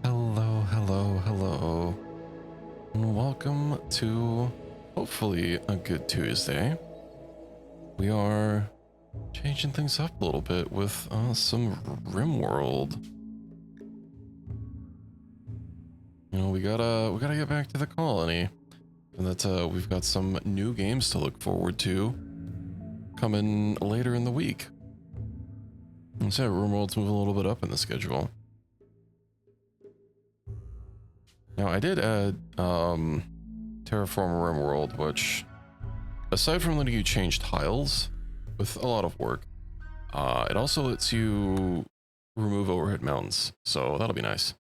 Hello, hello, hello, and welcome to hopefully a good Tuesday. We are changing things up a little bit with some Rimworld. You know, we gotta get back to the colony, and that we've got some new games to look forward to coming later in the week. And so Rimworld's moving a little bit up in the schedule. Now, I did add Terraform Rimworld, which, aside from letting you change tiles with a lot of work, it also lets you remove overhead mountains, so that'll be nice.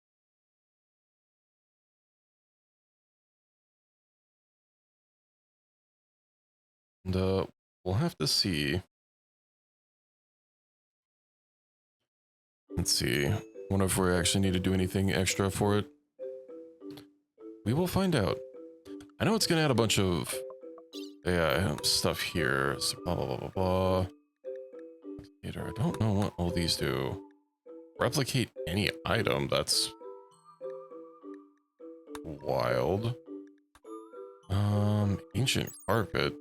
And we'll have to see. Let's see. Wonder if we actually need to do anything extra for it. We will find out. I know it's gonna add a bunch of stuff here. So blah blah blah blah blah. I don't know what all these do. Replicate any item. That's wild. Ancient carpet.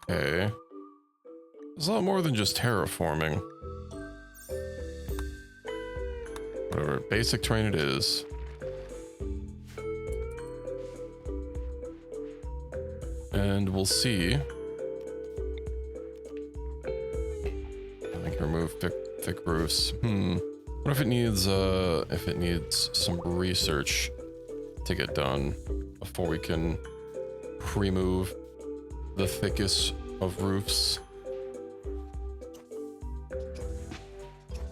Okay. There's a lot more than just terraforming. Whatever. Basic terrain it is. And we'll see. I can remove thick roofs. What if it needs some research to get done before we can remove the thickest of roofs?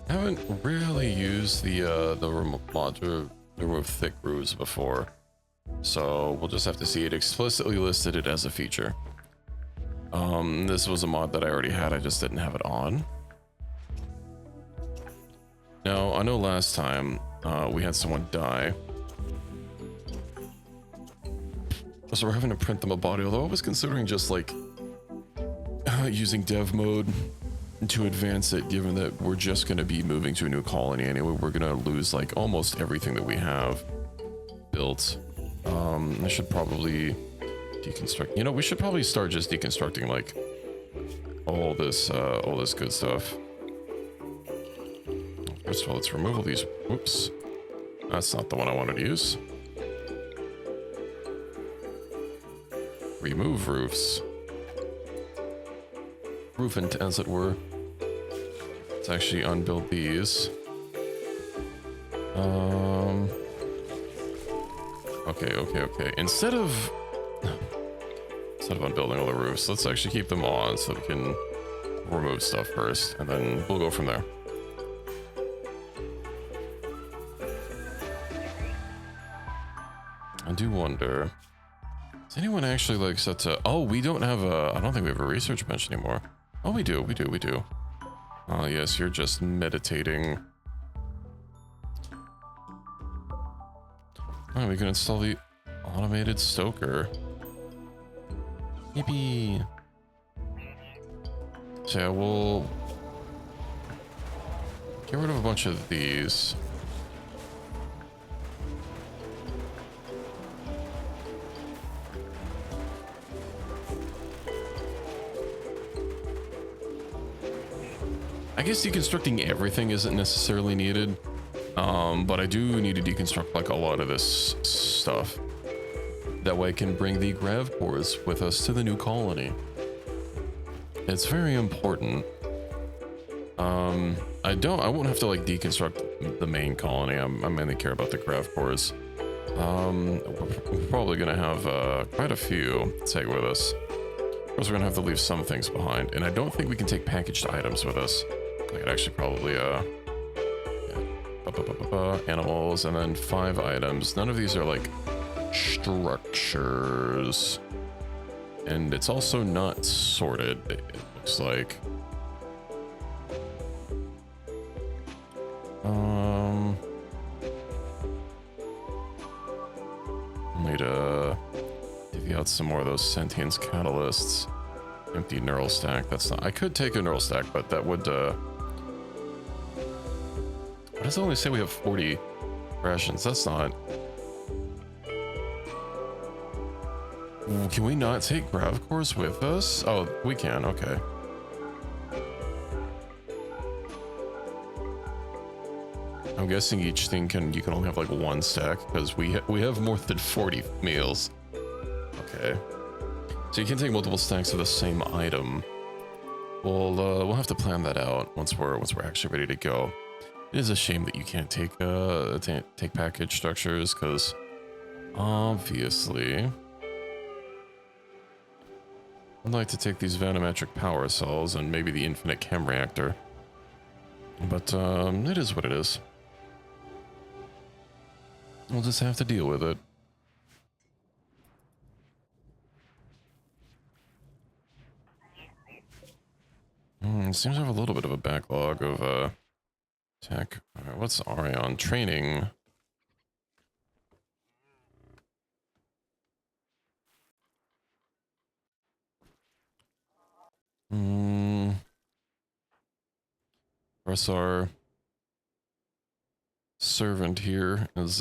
I haven't really used the mod to remove thick roofs before. So we'll just have to see. It explicitly listed it as a feature. This was a mod that I already had, I just didn't have it on. Now, I know last time we had someone die. So we're having to print them a body, although I was considering just like using dev mode to advance it, given that we're just going to be moving to a new colony anyway. We're going to lose like almost everything that we have built. I should probably deconstruct. You know, we should probably start just deconstructing like all this good stuff. First of all, let's remove all these. Whoops, that's not the one I wanted to use. Remove roofs. Roofant, as it were. Let's actually unbuild these. Okay. Instead of unbuilding all the roofs, let's actually keep them on so we can remove stuff first, and then we'll go from there. I do wonder, is anyone actually like set to... Oh, we don't have a... I don't think we have a research bench anymore. Oh, we do. Oh, yes, you're just meditating. Oh, we can install the automated stoker. Yippee. So yeah, we'll get rid of a bunch of these. I guess deconstructing everything isn't necessarily needed. But I do need to deconstruct like a lot of this stuff. That way I can bring the grav cores with us to the new colony. It's very important. I won't have to like deconstruct the main colony. I mainly care about the grav cores. We're probably gonna have quite a few to take with us. Of course, we're gonna have to leave some things behind, and I don't think we can take packaged items with us. I could actually probably animals, and then 5 items. None of these are like structures, and it's also not sorted, it looks like. Need to divvy out some more of those sentience catalysts. Empty neural stack. That's not... I could take a neural stack, but that would does it only say we have 40 rations? That's not... Ooh, can we not take Gravcores with us? Oh, we can, okay. I'm guessing each thing you can only have like one stack because we have more than 40 meals. Okay. So you can take multiple stacks of the same item. We'll have to plan that out once we're actually ready to go. It is a shame that you can't take take package structures because obviously I'd like to take these vanometric power cells and maybe the infinite chem reactor. But it is what it is. We'll just have to deal with it. Seems to have a little bit of a backlog of tech. Alright, what's Arion? Training. Press our servant here is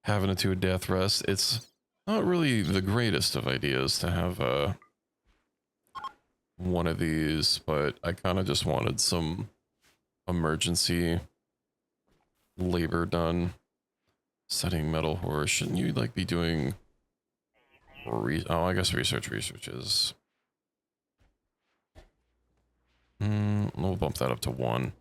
having it to a death rest. It's not really the greatest of ideas to have one of these, but I kind of just wanted some emergency labor done. Setting metal horse. Shouldn't you like be doing oh, I guess research is we'll bump that up to 1.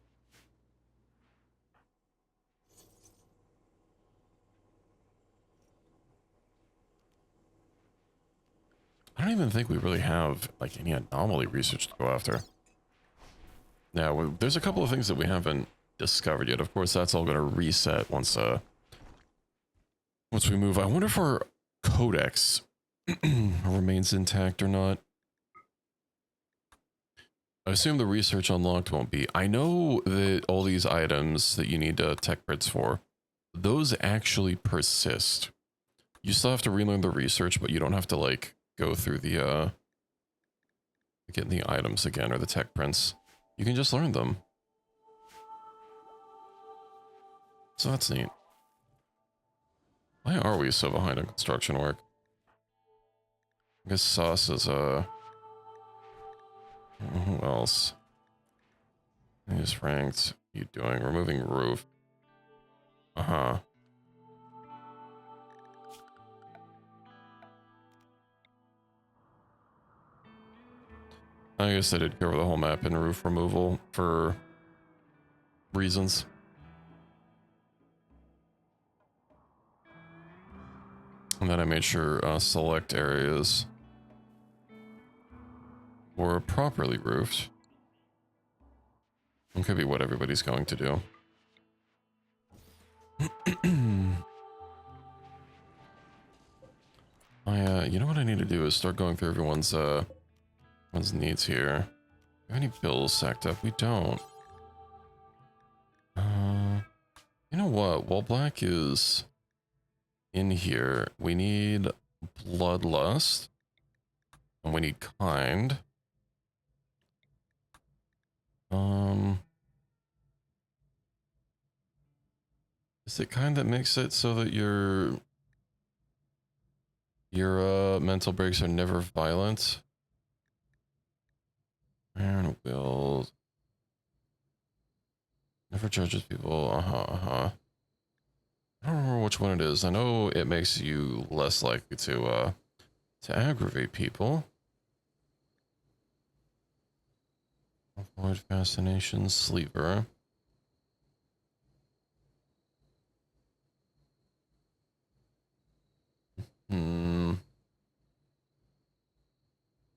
I don't even think we really have like any anomaly research to go after. Now, there's a couple of things that we haven't discovered yet. Of course, that's all going to reset once we move. I wonder if our codex remains intact or not. I assume the research unlocked won't be. I know that all these items that you need tech crits for, those actually persist. You still have to relearn the research, but you don't have to like go through the getting the items again or the tech prints. You can just learn them. So that's neat. Why are we so behind on construction work? I guess Sauce is who else? He's ranked. What are you doing? Removing roof. Uh-huh. I guess I did cover the whole map in roof removal for reasons. And then I made sure select areas were properly roofed. It could be what everybody's going to do. You know what I need to do is start going through everyone's needs here. Do we have any bills stacked up? We don't. You know what? While Black is in here, we need Bloodlust. And we need Kind. Is it Kind that makes it so that your mental breaks are never violent? And will never judges people. I don't remember which one it is. I know it makes you less likely to aggravate people. Avoid fascination, sleeper.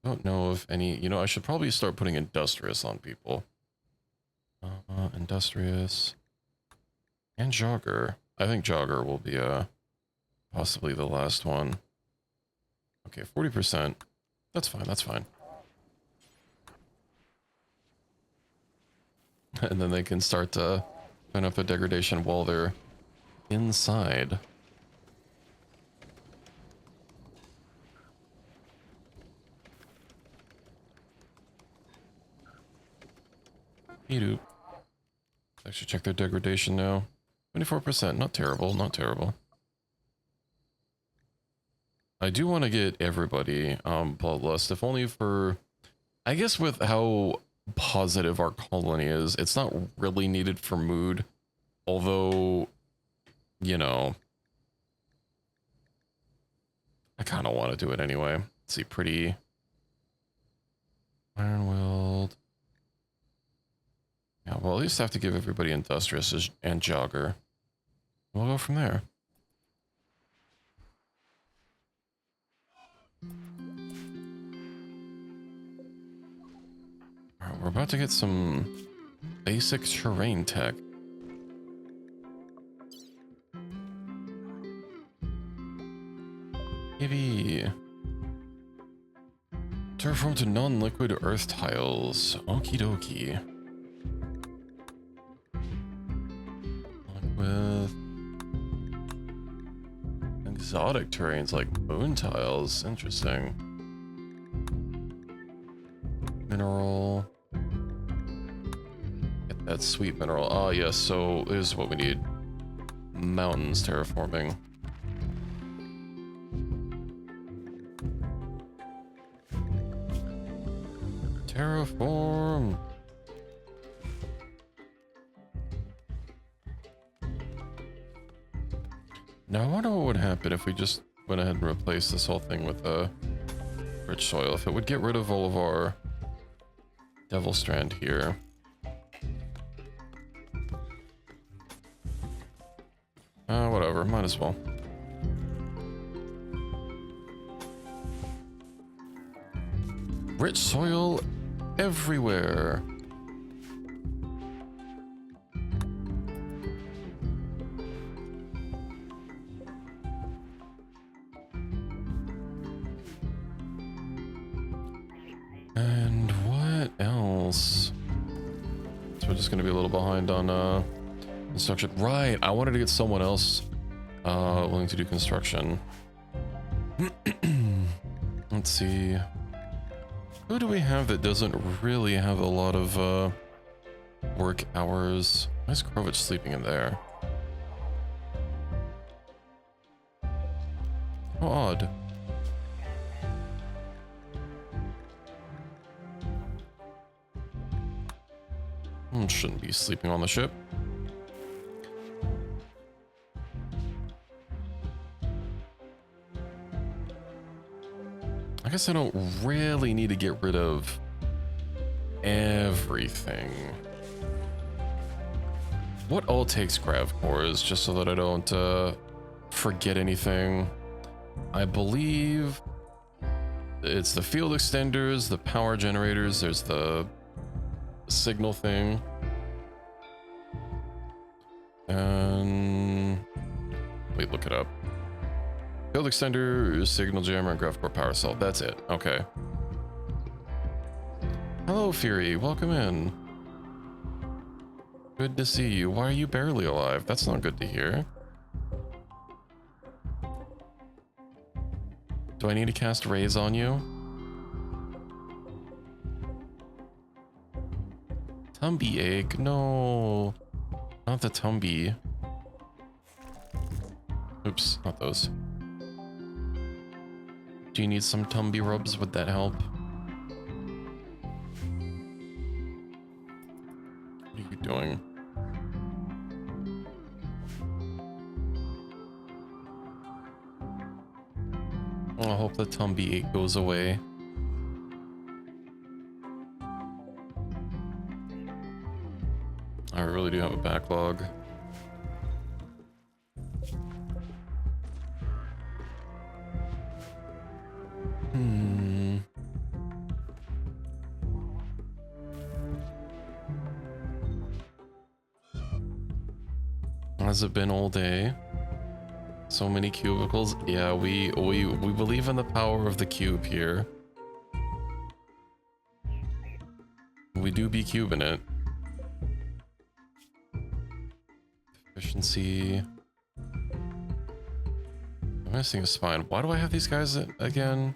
Don't know if any, you know, I should probably start putting industrious on people. Industrious and jogger. I think jogger will be possibly the last one. Okay, 40%. That's fine, that's fine. And then they can start to turn up a degradation while they're inside. Hey, dude. Actually check their degradation now. 24%, not terrible, not terrible. I do want to get everybody bloodlust, if only for, I guess with how positive our colony is, it's not really needed for mood, although, you know, I kind of want to do it anyway. Let's see, pretty Ironworld. Yeah, well, at least have to give everybody industrious and jogger. We'll go from there. Alright, we're about to get some basic terrain tech. Maybe terraform to non-liquid earth tiles. Okie dokie. With exotic terrains like moon tiles. Interesting. Mineral. Get that sweet mineral. Ah, yes, so here's what we need. Mountains terraforming. Terraform. Now I wonder what would happen if we just went ahead and replaced this whole thing with a rich soil. If it would get rid of all of our devil strand here. Whatever, might as well. Rich soil everywhere. And what else? So we're just gonna be a little behind on construction. Right, I wanted to get someone else willing to do construction. Let's see. Who do we have that doesn't really have a lot of work hours? Why is Krovich sleeping in there? How odd. Shouldn't be sleeping on the ship. I guess I don't really need to get rid of everything. What all takes grav cores, just so that I don't forget anything? I believe it's the field extenders, the power generators, there's the signal thing. And wait, look it up. Field extender, signal jammer, and grav core power cell. That's it. Okay. Hello, Fury. Welcome in. Good to see you. Why are you barely alive? That's not good to hear. Do I need to cast rays on you? Tumby egg? No. Not the Tumby. Oops, not those. Do you need some Tumby rubs? Would that help? What are you doing? Oh, I hope the Tumby ache goes away. I really do have a backlog. Has it been all day? So many cubicles. Yeah, we believe in the power of the cube here. We do be cubing it. Efficiency. I'm missing a spine. Why do I have these guys again?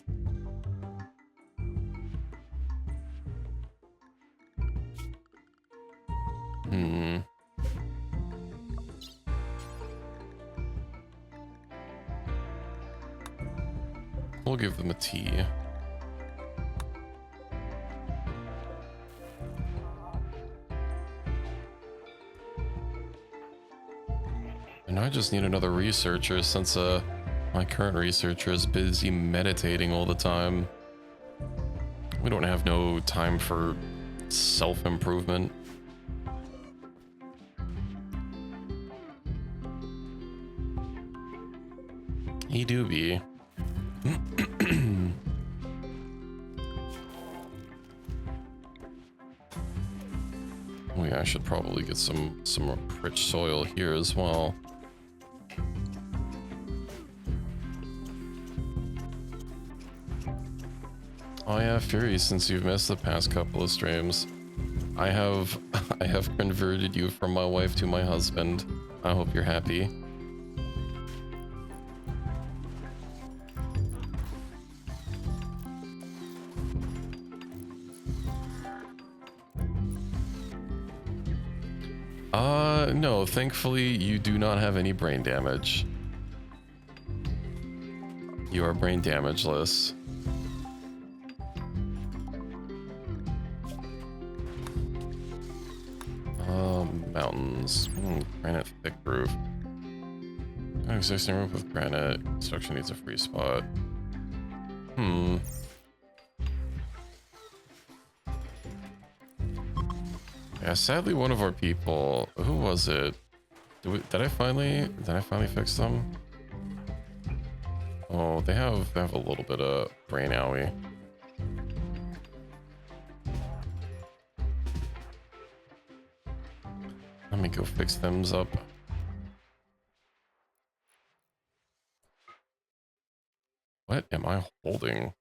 we'll give them a T. And I just need another researcher since my current researcher is busy meditating all the time. We don't have no time for self-improvement. He do be. Oh yeah, I should probably get some rich soil here as well. Oh yeah, Fury, since you've missed the past couple of streams, I have converted you from my wife to my husband. I hope you're happy. No, thankfully you do not have any brain damage. You are brain damageless. Mountains. Granite thick roof. Existing roof with granite. Construction needs a free spot. Yeah, sadly one of our people, who was it? Did I finally fix them? Oh, they have a little bit of brain owie. Let me go fix them up. What am I holding?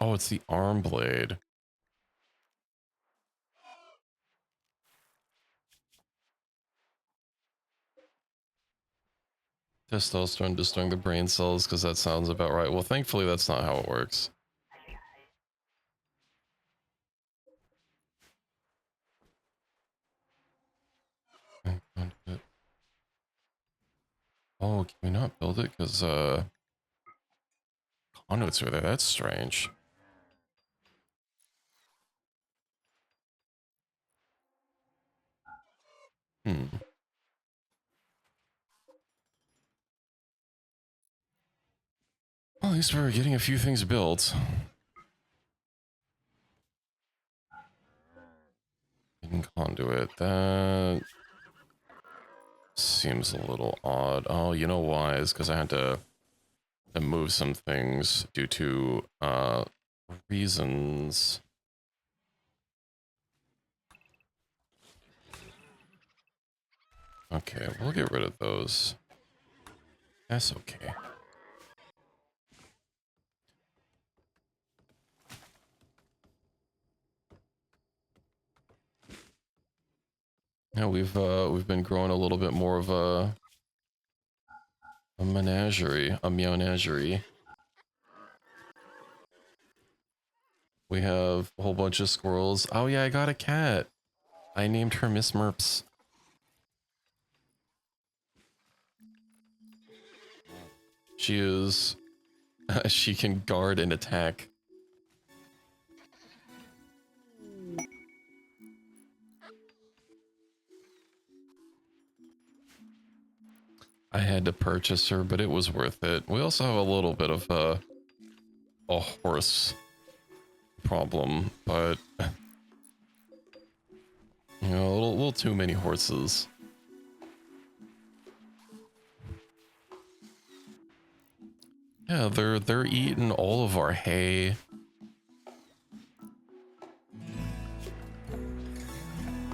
Oh, it's the arm blade. Testosterone destroying the brain cells, because that sounds about right. Well, thankfully that's not how it works. Oh, can we not build it? Because conduits are there. That's strange. Well, at least we're getting a few things built. Hidden conduit. That seems a little odd. Oh, you know why? It's because I had to move some things due to reasons. Okay, we'll get rid of those. That's okay. Yeah, we've been growing a little bit more of a menagerie, a meow-nagerie. We have a whole bunch of squirrels. Oh yeah, I got a cat. I named her Miss Merps. She is... she can guard and attack. I had to purchase her, but it was worth it. We also have a little bit of a horse problem, but you know, a little too many horses. Yeah, they're eating all of our hay.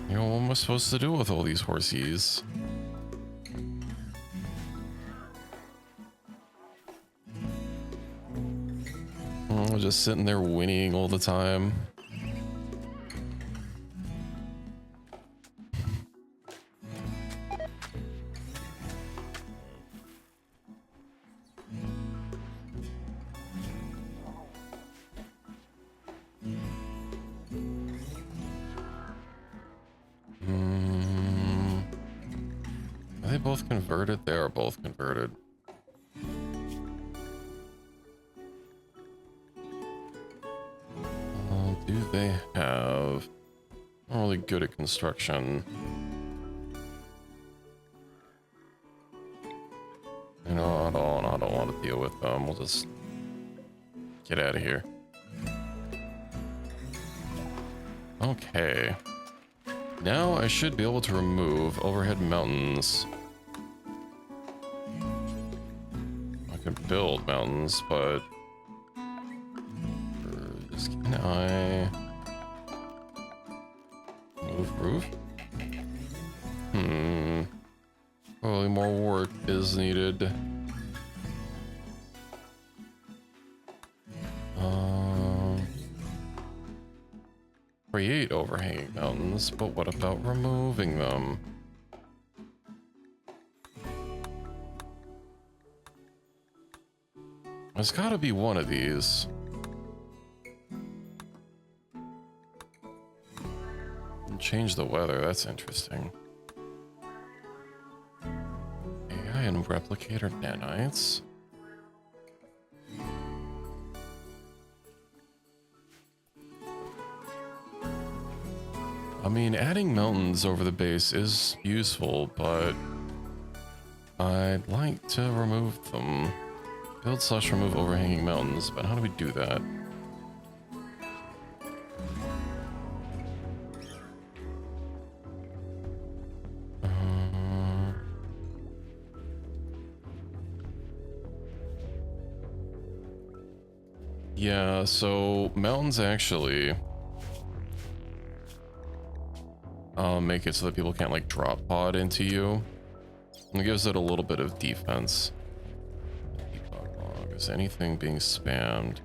You know, what am I supposed to do with all these horsies? Oh, just sitting there whinnying all the time. they both converted? They are both converted. Do they have... I'm really good at construction. You know, I don't want to deal with them. We'll just get out of here. Okay. Now I should be able to remove overhead mountains. I can build mountains, but... Can I... move roof? Probably more work is needed. Create overhanging mountains, but what about removing them? There's gotta be one of these. Change the weather, that's interesting. AI and replicator nanites. I mean, adding mountains over the base is useful, but I'd like to remove them. Build / remove overhanging mountains, but how do we do that? Yeah, so mountains actually make it so that people can't like drop pod into you. And it gives it a little bit of defense. Is anything being spammed?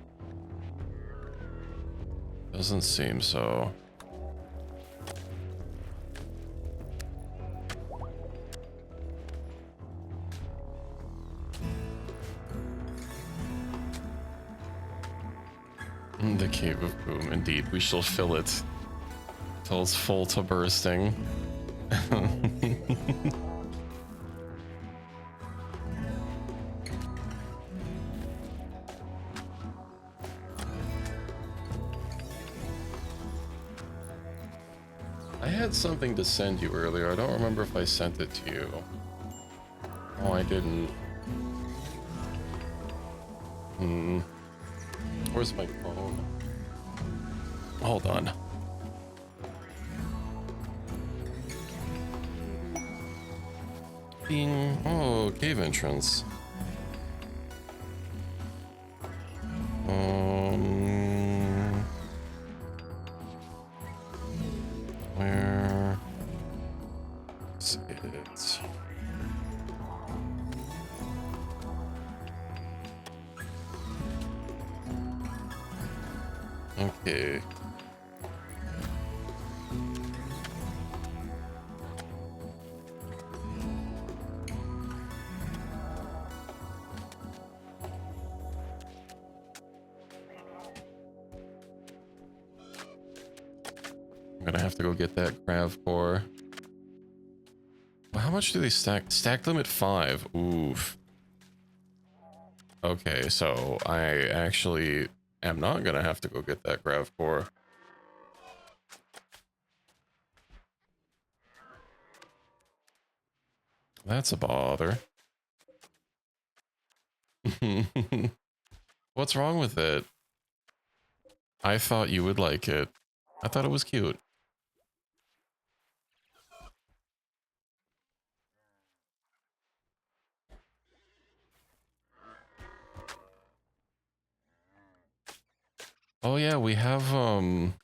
Doesn't seem so. The Cave of Boom, indeed. We shall fill it till it's full to bursting. I had something to send you earlier. I don't remember if I sent it to you. Oh, I didn't. Where's my phone? Hold on. Bing. Oh, cave entrance. Where is it? Okay. I'm gonna have to go get that grav core. Well, how much do they stack? Stack limit 5. Oof. Okay, so I actually am not gonna have to go get that grav core. That's a bother. What's wrong with it? I thought you would like it. I thought it was cute. Oh yeah, we have more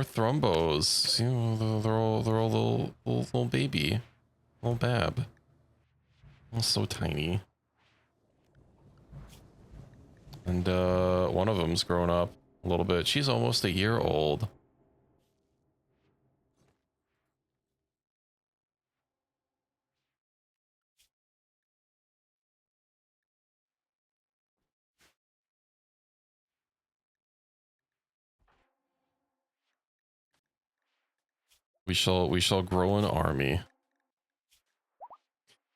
thrombos. You know, they're all little baby, little bab. Oh, so tiny. And one of them's grown up a little bit. She's almost a year old. We shall grow an army.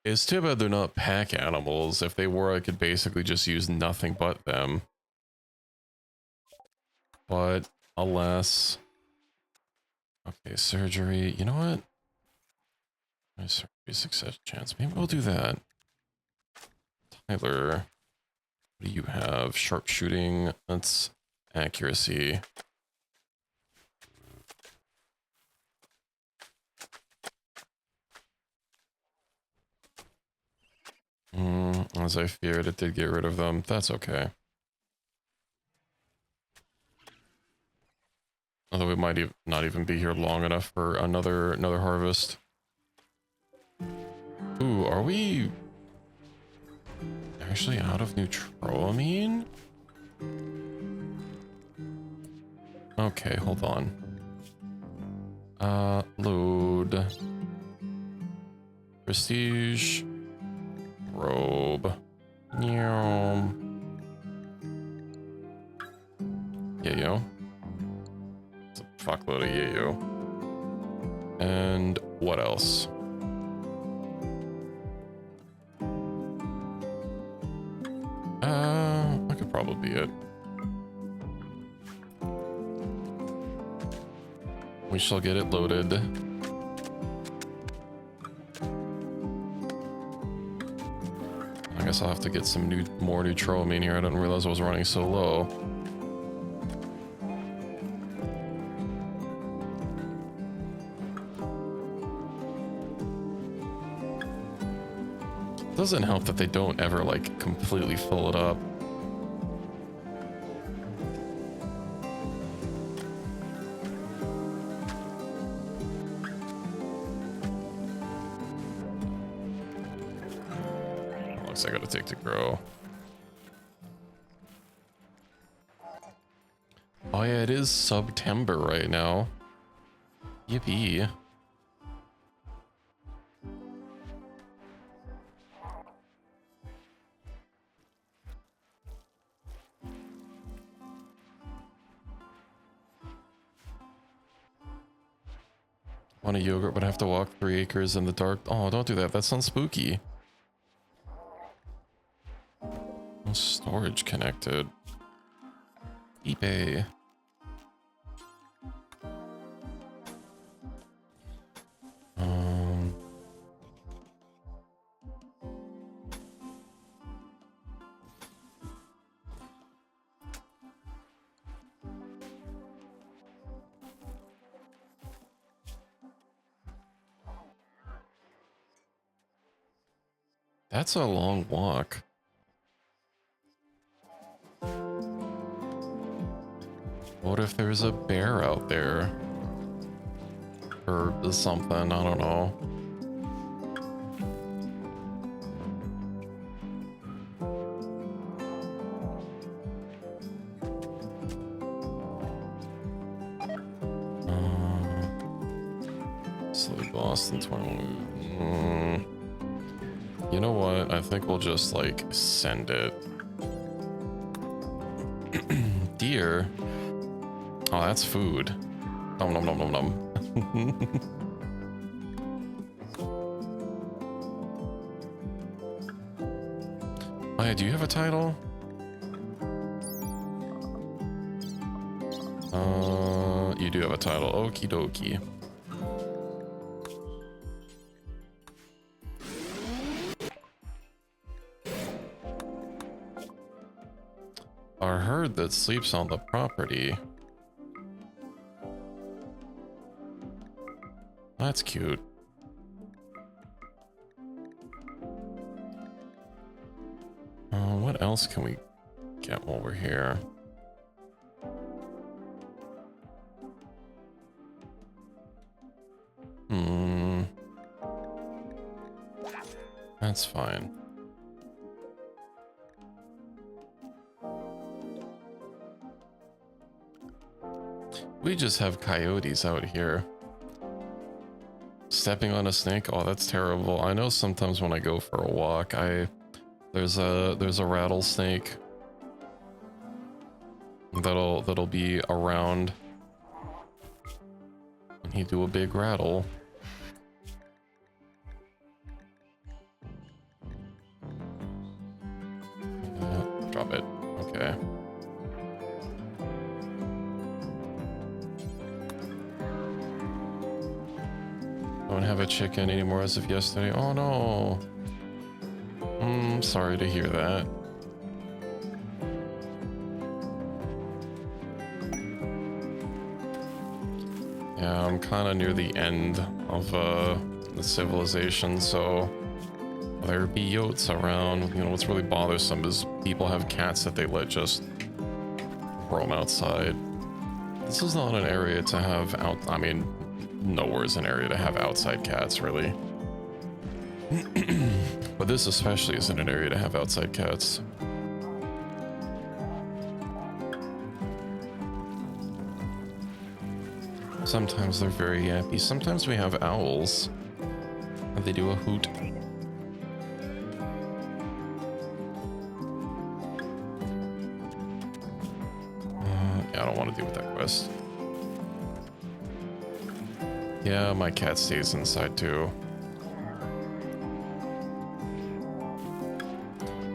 It's too bad they're not pack animals. If they were, I could basically just use nothing but them. But alas. Okay, surgery. You know what? My surgery success chance. Maybe we'll do that. Tyler, what do you have? Sharpshooting. That's accuracy. As I feared, it did get rid of them. That's okay. Although we might not even be here long enough for another harvest. Ooh, are we actually out of neutroamine? Okay, hold on. Load. Prestige. Robe. Yeah, yo. It's a fuckload of yayo. And what else? That could probably be it. We shall get it loaded. I guess I'll have to get some more neutroamine here. I didn't realize I was running so low. Doesn't help that they don't ever like completely fill it up. Looks like I gotta take to grow. Oh yeah, it is September right now. Yippee. Want a yogurt, but I have to walk 3 acres in the dark. Oh, don't do that. That sounds spooky. No storage connected. eBay. That's a long walk. What if there's a bear out there? Or something, I don't know. Slowly Boston 21. You know what? I think we'll just like send it. Deer. Oh, that's food. Nom nom nom nom nom. Oh yeah, do you have a title? You do have a title. Okie dokie. A herd that sleeps on the property. That's cute. What else can we get while we're here? That's fine. We just have coyotes out here. Stepping on a snake? Oh, that's terrible. I know sometimes when I go for a walk, there's a rattlesnake that'll be around and he do a big rattle. Okay. Don't have a chicken anymore as of yesterday. Oh no. Sorry to hear that. Yeah, I'm kind of near the end of the civilization, so there be yotes around. You know, what's really bothersome is people have cats that they let just roam outside. This is not an area to have out. I mean, nowhere is an area to have outside cats, really. But this especially isn't an area to have outside cats. Sometimes they're very yappy. Sometimes we have owls. And they do a hoot. Yeah, I don't want to deal with that quest. Yeah, my cat stays inside too.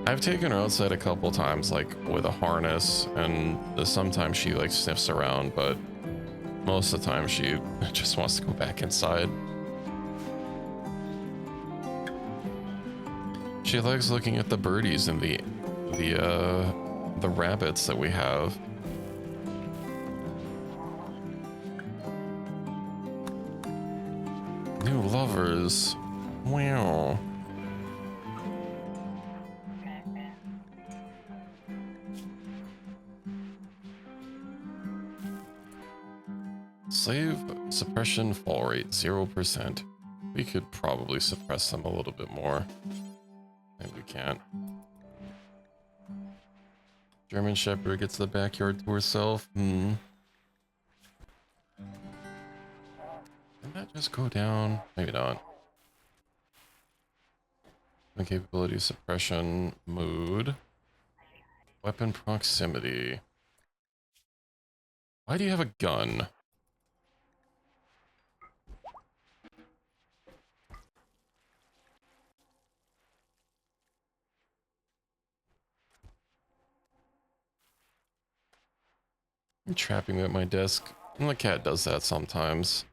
I've taken her outside a couple times, like with a harness, and sometimes she like sniffs around, but most of the time she just wants to go back inside. She likes looking at the birdies and the rabbits that we have. New lovers. Wow. Slave suppression fall rate 0%. We could probably suppress them a little bit more. Maybe we can't. German Shepherd gets the backyard to herself. Did that just go down? Maybe not. Capability suppression mood. Weapon proximity. Why do you have a gun? I'm trapping me at my desk. And the cat does that sometimes.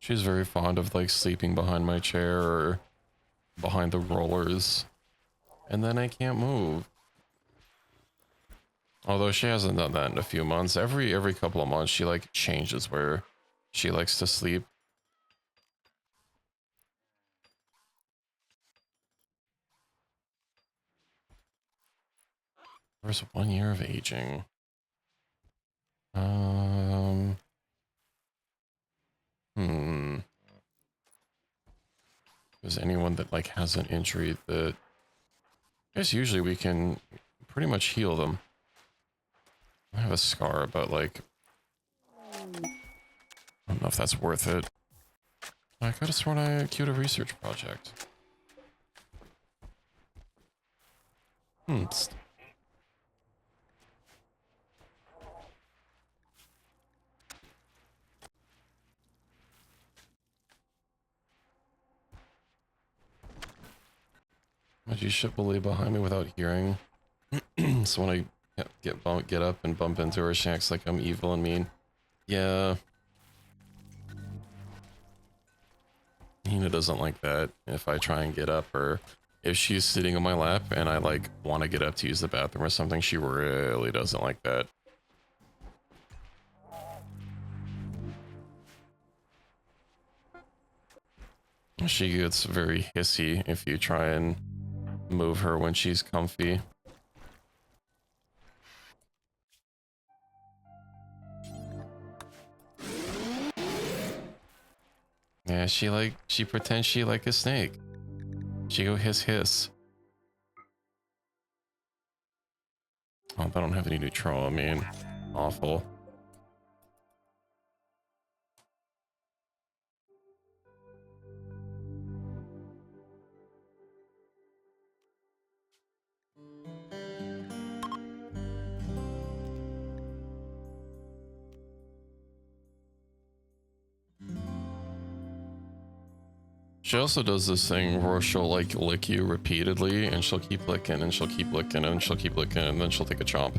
She's very fond of like sleeping behind my chair or behind the rollers. And then I can't move. Although she hasn't done that in a few months. Every couple of months she like changes where she likes to sleep. There's 1 year of aging. There's anyone that like has an injury that I guess usually we can pretty much heal them. I have a scar, but like I don't know if that's worth it. I could have sworn I queued a research project. Magic ship will lay behind me without hearing. So when I get up and bump into her, she acts like I'm evil and mean. Yeah. Hina doesn't like that. If I try and get up, or if she's sitting on my lap and I like want to get up to use the bathroom or something, she really doesn't like that. She gets very hissy if you try and move her when she's comfy. Yeah, she pretends she like a snake. She go hiss hiss. Oh, I don't have any neutral. I mean, awful. She also does this thing where she'll like lick you repeatedly, and she'll keep licking, and she'll keep licking, and she'll keep licking, and then she'll take a chomp.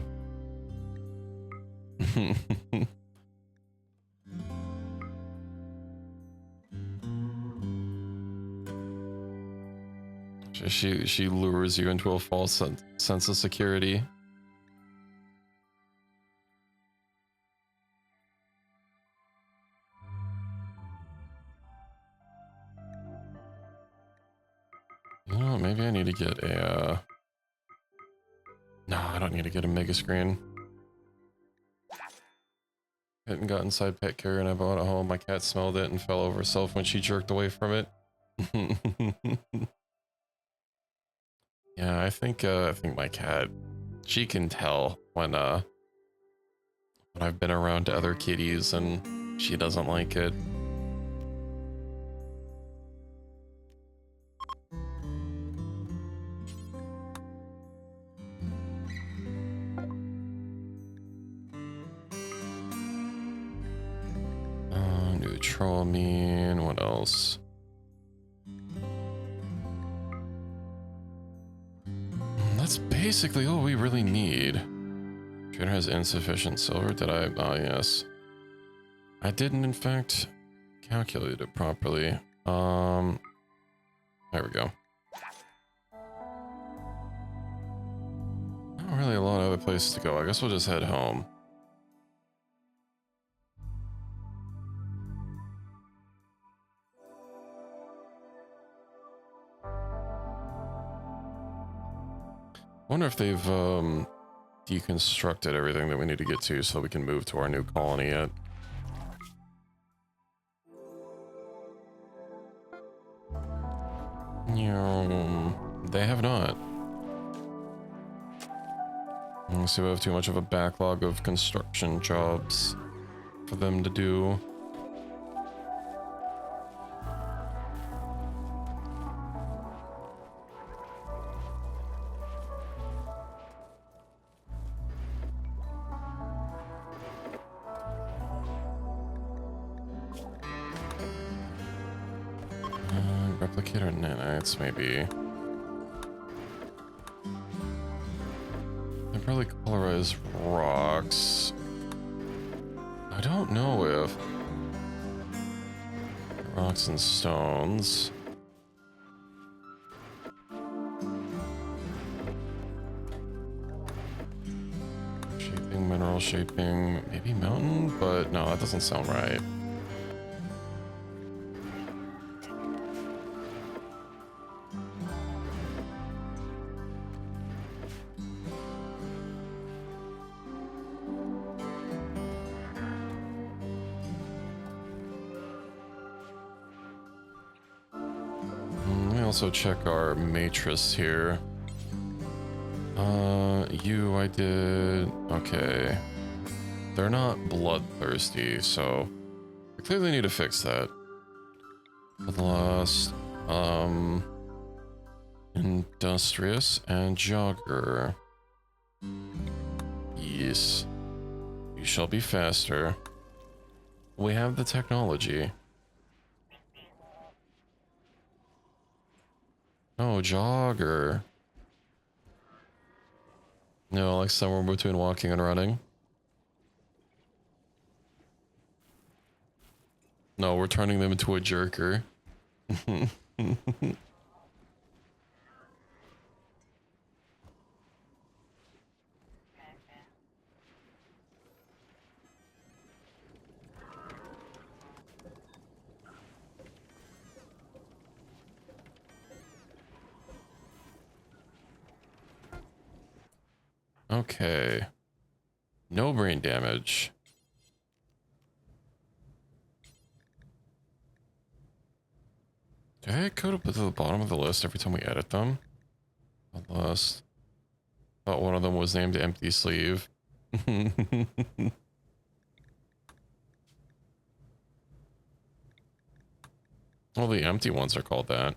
She lures you into a false sense of security. You know, maybe I need to get a, no, I don't need to get a mega screen. I hadn't got inside pet care and I brought it home. My cat smelled it and fell over herself when she jerked away from it. Yeah, I think my cat, she can tell when I've been around other kitties and she doesn't like it. Neutral mean, what else? That's basically all we really need. Trader has insufficient silver. Did I? Oh, yes. I didn't, in fact, calculate it properly. There we go. Not really a lot of other places to go. I guess we'll just head home. Wonder if they've deconstructed everything that we need to get to so we can move to our new colony yet. They have not. Let's see, we have too much of a backlog of construction jobs for them to do. Replicator nanites, maybe. They probably colorize rocks. I don't know if rocks and stones. Shaping, mineral shaping, maybe mountain, but no, that doesn't sound right. Also check our matrix here. You, I did. Okay. They're not bloodthirsty, so we clearly need to fix that. Bloodlust, industrious and jogger. Yes. You shall be faster. We have the technology. No, jogger. No, like somewhere between walking and running. No, we're turning them into a jerker. Okay. No brain damage. Do I go to the bottom of the list every time we edit them? The list. Thought one of them was named Empty Sleeve. Well, the empty ones are called that.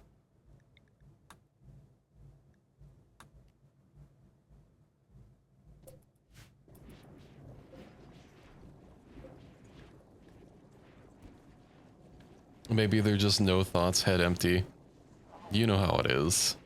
Maybe they're just no thoughts, head empty. You know how it is.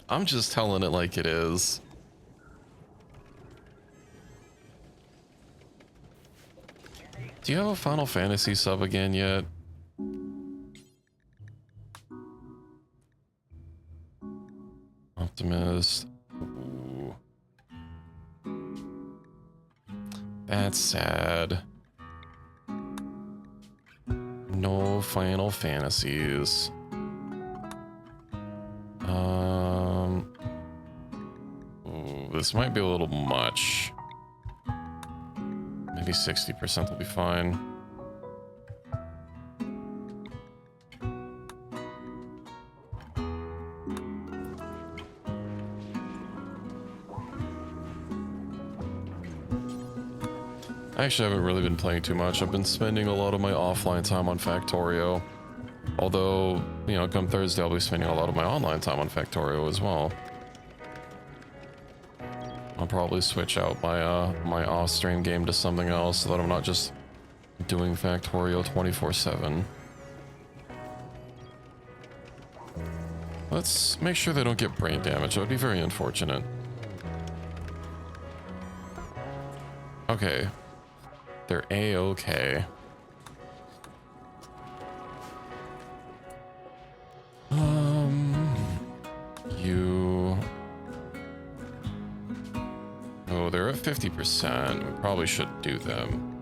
I'm just telling it like it is. Do you have a Final Fantasy sub again yet? Optimist. Ooh. That's sad. No Final Fantasies. Ooh, this might be a little much. Maybe 60% will be fine. I actually haven't really been playing too much. I've been spending a lot of my offline time on Factorio. Although, you know, come Thursday, I'll be spending a lot of my online time on Factorio as well. I'll probably switch out my my off-stream game to something else so that I'm not just doing Factorio 24/7. Let's make sure they don't get brain damage. That would be very unfortunate. Okay. They're A-okay. You... Oh, they're at 50%. We probably should do them.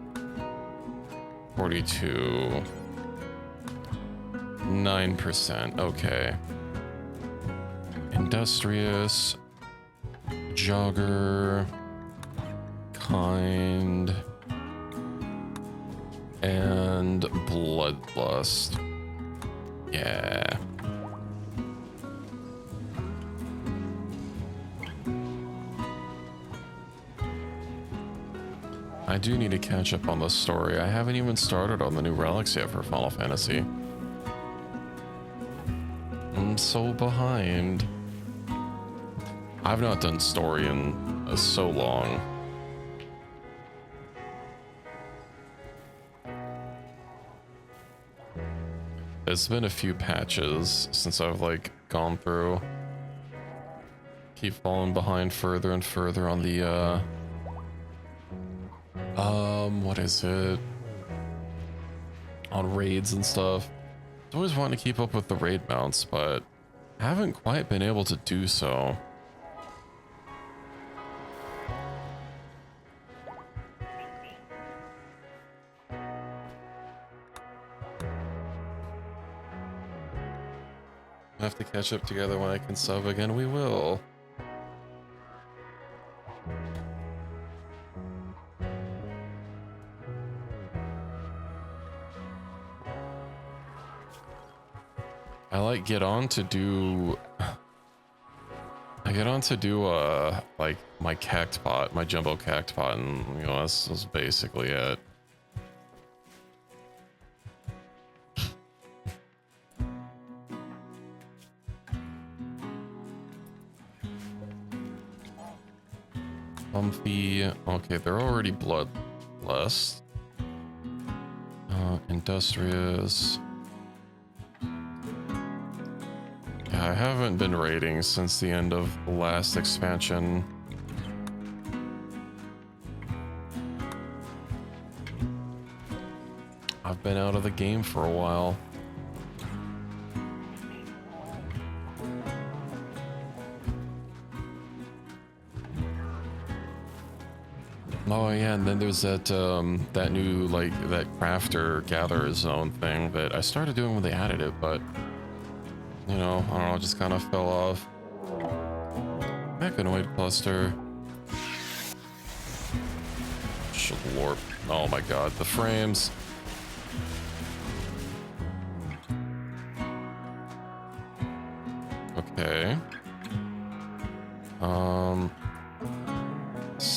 42. 9%. Okay. Industrious. Jogger. Kind. And bloodlust. Yeah. I do need to catch up on the story. I haven't even started on the new relics yet for Final Fantasy. I'm so behind. I've not done story in so long. It's been a few patches since I've like gone through. Keep falling behind further and further on the what is it? On raids and stuff. I always want to keep up with the raid mounts, but I haven't quite been able to do so. I have to catch up together when I can sub again. We will. I like get on to do like my cactpot, my jumbo cactpot, and you know that's basically it. Comfy. Okay, they're already bloodlust. Industrious. Yeah, I haven't been raiding since the end of the last expansion. I've been out of the game for a while. Oh yeah, and then there's that that new like that crafter gatherer zone thing that I started doing when they added it, but you know, I don't know, it just kind of fell off. Mechanoid cluster. Shlorp. Oh my god, the frames. Okay.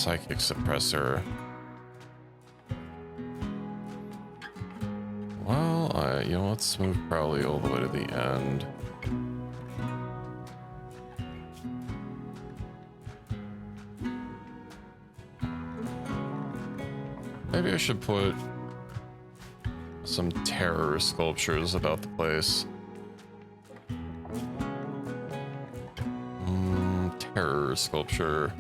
psychic suppressor. Well, you know, let's move probably all the way to the end. Maybe I should put some terror sculptures about the place. Terror sculpture.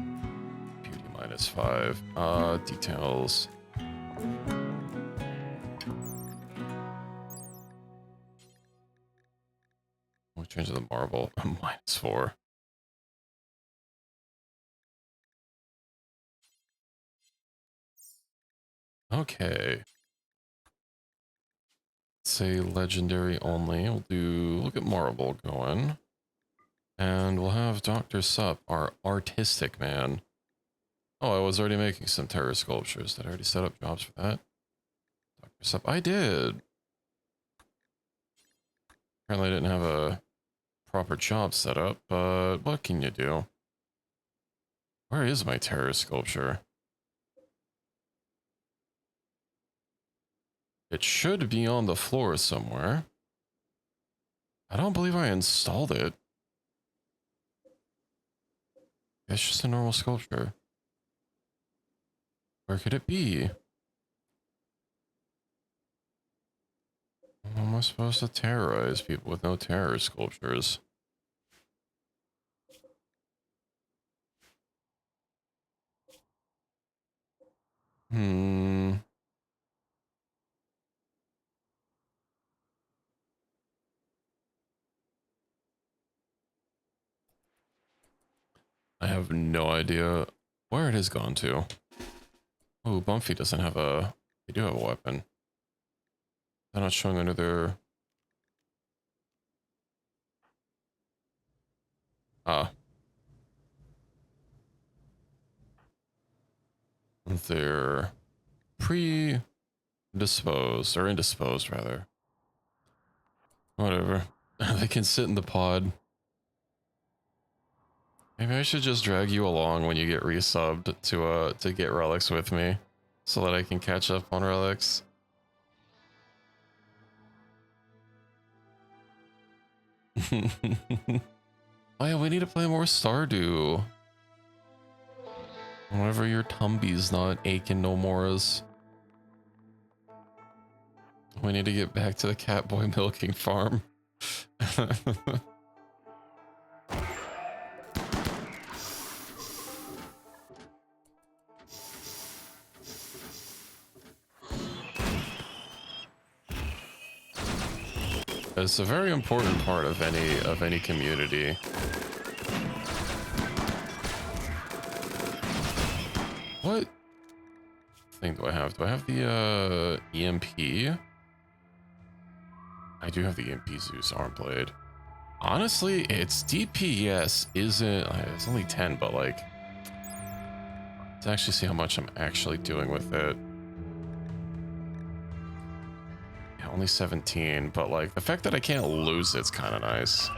Beauty -5. Details. We'll change the marble. -4. Okay. Say legendary only. We'll do look at marble going. And we'll have Dr. Sup, our artistic man. Oh, I was already making some terror sculptures. Did I already set up jobs for that? Dr. Sup, I did. Apparently I didn't have a proper job set up, but what can you do? Where is my terror sculpture? It should be on the floor somewhere. I don't believe I installed it. It's just a normal sculpture. Where could it be? How am I supposed to terrorize people with no terror sculptures? I have no idea where it has gone to. Oh, Bumpy doesn't have a... They do have a weapon. They're not showing under their... Ah. They're pre-disposed, or indisposed, rather. Whatever. They can sit in the pod. Maybe I should just drag you along when you get resubbed to get relics with me, so that I can catch up on relics. Oh yeah, we need to play more Stardew. Whenever your tumbie's not aching no mores. We need to get back to the Catboy milking farm. It's a very important part of any community. What thing do I have? Do I have the EMP? I do have the EMP Zeus arm blade. Honestly, its DPS isn't... It's only 10, but like... Let's actually see how much I'm actually doing with it. Yeah, only 17, but like the fact that I can't lose it's kind of nice.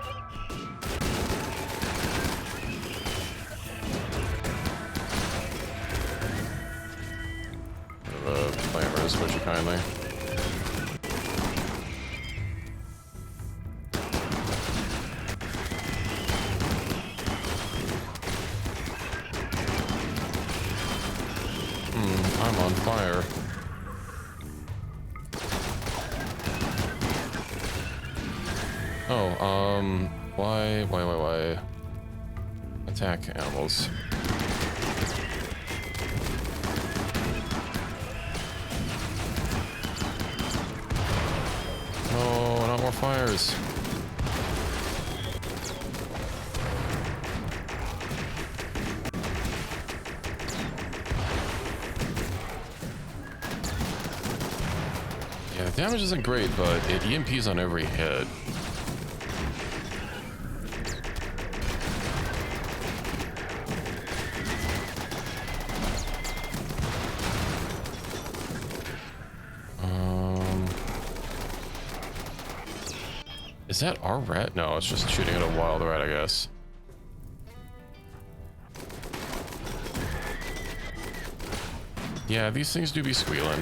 Flammers, would you kindly? I'm on fire. Oh, why? Attack animals. No, not more fires. Yeah, the damage isn't great, but it EMPs on every hit. Is that our rat? No, it's just shooting at a wild rat, I guess. Yeah, these things do be squealing.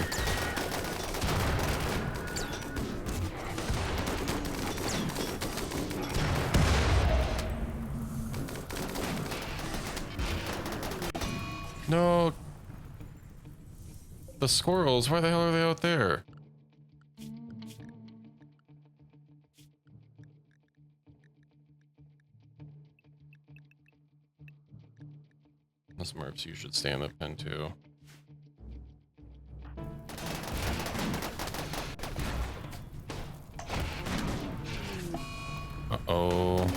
No. The squirrels, why the hell are they out there? The Smurfs, you should stay in the pen too. Uh-oh.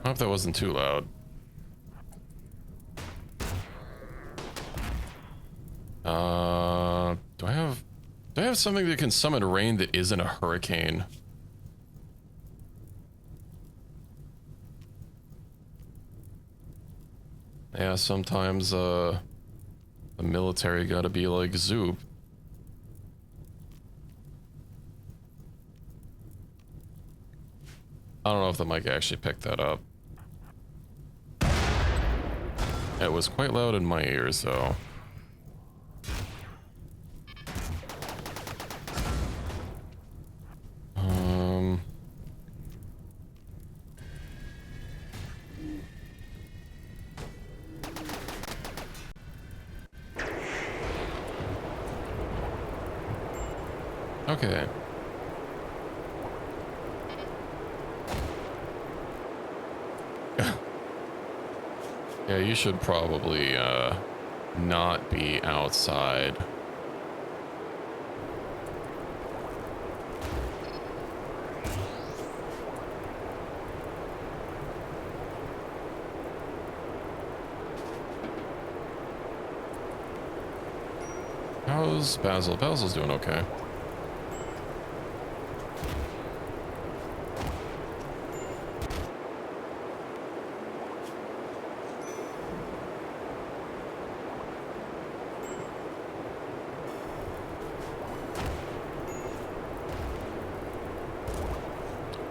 I hope that wasn't too loud. Do I have something that can summon rain that isn't a hurricane? Yeah, sometimes the military gotta be like Zoop. I don't know if the mic actually picked that up. It was quite loud in my ears, though. Okay. Yeah, you should probably not be outside. How's Basil? Basil's doing okay.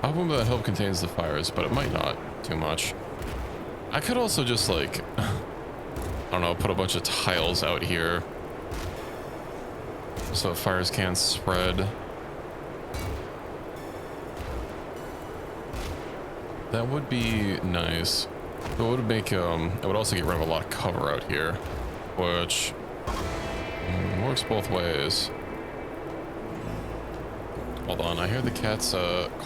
Album that help contains the fires, but it might not too much. I could also just like, I don't know, put a bunch of tiles out here so fires can't spread. That would be nice. It would make it would also get rid of a lot of cover out here, which works both ways. Hold on, I hear the cat's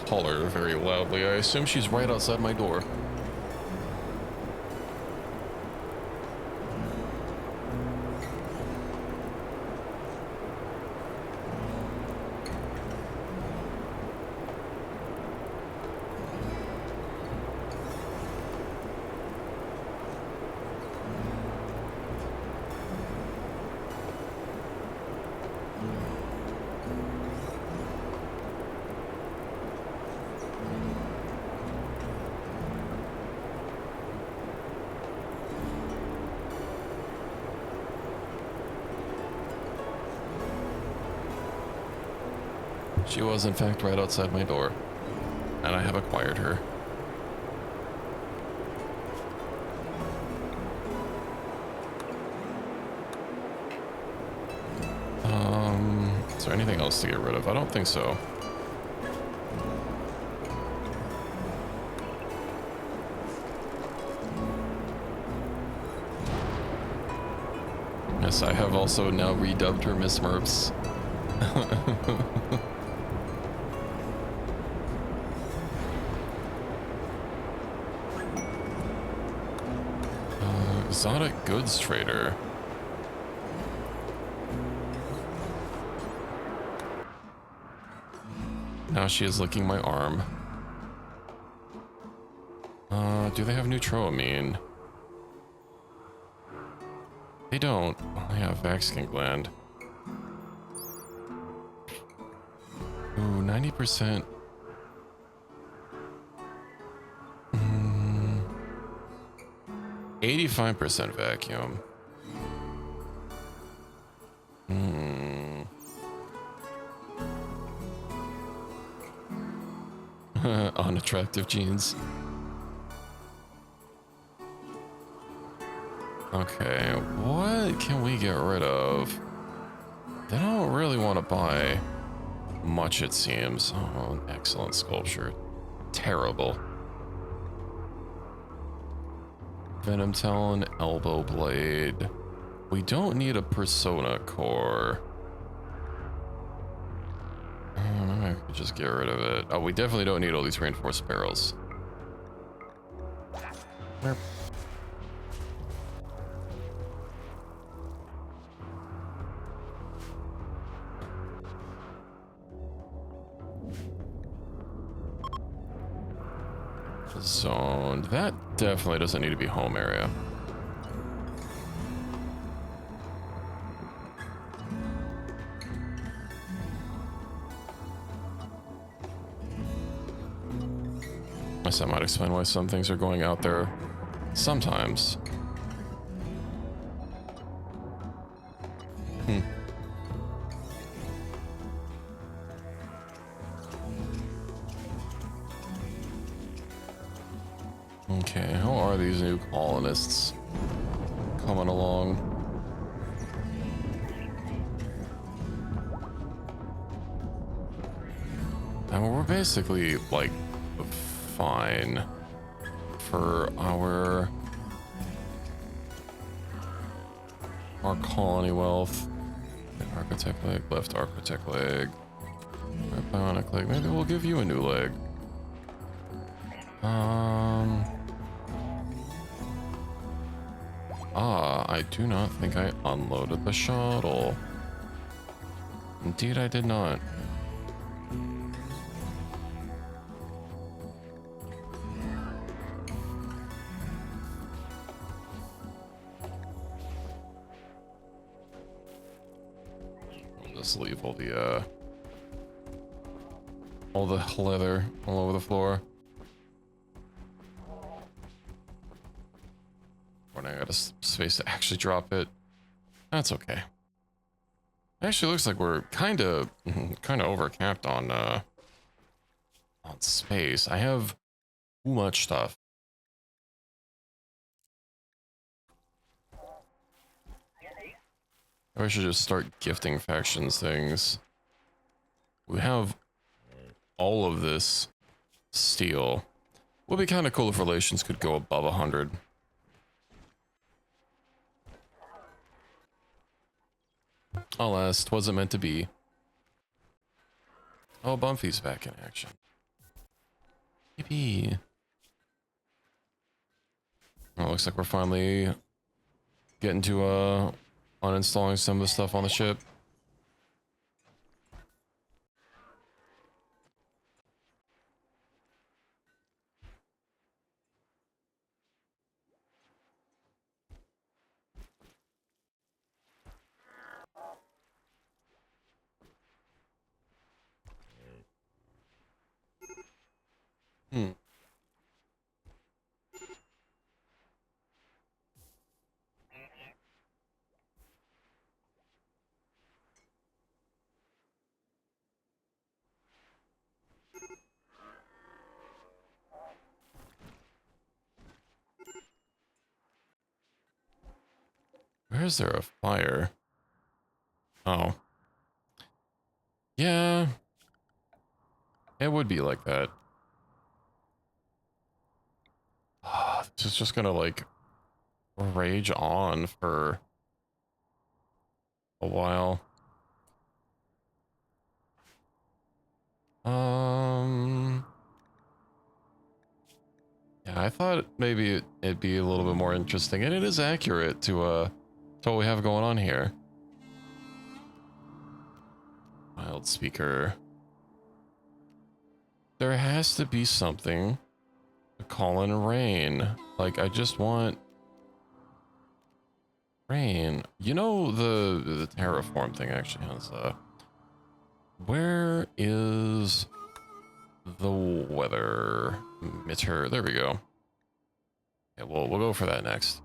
collar very loudly. I assume she's right outside my door. She was, in fact, right outside my door, and I have acquired her. Is there anything else to get rid of? I don't think so. Yes, I have also now redubbed her Miss Merps. Exotic goods trader. Now she is licking my arm. Do they have neutropamine? They don't. Oh, yeah, Vaxkin gland. Ooh, 90%. 85% vacuum. Unattractive genes. Okay, what can we get rid of? They don't really want to buy much, it seems. Oh, excellent sculpture. Terrible. Venom Talon, Elbow Blade. We don't need a Persona Core. Maybe I could just get rid of it. Oh, we definitely don't need all these reinforced barrels. Merp. Zoned. That definitely doesn't need to be home area. I guess that might explain why some things are going out there sometimes. Okay, how are these new colonists coming along? I mean, we're basically like fine for our colony wealth. Architect leg, left architect leg, right bionic leg. Maybe we'll give you a new leg. I do not think I unloaded the shuttle. Indeed, I did not. I'll just leave all the leather all over the floor. When I got a space to actually drop it, that's okay. It actually looks like we're kind of overcapped on space. I have too much stuff. I should just start gifting factions things. We have all of this steel. Would be kind of cool if relations could go above 100. Alas, 'twasn't meant to be. Oh, Bumpy's back in action. Yippee. Oh, looks like we're finally getting to uninstalling some of the stuff on the ship. Where is there a fire? Oh. Yeah. It would be like that. This is just gonna like rage on for a while. Yeah, I thought maybe it'd be a little bit more interesting, and it is accurate to what we have going on here. Mild speaker. There has to be something to call in rain. Like, I just want... Rain. You know, the terraform thing actually has where is the weather meter? There we go. Yeah, we'll go for that next.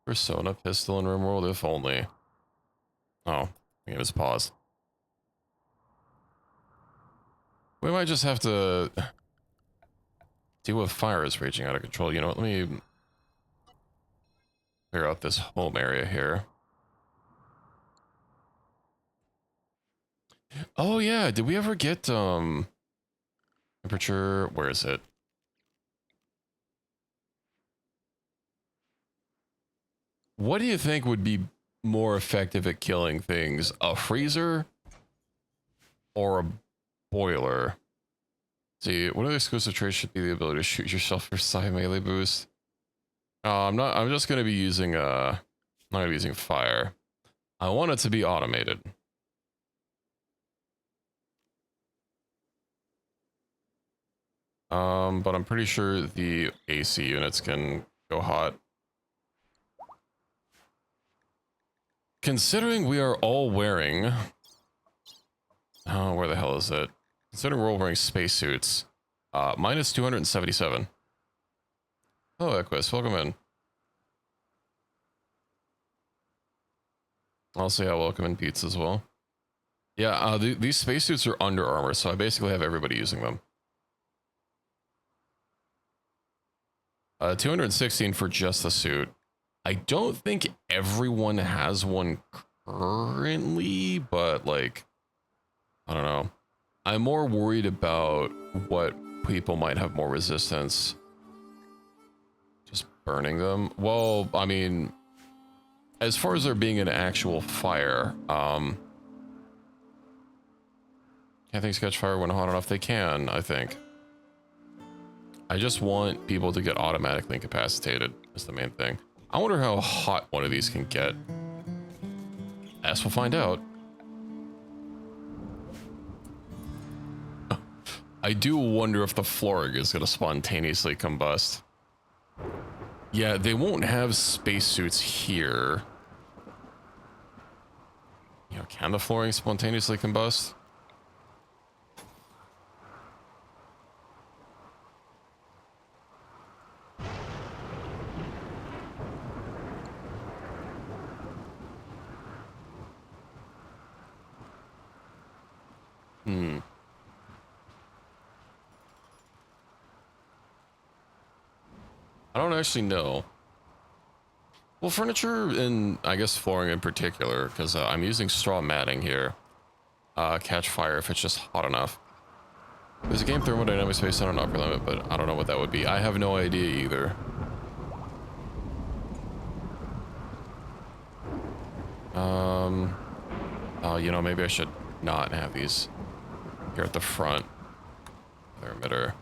Persona pistol in Rimworld, if only. Oh, it was paused. We might just have to deal with fire is raging out of control. You know what? Let me clear out this home area here. Oh yeah, did we ever get temperature? Where is it? What do you think would be more effective at killing things? A freezer or a boiler? See, one of the exclusive traits should be the ability to shoot yourself for side melee boost. I'm just gonna be using I'm not gonna be using fire. I want it to be automated. But I'm pretty sure the AC units can go hot. Considering we are all wearing... Oh, where the hell is it? Considering we're all wearing spacesuits, minus 277. Oh, Equus, welcome in. Also, yeah, welcome in Pete's as well. Yeah, these spacesuits are Under Armour, so I basically have everybody using them. 216 for just the suit. I don't think everyone has one currently, but like, I don't know. I'm more worried about what people might have more resistance. Just burning them. Well, I mean, as far as there being an actual fire, can things catch fire when hot enough? They can, I think. I just want people to get automatically incapacitated, is the main thing. I wonder how hot one of these can get. As we'll find out. I do wonder if the flooring is going to spontaneously combust. Yeah, they won't have spacesuits here. You know, can the flooring spontaneously combust? I don't actually know. Well, furniture and I guess flooring in particular, because I'm using straw matting here, catch fire if it's just hot enough. There's a game thermodynamics based on an upper limit, but I don't know what that would be. I have no idea either. You know, maybe I should not have these here at the front. Their emitter.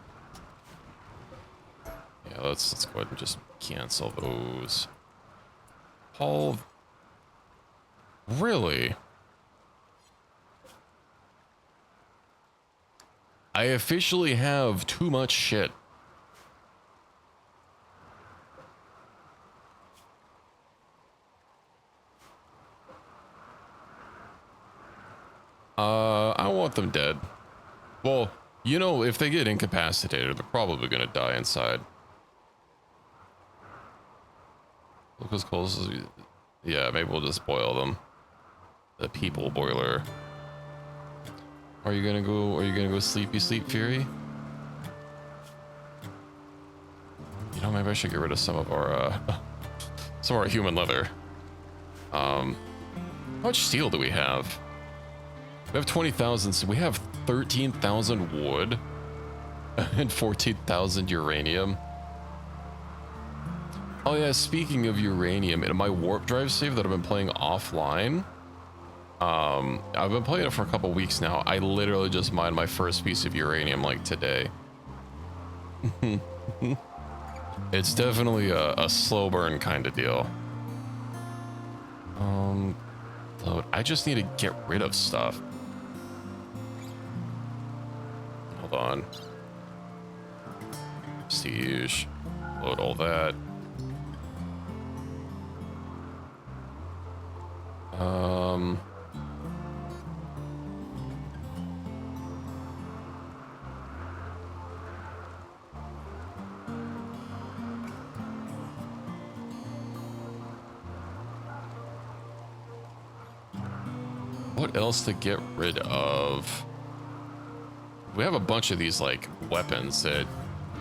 Yeah, let's go ahead and just cancel those. Paul, really? I officially have too much shit. I want them dead. Well, you know, if they get incapacitated, they're probably gonna die inside. Lucas Coles, yeah, maybe we'll just boil them. The people boiler. Are you gonna go sleepy sleep fury? You know, maybe I should get rid of some of our human leather. How much steel do we have? We have 20,000, so we have 13,000 wood and 14,000 uranium. Oh yeah, speaking of uranium, in my warp drive save that I've been playing offline, I've been playing it for a couple weeks now. I literally just mined my first piece of uranium like today. It's definitely a slow burn kind of deal. Load. I just need to get rid of stuff. on. Prestige. Load all that. What else to get rid of? We have a bunch of these like weapons that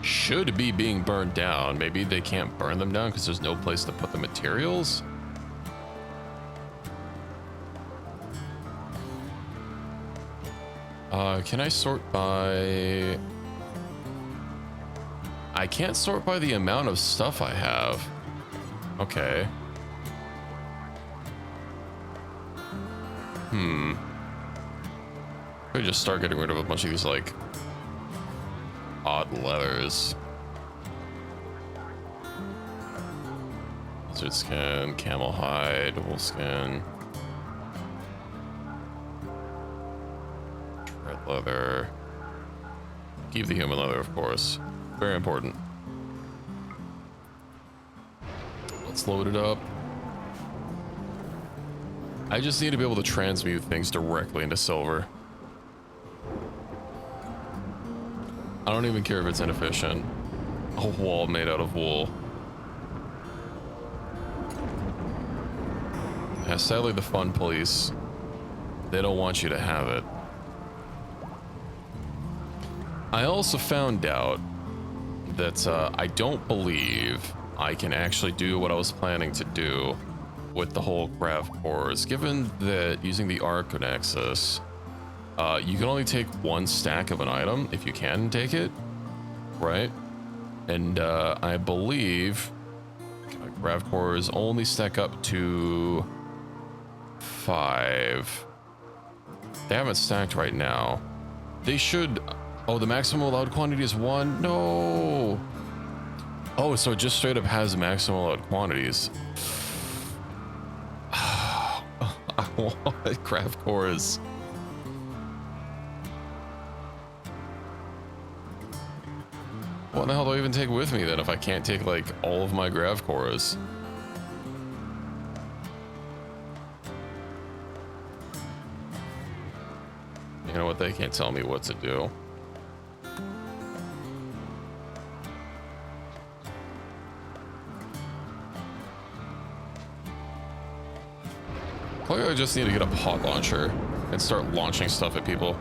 should be being burned down. Maybe they can't burn them down because there's no place to put the materials. Can I sort by... I can't sort by the amount of stuff I have. Okay. Could just start getting rid of a bunch of these like odd leathers. Lizard skin, camel hide, wolf skin, tread leather. Keep the human leather, of course. Very important. Let's load it up. I just need to be able to transmute things directly into silver. I don't even care if it's inefficient. A wall made out of wool. Yeah, sadly the fun police, they don't want you to have it. I also found out that I don't believe I can actually do what I was planning to do with the whole grav cores, given that using the Arc Nexus, you can only take one stack of an item if you can take it, right? And I believe grav cores only stack up to 5. They haven't stacked right now. They should. Oh, the maximum allowed quantity is 1. No. Oh, so it just straight up has maximum allowed quantities. I want grav cores. What the hell do I even take with me then if I can't take like all of my grav cores? You know what? They can't tell me what to do. Probably I just need to get a pod launcher and start launching stuff at people.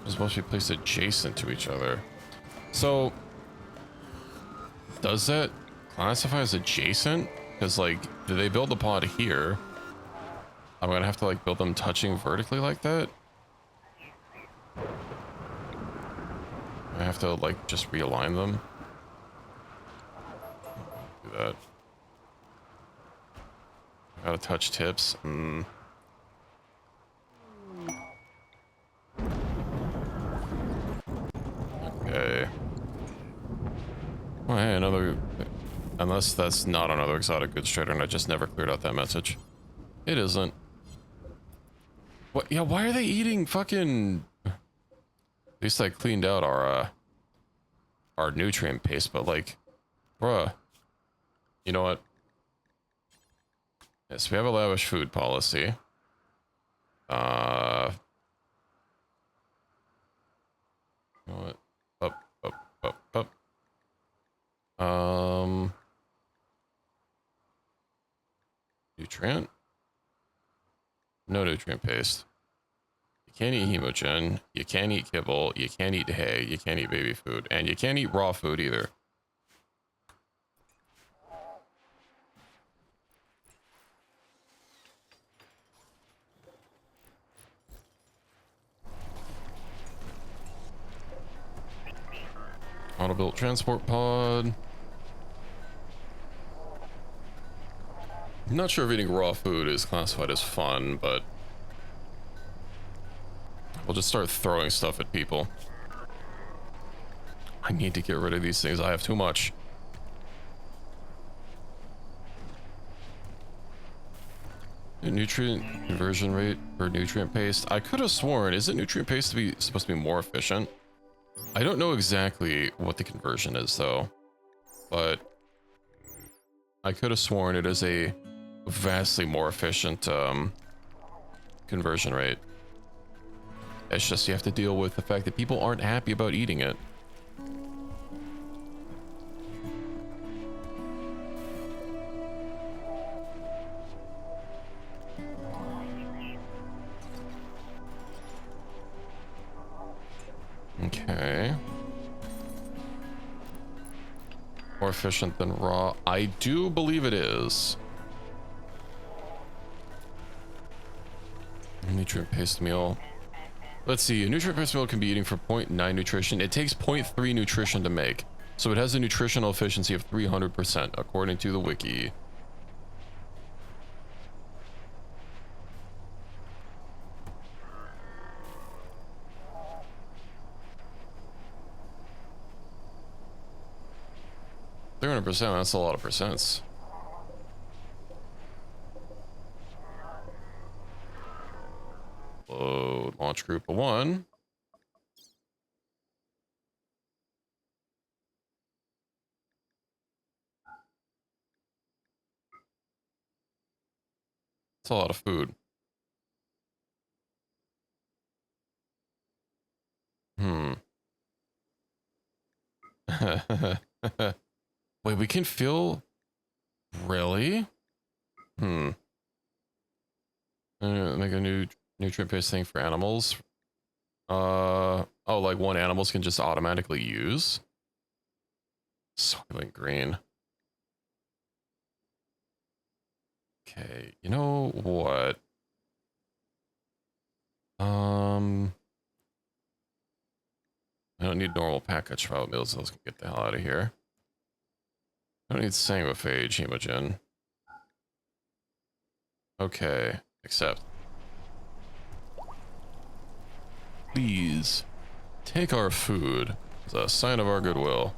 They're supposed to be placed adjacent to each other. So does that classify as adjacent? Because like, do they build the pod here? I'm gonna have to like build them touching vertically like that. I have to like just realign them. Do that. Gotta touch tips. Okay. Oh, hey, another. Unless that's not another exotic goods trader, and I just never cleared out that message. It isn't. What? Yeah, why are they eating fucking? At least I cleaned out our nutrient paste, but like, bruh. You know what? Yes, we have a lavish food policy. You know what? Up. Nutrient? No nutrient paste. You can't eat hemogen, you can't eat kibble, you can't eat hay, you can't eat baby food, and you can't eat raw food either. Auto-built transport pod. I'm not sure if eating raw food is classified as fun, but we'll just start throwing stuff at people. I need to get rid of these things. I have too much. The nutrient conversion rate for nutrient paste. I could have sworn, isn't nutrient paste supposed to be more efficient? I don't know exactly what the conversion is though, but I could have sworn it is a vastly more efficient conversion rate. It's just you have to deal with the fact that people aren't happy about eating it. Okay. More efficient than raw. I do believe it is. Nutrient paste meal. Let's see. A nutrient paste meal can be eating for 0.9 nutrition. It takes 0.3 nutrition to make. So it has a nutritional efficiency of 300%, according to the wiki. %, that's a lot of percents. Load launch group of 1. That's a lot of food. Wait, we can fill... Really? Make a new nutrient based thing for animals. Oh, like one animals can just automatically use? Soylent Green. Okay, you know what? I don't need normal packaged trout meals. Those can get the hell out of here. I don't need sanguiphage hemogen. Okay, accept. Please take our food as a sign of our goodwill.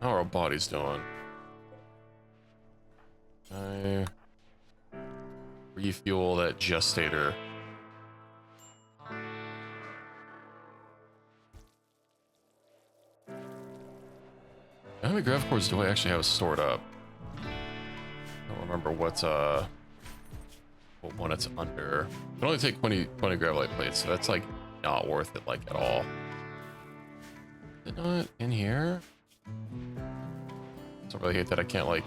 How are our bodies doing? I refuel that gestator. How many grav cores do I actually have stored up? I don't remember what one it's under. I can only take 20 gravite plates, so that's like not worth it like at all. Is it not in here? I really hate that I can't like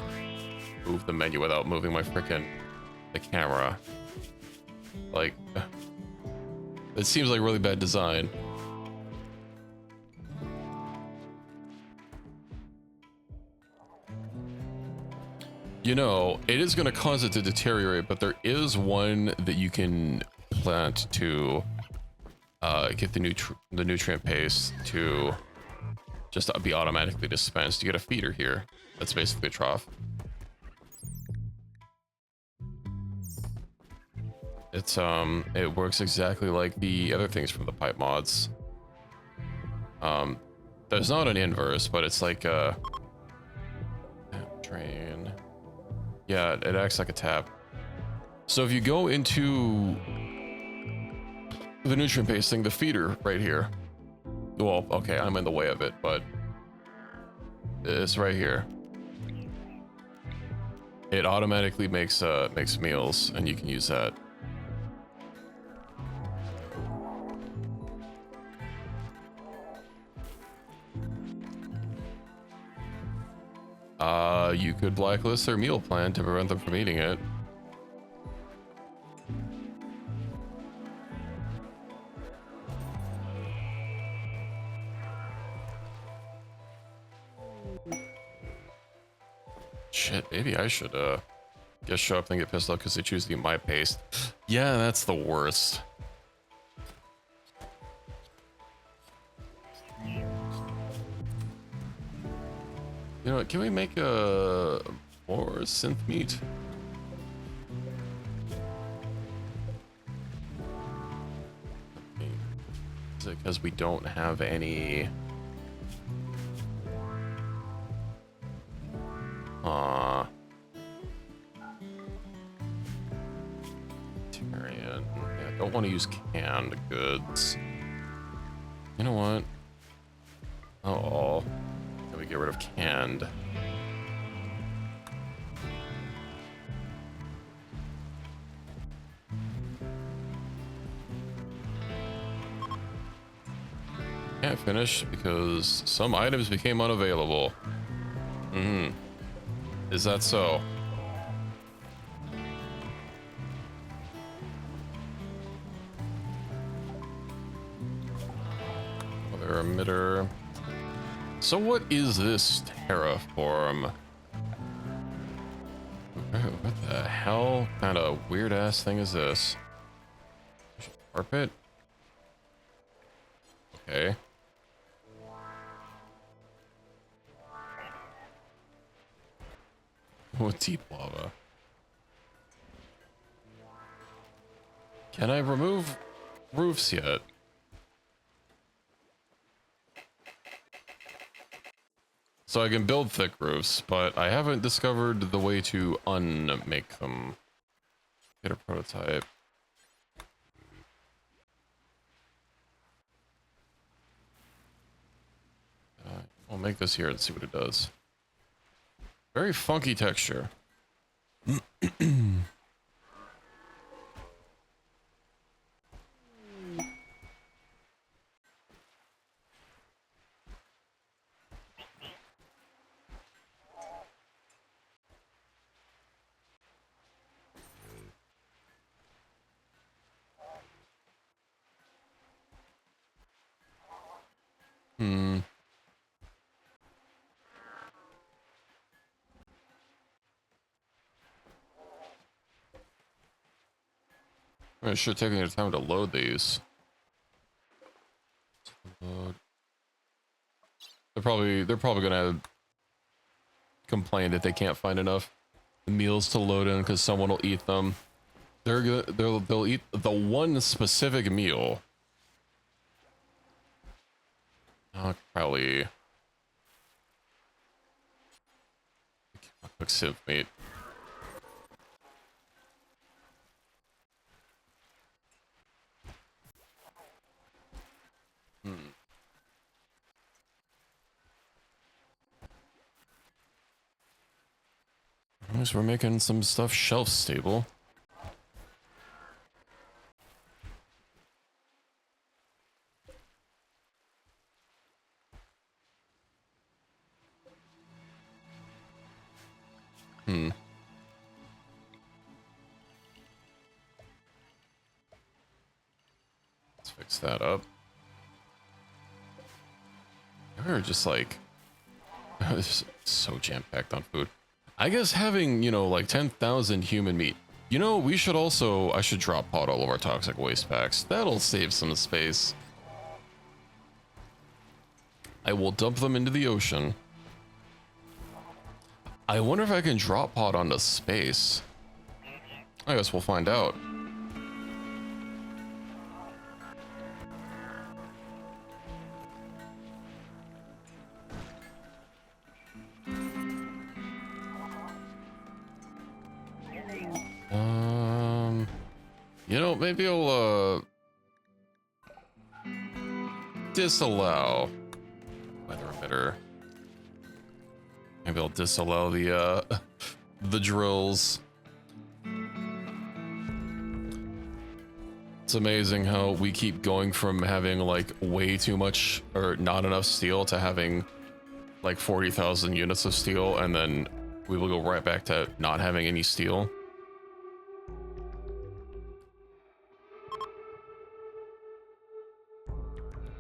move the menu without moving my freaking the camera. Like, it seems like really bad design. You know, it is going to cause it to deteriorate, but there is one that you can plant to get the nutrient paste to just be automatically dispensed. You get a feeder here. That's basically a trough. It's it works exactly like the other things from the pipe mods. There's not an inverse, but it's like a drain. Yeah, it acts like a tap. So if you go into the nutrient pasting, the feeder right here. Well, okay, I'm in the way of it, but it's right here. It automatically makes meals, and you can use that. You could blacklist their meal plan to prevent them from eating it. Maybe I should just show up and get pissed off because they choose to be my paste. Yeah, that's the worst. You know what, can we make a more synth meat? Is it because we don't have any? Tyrion. Yeah, I don't want to use canned goods. You know what? Oh, can we get rid of canned? Can't finish because some items became unavailable. Is that so? Other emitter. So what is this terraform? What the hell kind of weird ass thing is this? Carpet? Okay. Oh, deep lava. Can I remove roofs yet? So I can build thick roofs, but I haven't discovered the way to unmake them. Get a prototype. I'll make this here and see what it does. Very funky texture. It should take me time to load these. Load. They're probably gonna complain that they can't find enough meals to load in because someone will eat them. They'll eat the one specific meal. Probably cook sieve meat. At least we're making some stuff shelf stable. Let's fix that up. We're just like this is so jam-packed on food. I guess having, you know, like 10,000 human meat. You know, we should also, I should drop pod all of our toxic waste packs. That'll save some space. I will dump them into the ocean. I wonder if I can drop pod onto space. I guess we'll find out. You know, maybe I'll disallow weather emitter. Maybe I'll disallow the drills. It's amazing how we keep going from having like way too much or not enough steel to having like 40,000 units of steel, and then we will go right back to not having any steel.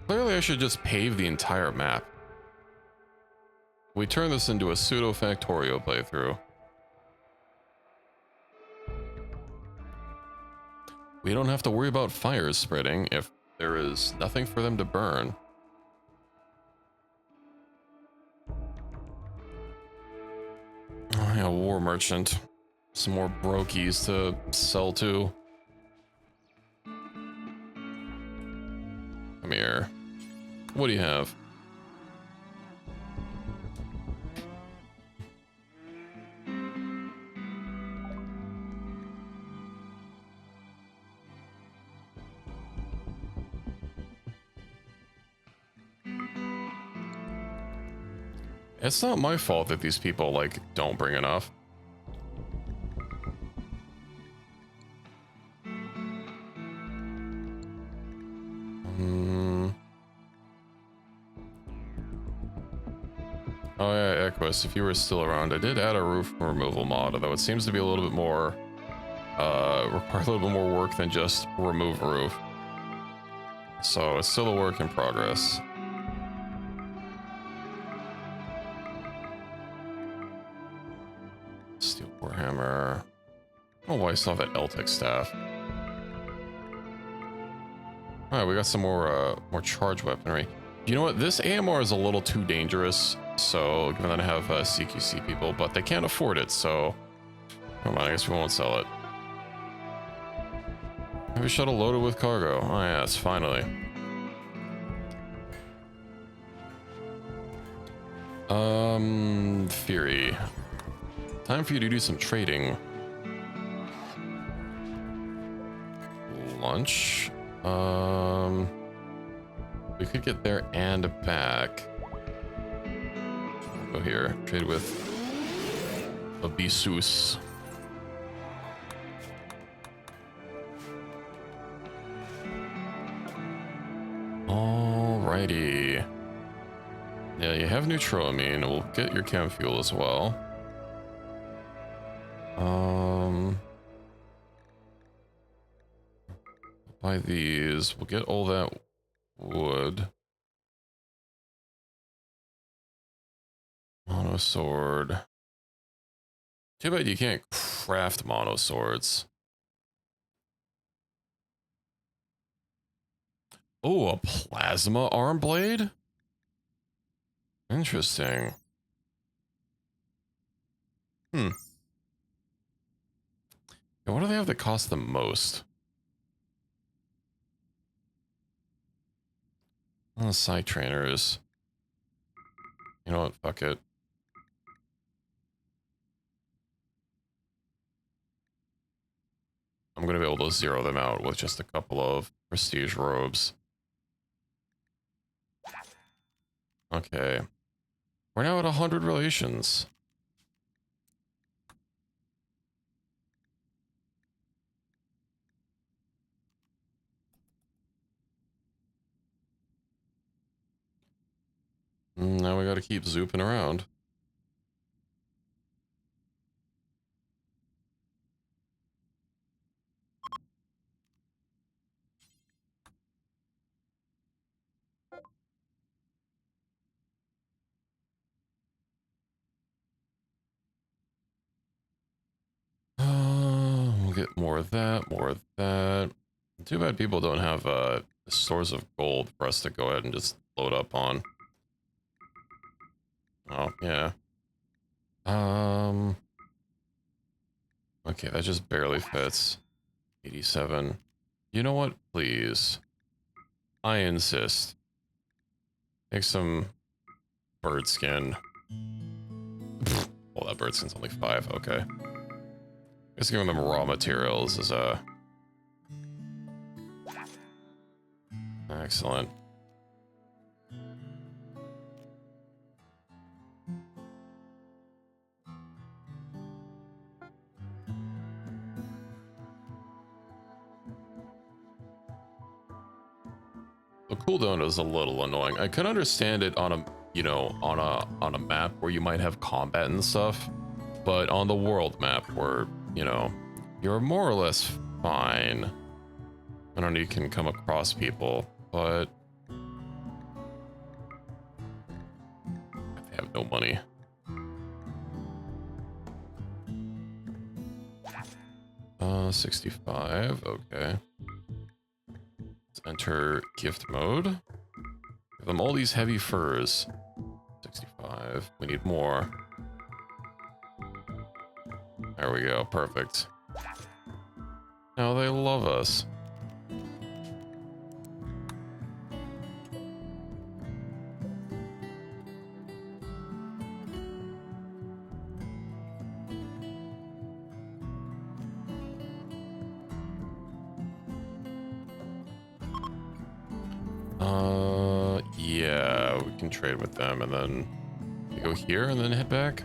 Clearly I should just pave the entire map. We turn this into a pseudo Factorio playthrough. we don't have to worry about fires spreading if there is nothing for them to burn. Oh yeah, war merchant. Some more brokies to sell to. Come here. What do you have? It's not my fault that these people, like, don't bring enough. Oh yeah, Equus, if you were still around, I did add a roof removal mod, although it seems to be a little bit more, require a little bit more work than just remove roof. So it's still a work in progress. Steel Warhammer. Oh, why I still have that L-Tech staff. Alright, we got some more charge weaponry. You know what? This AMR is a little too dangerous. So, given that I have CQC people, but they can't afford it, so... Come on, I guess we won't sell it. Have a shuttle loaded with cargo. Oh yes, finally. Fury. Time for you to do some trading. Lunch. We could get there and back. Go here. Trade with Abyssus. Alrighty. Yeah, you have neutroamine. We'll get your chem fuel as well. Buy these. We'll get all that wood. Mono sword. Too bad you can't craft mono swords. Oh, a plasma arm blade? Interesting. Yeah, what do they have that cost the most? Oh, side trainers. You know what? Fuck it. I'm gonna be able to zero them out with just a couple of prestige robes. Okay. We're now at 100 relations. Now we gotta keep zooping around. We'll get more of that, more of that. Too bad people don't have stores of gold for us to go ahead and just load up on. Oh, yeah. Okay, that just barely fits. 87. You know what? Please. I insist. Take some bird skin. Well, that bird skin's only 5. Okay. Just giving them raw materials is excellent. The cooldown is a little annoying. I could understand it on a, you know, on a map where you might have combat and stuff, but on the world map where, you know, you're more or less fine. I don't know, you can come across people, but they have no money. 65, okay. Let's enter gift mode. Give them all these heavy furs. 65, we need more. There we go, perfect. Now they love us. Yeah, we can trade with them and then we go here and then head back.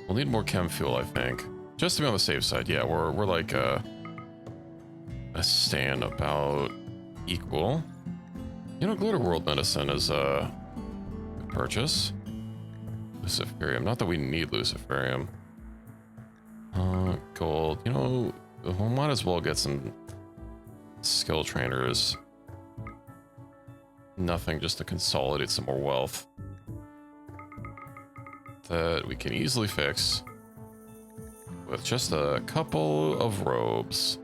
We'll need more chem fuel, I think. Just to be on the safe side, yeah, we're like a stand about equal. You know, Glitter World medicine is a good purchase. Luciferium, not that we need Luciferium. Gold, you know, we might as well get some skill trainers. Nothing, just to consolidate some more wealth that we can easily fix with just a couple of robes.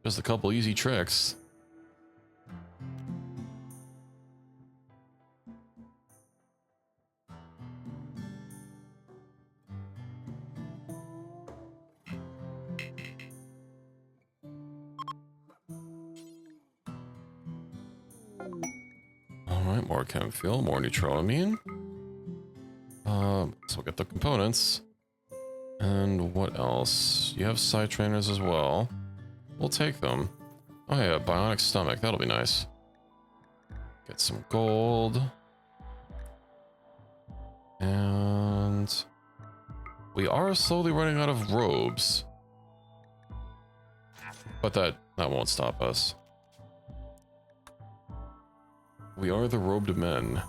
Just a couple easy tricks. Alright, more chem fuel, more neutroamine. So we'll get the components. And what else? You have side trainers as well. We'll take them. Oh yeah, bionic stomach, that'll be nice. Get some gold. And we are slowly running out of robes. But that won't stop us. We are the robed men.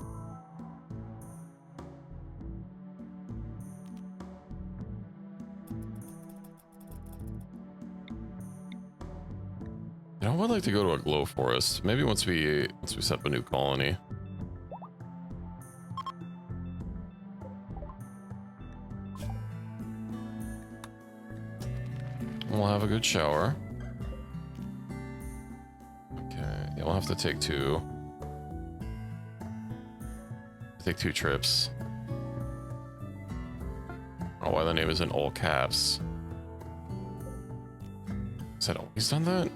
You know, I would like to go to a glow forest. Maybe once we set up a new colony. We'll have a good shower. Okay, yeah, we'll have to take two. Take 2 trips. Oh, why the name is in all caps. Has that always done that?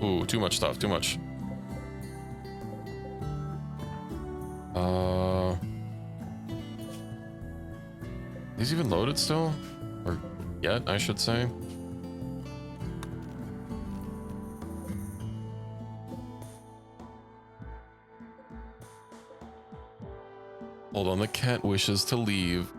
Ooh, too much stuff, too much. Is even loaded still? Or yet, I should say. Hold on, the cat wishes to leave.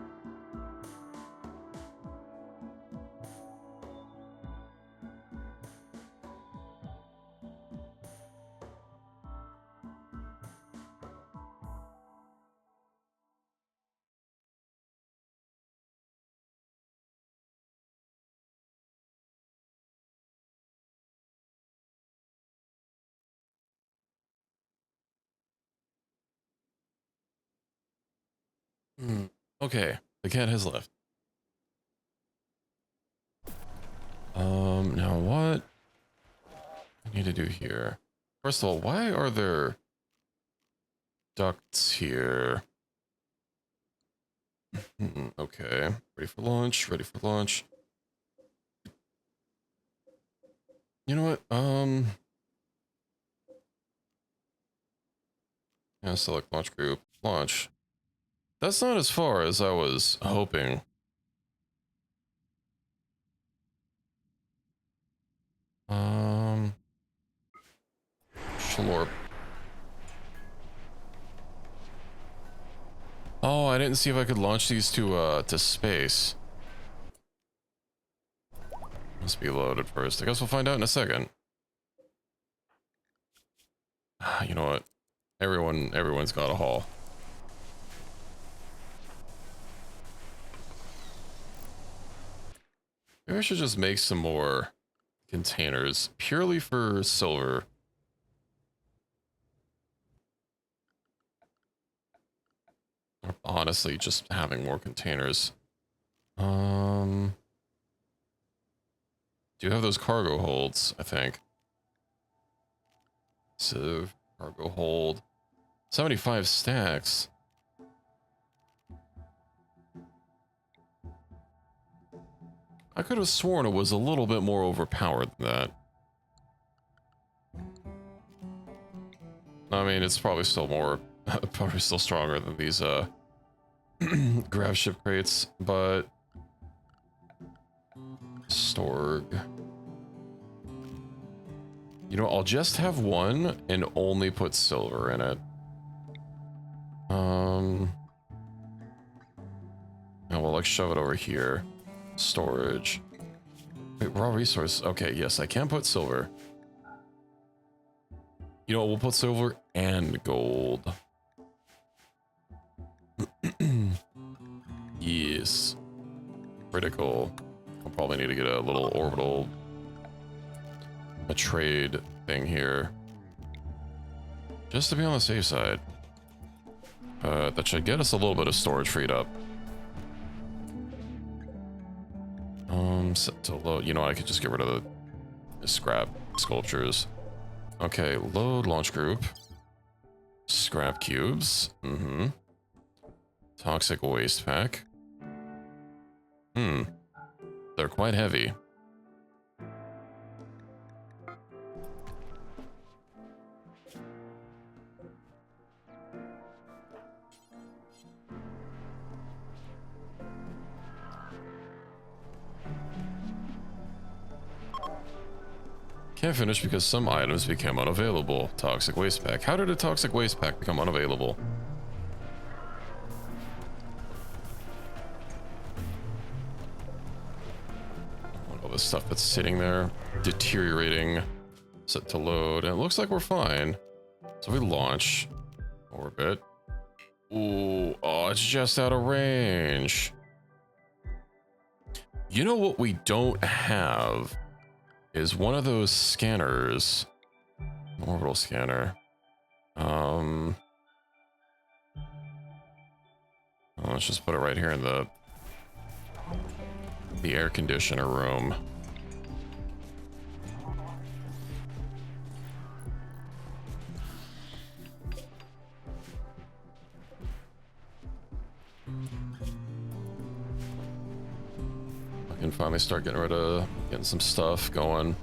Okay, the cat has left. Now what I need to do here? First of all, why are there ducts here? Okay, ready for launch, ready for launch. You know what? Yeah, select launch group, launch. That's not as far as I was hoping. Schlorp. Oh, I didn't see if I could launch these to space. Must be loaded first. I guess we'll find out in a second. You know what? Everyone's got a haul. Maybe I should just make some more containers purely for silver. Honestly, just having more containers. Do you have those cargo holds, I think? So, cargo hold. 75 stacks. I could have sworn it was a little bit more overpowered than that. I mean, it's probably still more, probably still stronger than these, grab ship crates, but... Storg. You know, I'll just have one and only put silver in it. Oh, well, like shove it over here. Storage. Wait, raw resource. Okay, yes, I can put silver. You know, we'll put silver and gold. Yes. Critical. I'll probably need to get a little orbital... a trade thing here. Just to be on the safe side. That should get us a little bit of storage freed up. Set to load. You know, I could just get rid of the scrap sculptures. Okay, load launch group. Scrap cubes. Toxic waste pack. They're quite heavy. Can't finish because some items became unavailable. Toxic waste pack. How did a toxic waste pack become unavailable? All this stuff that's sitting there, deteriorating. Set to load, and it looks like we're fine. So we launch. Orbit. Ooh, oh, it's just out of range. You know what we don't have is one of those scanners. Orbital scanner. Let's just put it right here in the air conditioner room. I can finally start getting some stuff going.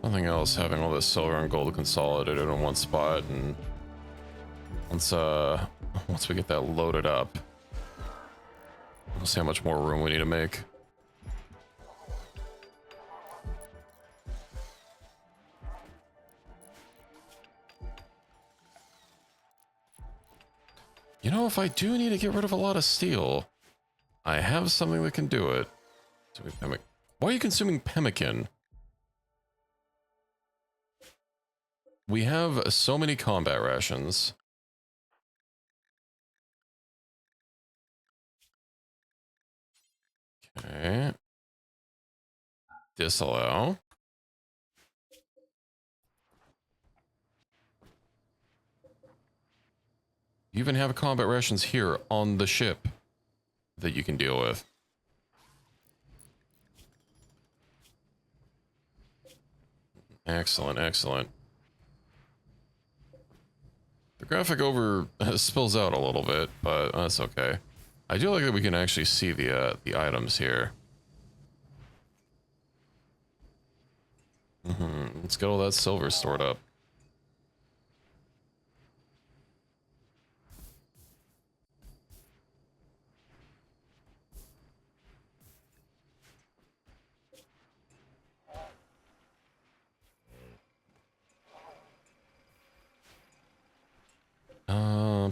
Nothing else, having all this silver and gold consolidated in one spot, and once we get that loaded up, we'll see how much more room we need to make. You know, if I do need to get rid of a lot of steel, I have something that can do it. Why are you consuming pemmican? We have so many combat rations. Okay. Disallow. You even have combat rations here on the ship that you can deal with. Excellent, excellent. The graphic over spills out a little bit, but that's okay. I do like that we can actually see the items here. Let's get all that silver stored up.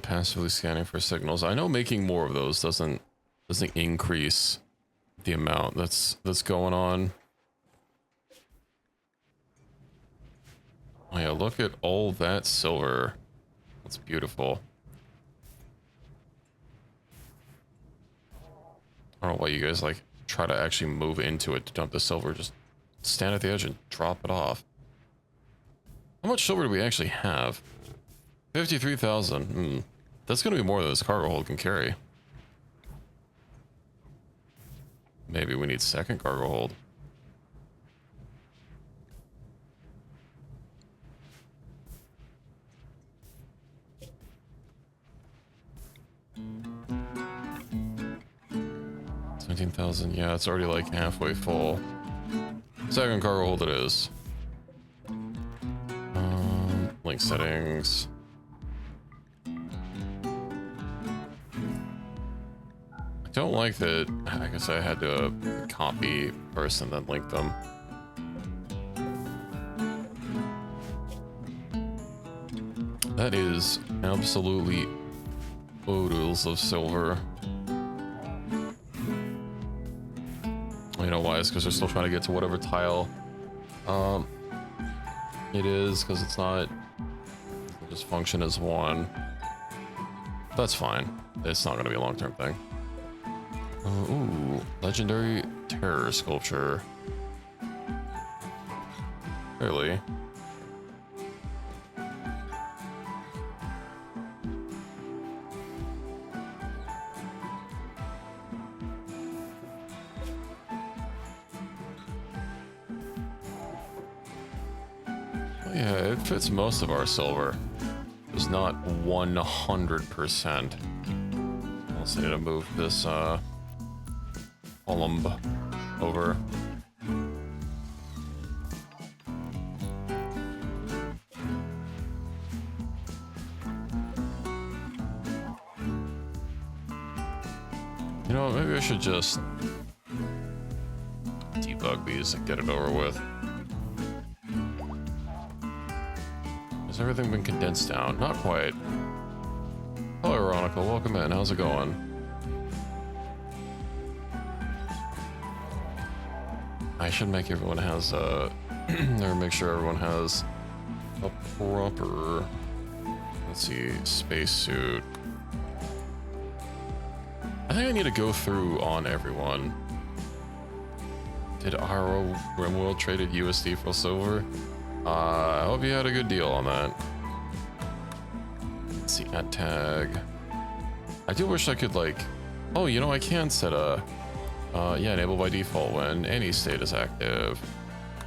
passively scanning for signals. I know making more of those doesn't increase the amount that's going on. Oh yeah, look at all that silver. That's beautiful. I don't know why you guys like try to actually move into it to dump the silver. Just stand at the edge and drop it off. How much silver do we actually have? 53,000. That's going to be more than this cargo hold can carry. Maybe we need second cargo hold. $17,000. Yeah, it's already like halfway full. Second cargo hold it is. Link settings. I don't like that. I guess I had to copy first and then link them. That is absolutely oodles of silver. You know why? It's because they're still trying to get to whatever tile it is, because it's not just function as one. That's fine. It's not going to be a long-term thing. Ooh, legendary terror sculpture. Really? Yeah, it fits most of our silver. It's not 100%. Unless I need to move this column over. You know, maybe I should just debug these and get it over with. Has everything been condensed down? Not quite. Hello, Veronica. Welcome in. How's it going? I should make everyone has or make sure everyone has a proper, let's see, spacesuit. I think I need to go through on everyone. Did our Rimworld traded USD for silver? I hope you had a good deal on that. Let's see, add tag. I do wish I could like, oh, you know, I can set a, yeah, enable by default when any state is active.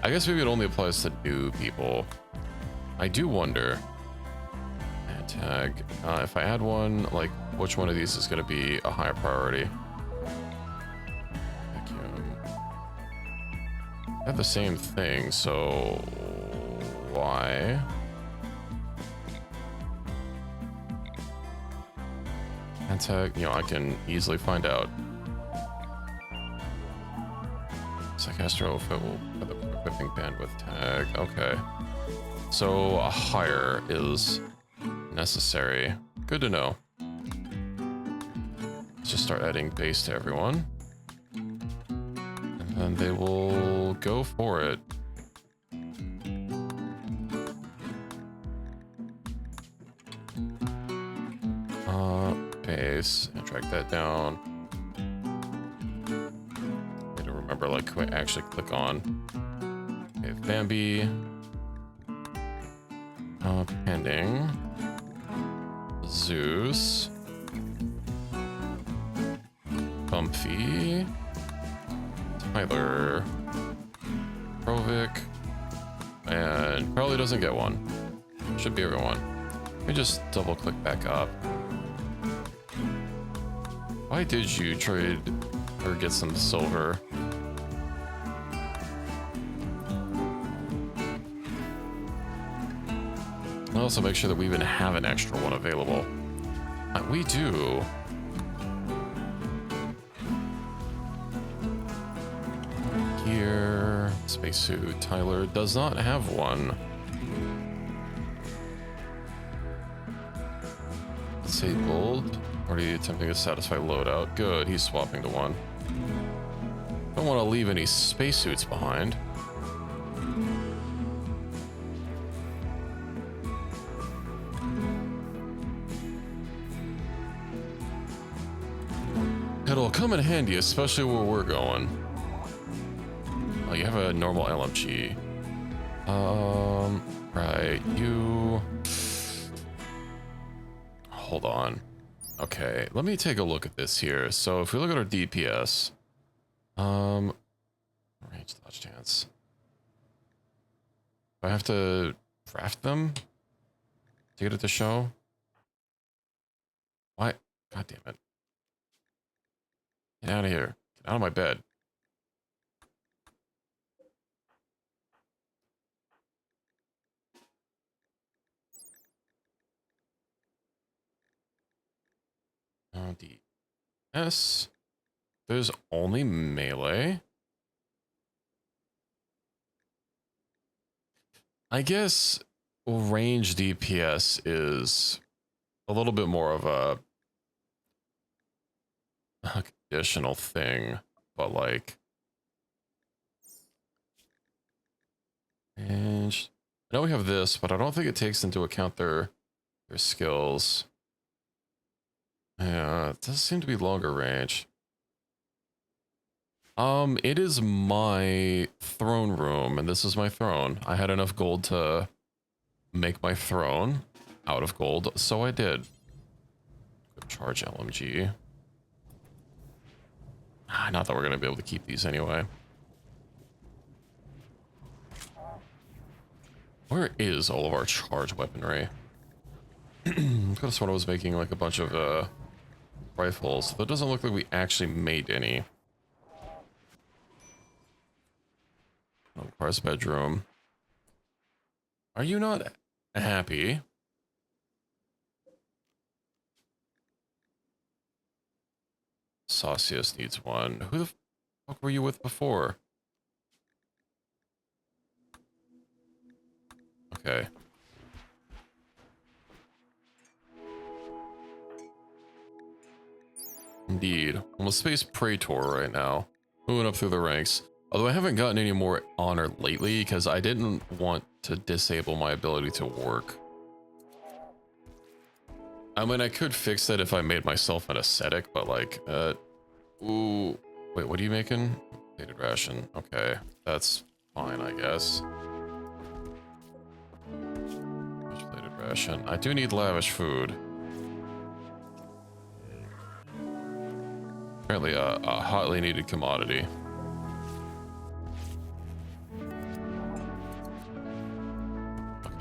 I guess maybe it only applies to new people. I do wonder. Add tag. If I add one, like, which one of these is going to be a higher priority? Vacuum. I have the same thing, so why? Add tag, you know, I can easily find out. Astro for the equipping bandwidth tag. Okay. So a higher is necessary. Good to know. Let's just start adding base to everyone. And then they will go for it. Base, and drag that down. Remember, like, I actually click on. Okay, Bambi. Pending. Zeus. Comfy. Tyler. Provic. And probably doesn't get one. Should be everyone. Let me just double click back up. Why did you trade or get some silver? I'll also make sure that we even have an extra one available. We do. Here, spacesuit. Tyler does not have one. Let's disabled. Already attempting to satisfy loadout. Good, he's swapping to one. Don't want to leave any spacesuits behind. It'll come in handy, especially where we're going. Oh, you have a normal LMG. Right, you... Hold on. Okay, let me take a look at this here. So if we look at our DPS, range dodge chance. Do I have to craft them to get it to show? Why? God damn it. Get out of here. Get out of my bed. DS. There's only melee. I guess range DPS is a little bit more of a conditional thing, but like, and I know we have this, but I don't think it takes into account their skills. Yeah, it does seem to be longer range. It is my throne room, and this is my throne. I had enough gold to make my throne out of gold, so I did. Charge LMG. Not that we're gonna be able to keep these anyway. Where is all of our charge weaponry? I could have sworn I was making like a bunch of rifles. Though it doesn't look like we actually made any. Requires bedroom. Are you not happy? Saucius needs one. Who the fuck were you with before? Okay. Indeed. I'm a space praetor right now. Moving up through the ranks. Although I haven't gotten any more honor lately because I didn't want to disable my ability to work. I mean, I could fix that if I made myself an ascetic, but like, ooh, wait, what are you making? Updated ration. Okay, that's fine, I guess. Updated ration. I do need lavish food. Apparently a hotly needed commodity.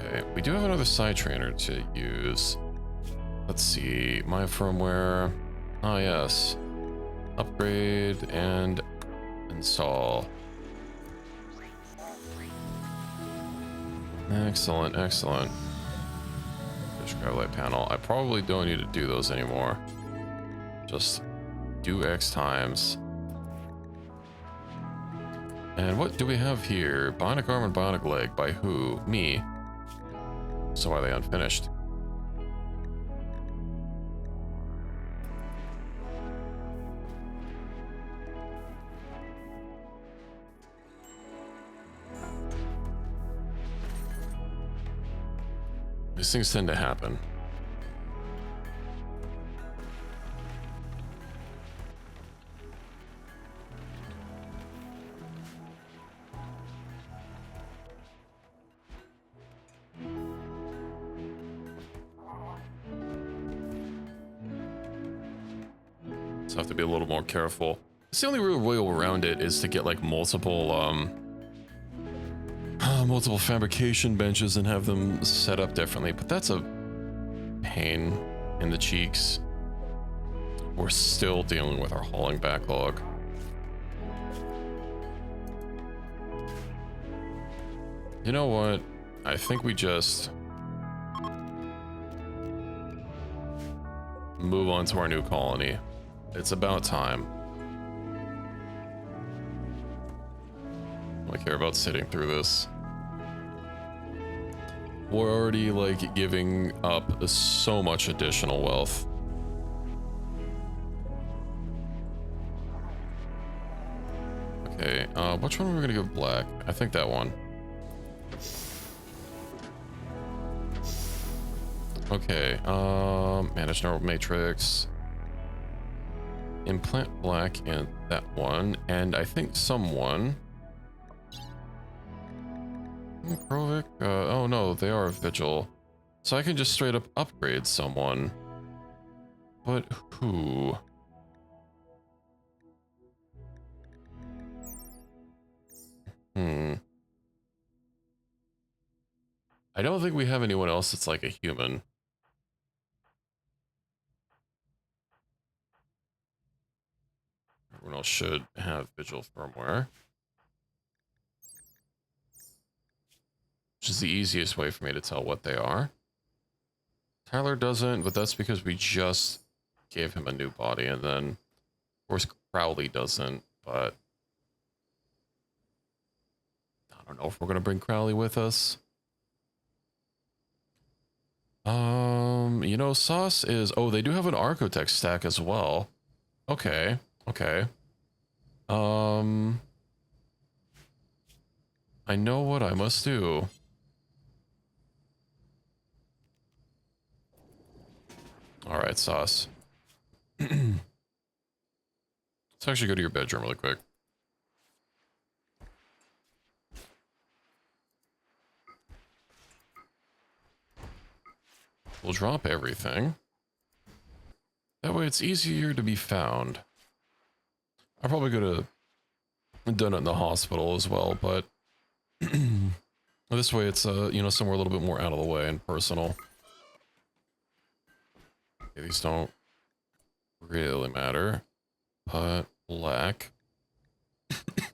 Okay, we do have another side trainer to use. Let's see, my firmware. Ah, yes. Upgrade and install. Excellent, excellent. Fish grab light panel. I probably don't need to do those anymore. Just do X times. And what do we have here? Bionic arm and bionic leg. By who? Me. So why are they unfinished? These things tend to happen. So I have to be a little more careful. It's the only real way around it is to get like multiple multiple fabrication benches and have them set up differently, but that's a pain in the cheeks. We're still dealing with our hauling backlog. You know what? I think we just move on to our new colony. It's about time. I don't care about sitting through this. We're already like giving up so much additional wealth. Okay, which one are we gonna give black? I think that one. Okay, manage neural matrix. Implant black in that one, and I think someone... Krovic? Oh no, they are Vigil. So I can just straight up upgrade someone. But who? I don't think we have anyone else that's like a human. Everyone else should have Vigil firmware. Which is the easiest way for me to tell what they are. Tyler doesn't, but that's because we just gave him a new body, and then, of course, Crowley doesn't, but I don't know if we're going to bring Crowley with us. You know, Sauce is... Oh, they do have an Architect stack as well. Okay, okay. I know what I must do. Alright, Sauce. Let's actually go to your bedroom really quick. We'll drop everything. That way it's easier to be found. I'll probably go to done it in the hospital as well, but this way it's you know, somewhere a little bit more out of the way and personal. Okay, these don't really matter, but black.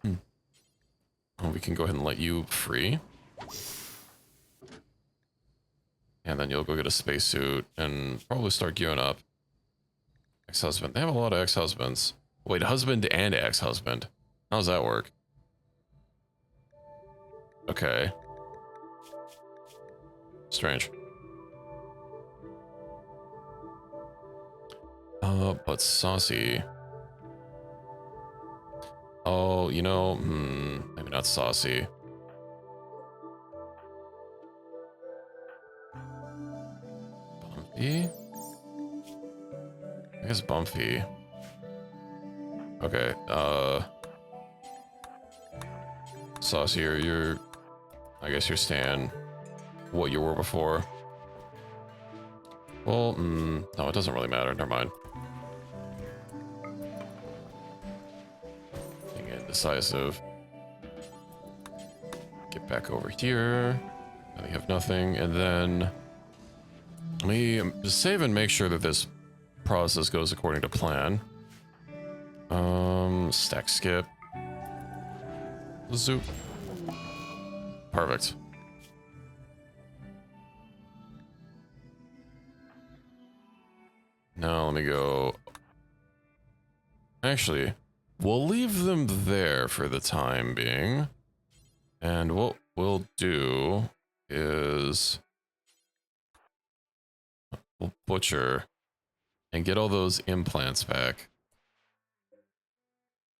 Oh, we can go ahead and let you free. And then you'll go get a spacesuit and probably start gearing up. Ex-husband. They have a lot of ex-husbands. Wait, husband and ex-husband. How does that work? Okay. Strange. But Saucy. Oh, you know, maybe not Saucy. Bumpy? I guess Bumpy. Okay, Saucy, you're I guess you're staying what you were before. Well, no, it doesn't really matter. Never mind. Being indecisive. Get back over here. We have nothing, and then let me just save and make sure that this process goes according to plan. Stack skip. Zoop. Perfect. Now let me go. Actually, we'll leave them there for the time being. And what we'll do is we'll butcher and get all those implants back.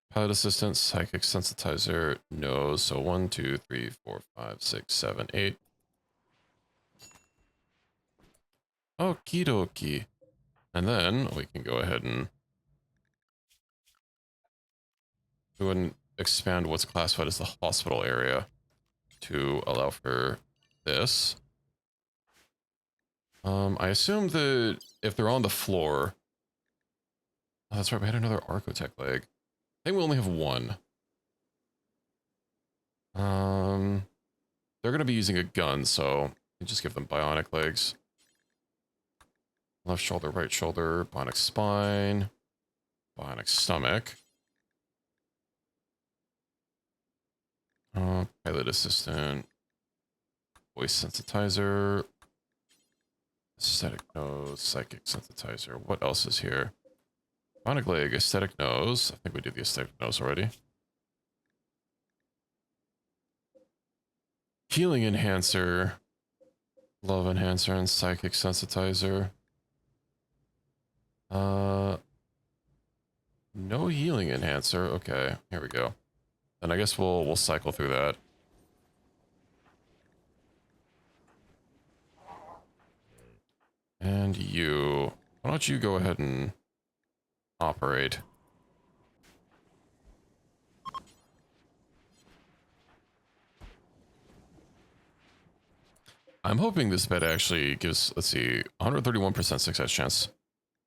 Pilot assistant, psychic sensitizer, no. So 1, 2, 3, 4, 5, 6, 7, 8. Okie dokie. And then we can go ahead and expand what's classified as the hospital area to allow for this. I assume that if they're on the floor... Oh, that's right, we had another Architect leg. I think we only have one. They're going to be using a gun, so you just give them bionic legs. Left shoulder, right shoulder, bionic spine, bionic stomach. Pilot assistant, voice sensitizer, aesthetic nose, psychic sensitizer. What else is here? Bionic leg, aesthetic nose. I think we did the aesthetic nose already. Healing enhancer, love enhancer, and psychic sensitizer. No healing enhancer. Okay, here we go. And I guess we'll cycle through that. And you, why don't you go ahead and operate? I'm hoping this bed actually gives, let's see, 131% success chance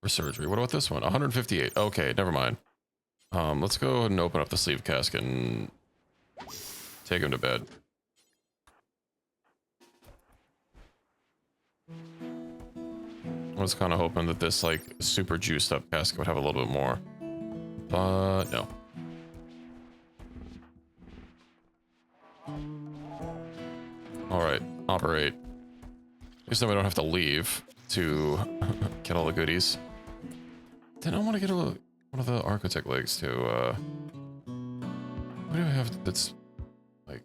for surgery. What about this one? 158. Okay, never mind. Let's go ahead and open up the sleeve casket and take him to bed. I was kind of hoping that this like super juiced up casket would have a little bit more, but no. All right, operate. At least then we don't have to leave to get all the goodies. Then I want to get one of the architect legs too. What do I have that's like,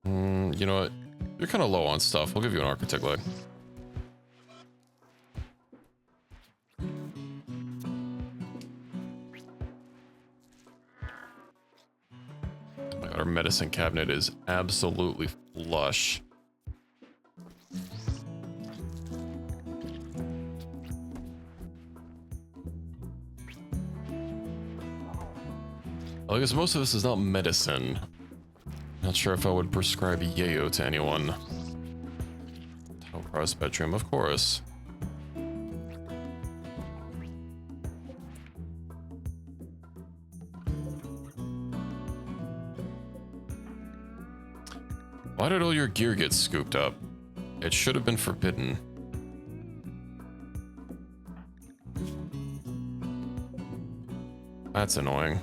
you know what? You're kind of low on stuff. We'll give you an architect leg. Oh my God, our medicine cabinet is absolutely flush. I guess most of this is not medicine. Not sure if I would prescribe yayo to anyone. Title cross bedroom, of course. Why did all your gear get scooped up? It should have been forbidden. That's annoying.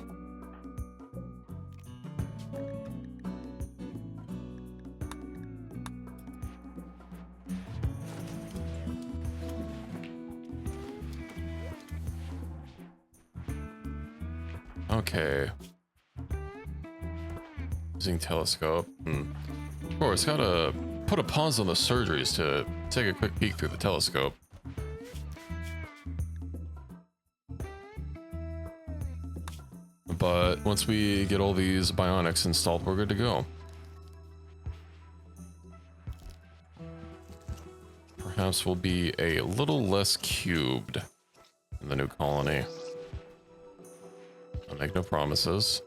Okay. Using telescope. Of course, gotta put a pause on the surgeries to take a quick peek through the telescope. But once we get all these bionics installed, we're good to go. Perhaps we'll be a little less cubed in the new colony. I'll make no promises.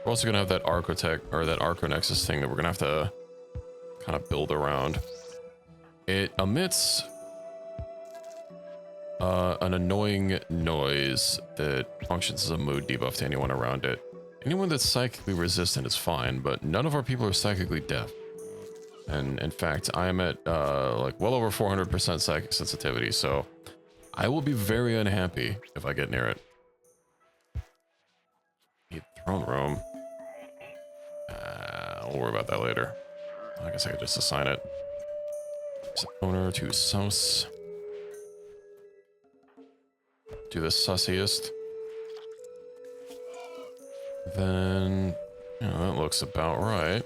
We're also gonna have that Architect or that Arconexus thing that we're gonna have to kind of build around. It emits an annoying noise that functions as a mood debuff to anyone around it. Anyone that's psychically resistant is fine, but none of our people are psychically deaf. And in fact, I am at like well over 400% psychic sensitivity, so I will be very unhappy if I get near it. Need throne room. I'll worry about that later. I guess I could just assign it. Owner to Sus. Do the sussiest. Then, you know, that looks about right.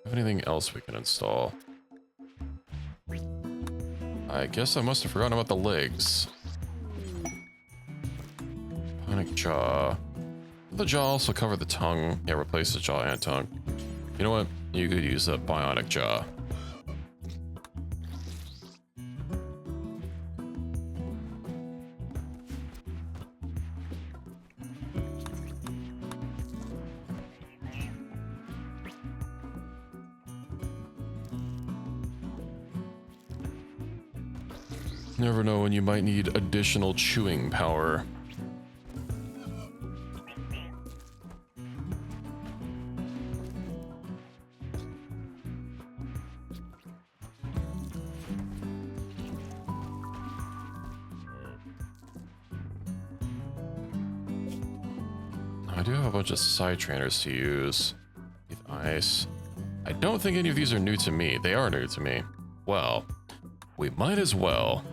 Have anything else we can install? I guess I must have forgotten about the legs. Bionic jaw. The jaw also cover the tongue. Yeah, replace the jaw and tongue. You know what? You could use a bionic jaw. Never know when you might need additional chewing power. I do have a bunch of side trainers to use. With ice. I don't think any of these are new to me. They are new to me. Well, we might as well.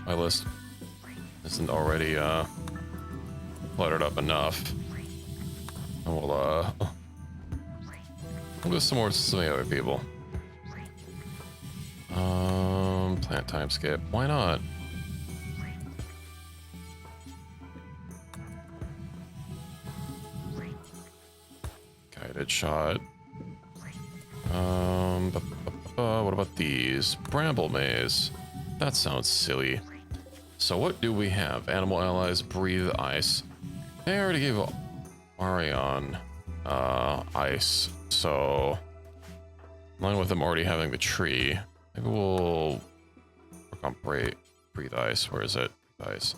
My list isn't already cluttered up enough. And we'll do some more to some of the other people. Plant time skip. Why not? Good shot. What about these? Bramble maze. That sounds silly. So what do we have? Animal allies, breathe ice. They already gave Arion ice, so in line with them already having the tree, maybe we'll work on breathe ice. Where is it? Ice.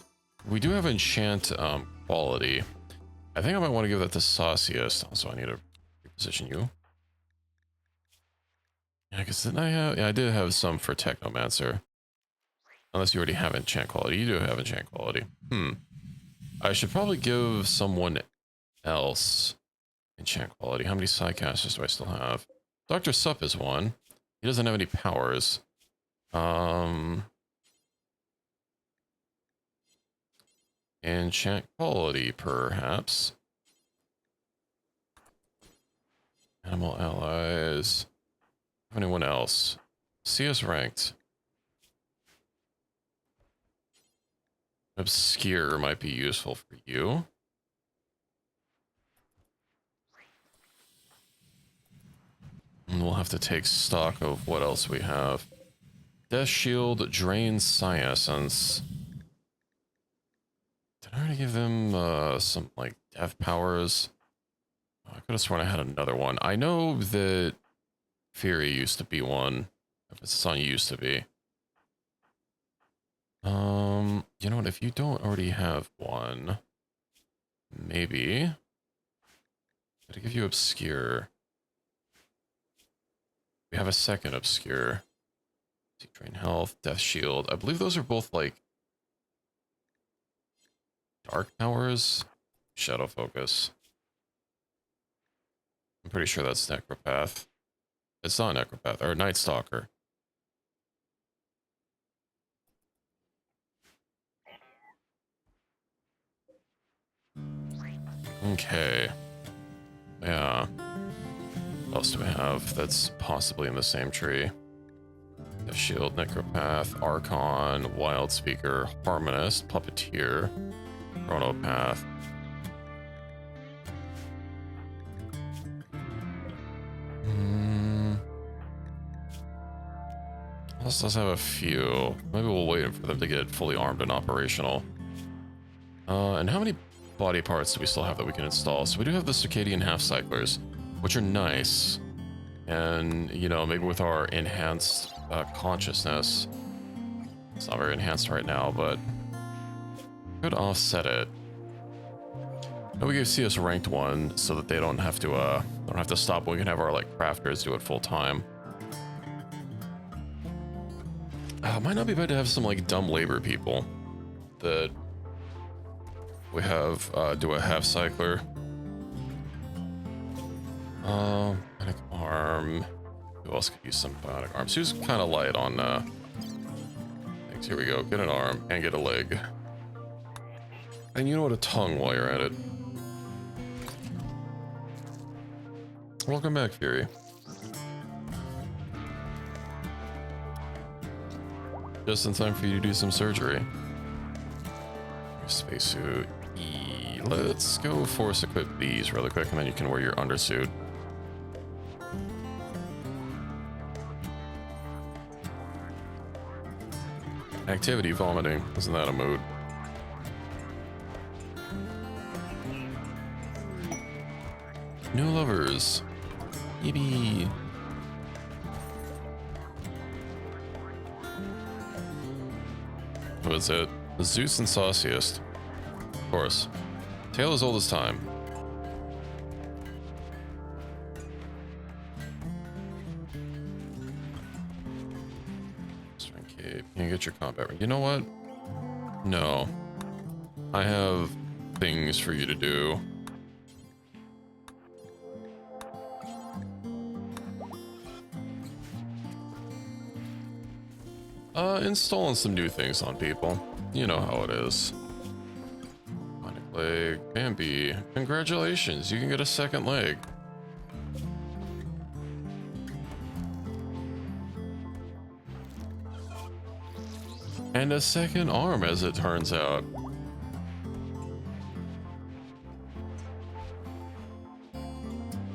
We do have enchant quality. I think I might want to give that to Sauciest. Also, I need to reposition you. Yeah, because didn't I have... Yeah, I did have some for Technomancer. Unless you already have enchant quality. You do have enchant quality. I should probably give someone else enchant quality. How many sidecasters do I still have? Dr. Sup is one. He doesn't have any powers. Enchant quality, perhaps. Animal allies. Anyone else? CS ranked. Obscure might be useful for you. And we'll have to take stock of what else we have. Death Shield drains Essence. Did I already give them some like death powers? Oh, I could have sworn I had another one. I know that Fury used to be one. If it's on used to be. You know what? If you don't already have one, maybe. Gotta give you Obscure. We have a second Obscure. Drain Health, Death Shield. I believe those are both like dark powers. Shadow Focus. I'm pretty sure that's Necropath. It's not Necropath, or Night Stalker. Okay. Yeah. What else do we have that's possibly in the same tree? The Shield, Necropath, Archon, Wild Speaker, Harmonist, Puppeteer, Chronopath. This does have a few. Maybe we'll wait for them to get fully armed and operational. And how many body parts do we still have that we can install? So we do have the Circadian Half Cyclers, which are nice. And, you know, maybe with our enhanced consciousness, it's not very enhanced right now, but could offset it. And we could see us ranked one so that they don't have to stop. We can have our like crafters do it full time. Might not be bad to have some like dumb labor people that we have do a half cycler. Bionic arm. Who else could use some bionic arms? Who's kind of light on things? Here we go. Get an arm and get a leg. And you know what? A tongue while you're at it. Welcome back, Fury. Just in time for you to do some surgery. Spacesuit. Let's go force equip these really quick, and then you can wear your undersuit. Activity vomiting. Isn't that a mood? New lovers. Yippee. What is it? Zeus and Sauciest. Of course. Tale as old as time. Strength cape. You get your combat. You know what? No. I have things for you to do. Installing some new things on people. You know how it is. Bionic leg. Bambi. Congratulations, you can get a second leg. And a second arm, as it turns out.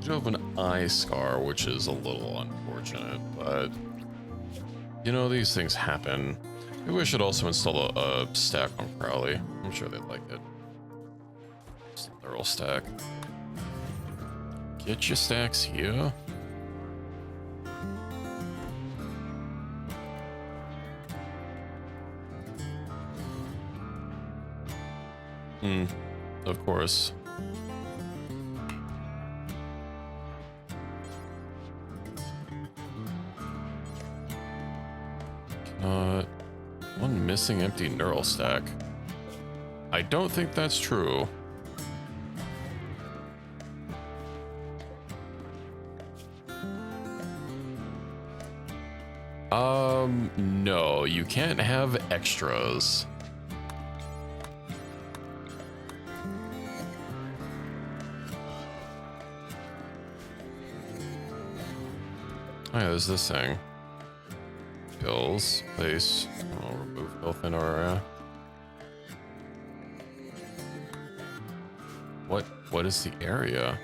do have an eye scar, which is a little unfortunate, but you know, these things happen. Maybe we should also install a stack on Crowley. I'm sure they'd like it. Just a thorough stack. Get your stacks here. Of course. One missing empty neural stack. I don't think that's true. No, you can't have extras. Oh yeah, there's this thing. Pills, place, I'll remove filth in our area. What is the area?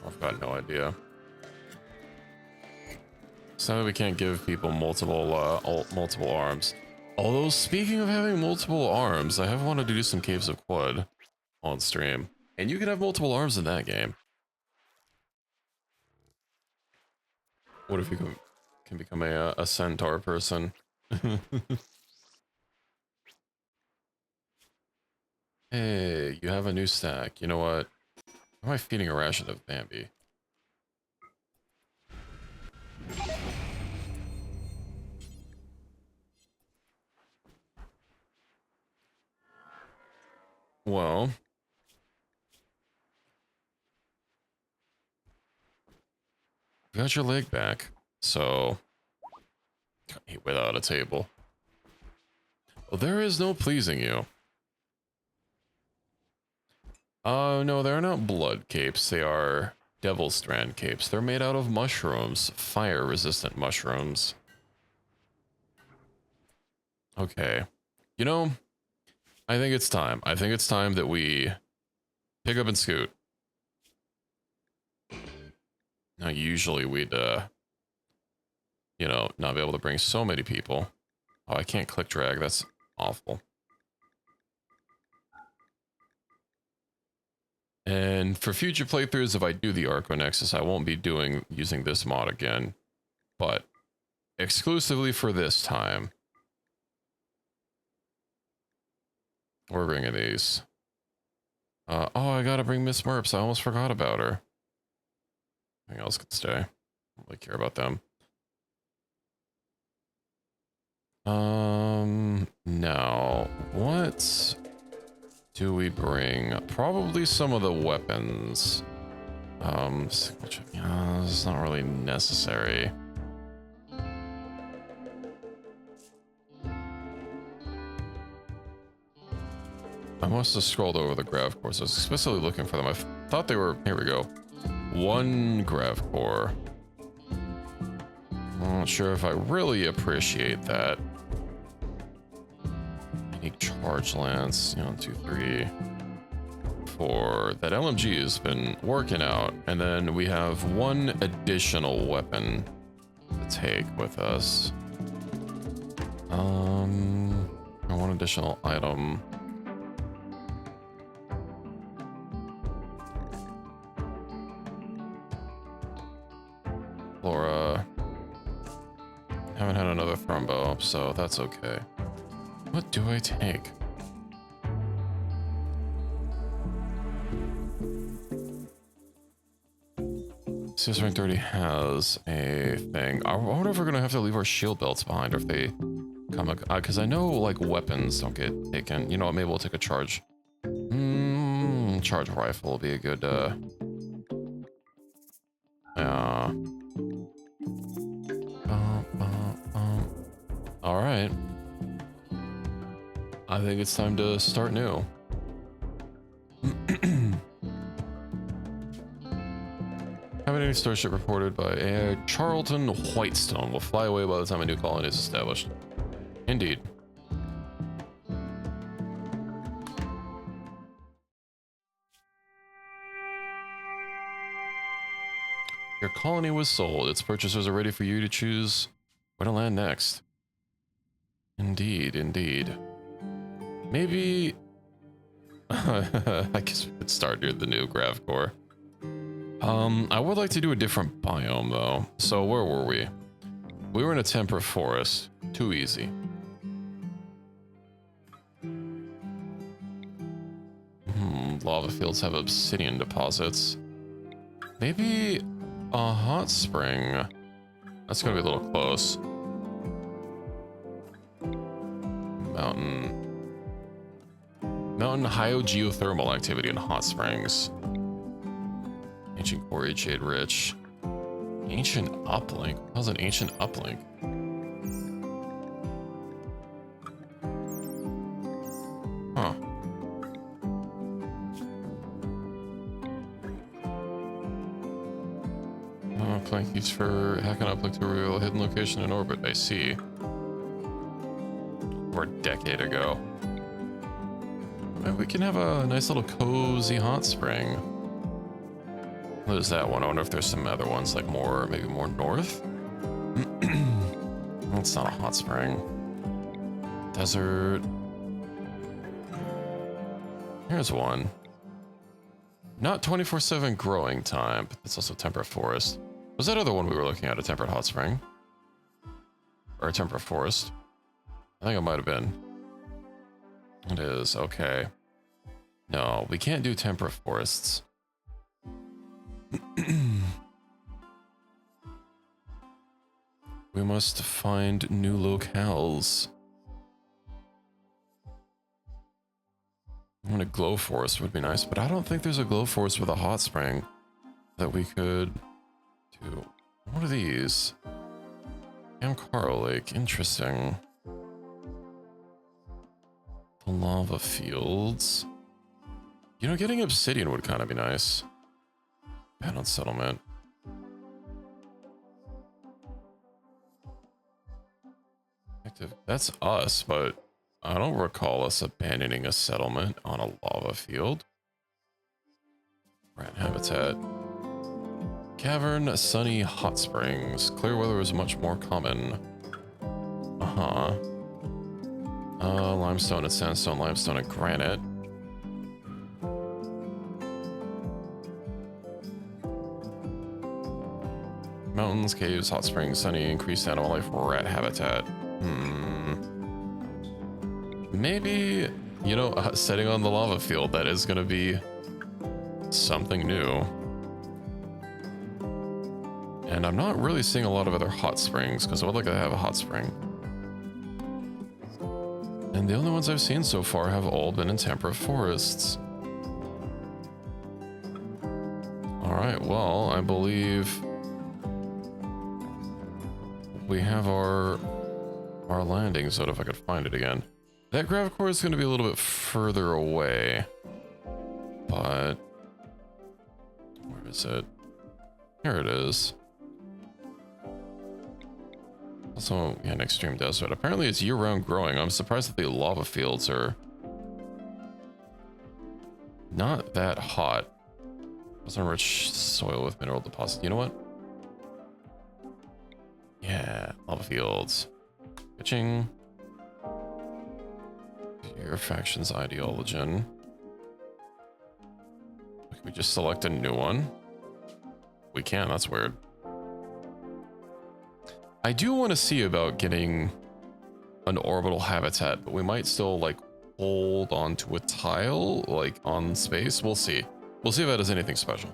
I've got no idea. So we can't give people multiple arms. Although speaking of having multiple arms, I have wanted to do some Caves of Quad on stream, and you can have multiple arms in that game. What if you can become a centaur person? Hey, you have a new stack. You know what? Why am I feeding a ration of Bambi? Well, you got your leg back, so eat without a table. Well, there is no pleasing you. No, they're not blood capes. They are devil strand capes. They're made out of mushrooms, fire-resistant mushrooms. Okay. You know, I think it's time. I think it's time that we pick up and scoot. Now, usually we'd, you know, not be able to bring so many people. Oh, I can't click drag. That's awful. And for future playthroughs, if I do the Arco Nexus, I won't be using this mod again. But exclusively for this time, we're bringing these. Oh, I gotta bring Miss Merps. I almost forgot about her. Anything else can stay. I don't really care about them. Now, what do we bring? Probably some of the weapons. It's not really necessary. I must have scrolled over the grav cores. I was especially looking for them. I thought they were... Here we go. One grav core. I'm not sure if I really appreciate that. Unique charge lance. 1, 2, 3, 4. That LMG has been working out. And then we have one additional weapon to take with us. One additional item. Flora. Haven't had another thrombo, so that's okay. What do I take? CS Rank 30 has a thing. I wonder if we're gonna have to leave our shield belts behind, or if they come, because I know like weapons don't get taken. You know what? Maybe we'll take a charge. Charge rifle will be a good. All right. I think it's time to start new. Having any starship reported by a Charlton Whitestone will fly away by the time a new colony is established. Indeed. Your colony was sold. Its purchasers are ready for you to choose where to land next. Indeed, indeed. Maybe... I guess we could start near the new grav core. I would like to do a different biome, though. So where were we? We were in a temperate forest. Too easy. Lava fields have obsidian deposits. Maybe a hot spring. That's gonna be a little close. Mountain high geothermal activity in hot springs. Ancient quarry, jade rich. Ancient uplink. How's an ancient uplink? Huh. Plank used for hacking uplink to reveal a hidden location in orbit. I see. Or a decade ago. Maybe we can have a nice little cozy hot spring. What is that one? I wonder if there's some other ones, like more, maybe more north? That's not a hot spring. Desert. Here's one. Not 24/7 growing time, but it's also temperate forest. Was that other one we were looking at a temperate hot spring? Or a temperate forest? I think it might have been. It is, okay. No, we can't do temperate forests. We must find new locales. A glow forest would be nice, but I don't think there's a glow forest with a hot spring that we could do. What are these? Amcaro Lake, interesting. The lava fields. You know, getting obsidian would kind of be nice. Abandoned settlement. Active. That's us, but I don't recall us abandoning a settlement on a lava field. Rat habitat. Cavern, sunny, hot springs. Clear weather is much more common. Limestone and sandstone, limestone and granite. Mountains, caves, hot springs, sunny, increased animal life, rat habitat. Maybe, you know, setting on the lava field, that is gonna be something new. And I'm not really seeing a lot of other hot springs, because I would like to have a hot spring. And the only ones I've seen so far have all been in temperate forests. Alright, well, I believe we have our landing zone, if I could find it again. That grav core is going to be a little bit further away. But where is it? Here it is. Also, yeah, an extreme desert. Apparently it's year-round growing. I'm surprised that the lava fields are not that hot. Also rich soil with mineral deposits. You know what? Yeah, lava fields. Pitching. Your faction's ideology. Can we just select a new one? We can, that's weird. I do want to see about getting an orbital habitat, but we might still like hold on to a tile like on space. We'll see. We'll see if that does anything special.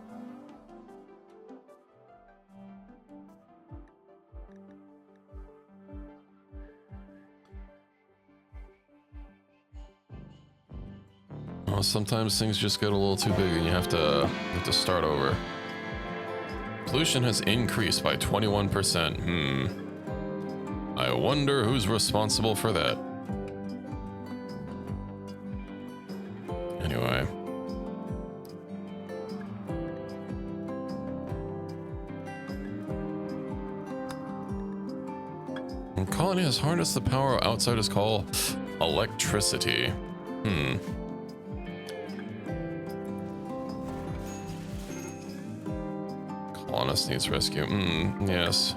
Well, sometimes things just get a little too big and you have to start over. Pollution has increased by 21%. I wonder who's responsible for that. Anyway. The colony has harnessed the power outsiders call electricity. Colonist needs rescue. Yes.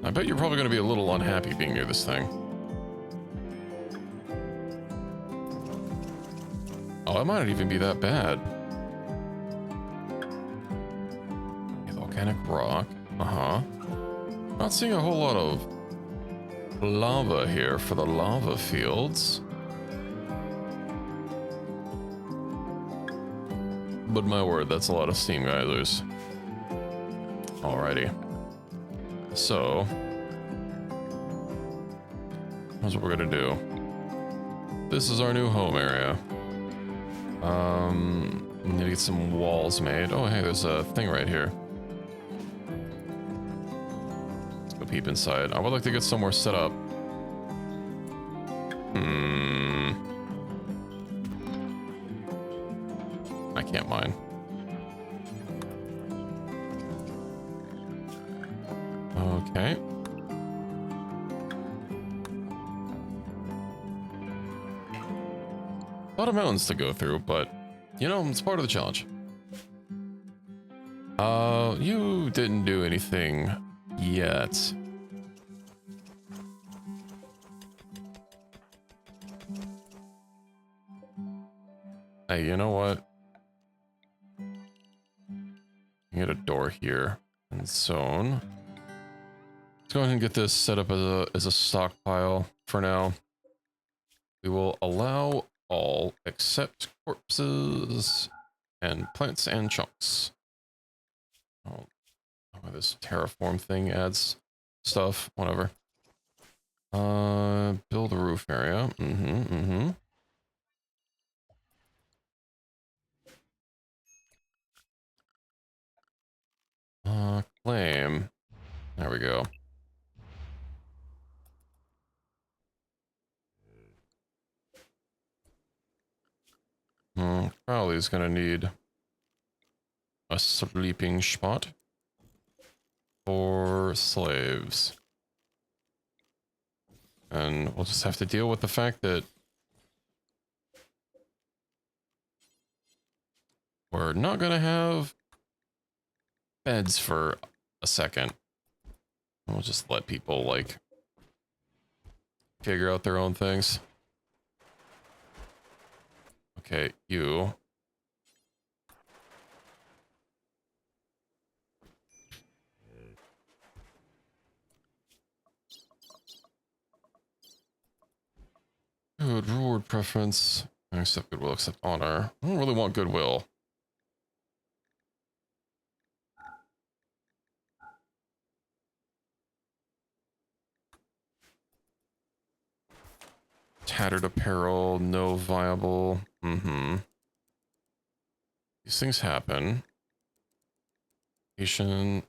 I bet you're probably going to be a little unhappy being near this thing. Oh, it might not even be that bad. Volcanic rock. Not seeing a whole lot of lava here for the lava fields. But my word, that's a lot of steam geysers. Alrighty. So, here's what we're gonna do. This is our new home area. We need to get some walls made. Oh, hey, there's a thing right here. Let's go peep inside. I would like to get somewhere set up. I can't mine. Okay. A lot of mountains to go through, but, you know, it's part of the challenge. You didn't do anything yet. Hey, you know what? Get a door here and zone. Let's go ahead and get this set up as a stockpile for now. We will allow all except corpses and plants and chunks. Oh, this terraform thing adds stuff, whatever. Build a roof area. Claim. There we go. Crowley's gonna need a sleeping spot for slaves. And we'll just have to deal with the fact that we're not gonna have beds for a second. We'll just let people, like, figure out their own things. Okay, you. Good reward preference. Accept goodwill, accept honor. I don't really want goodwill. Tattered apparel, no viable. These things happen. Patient.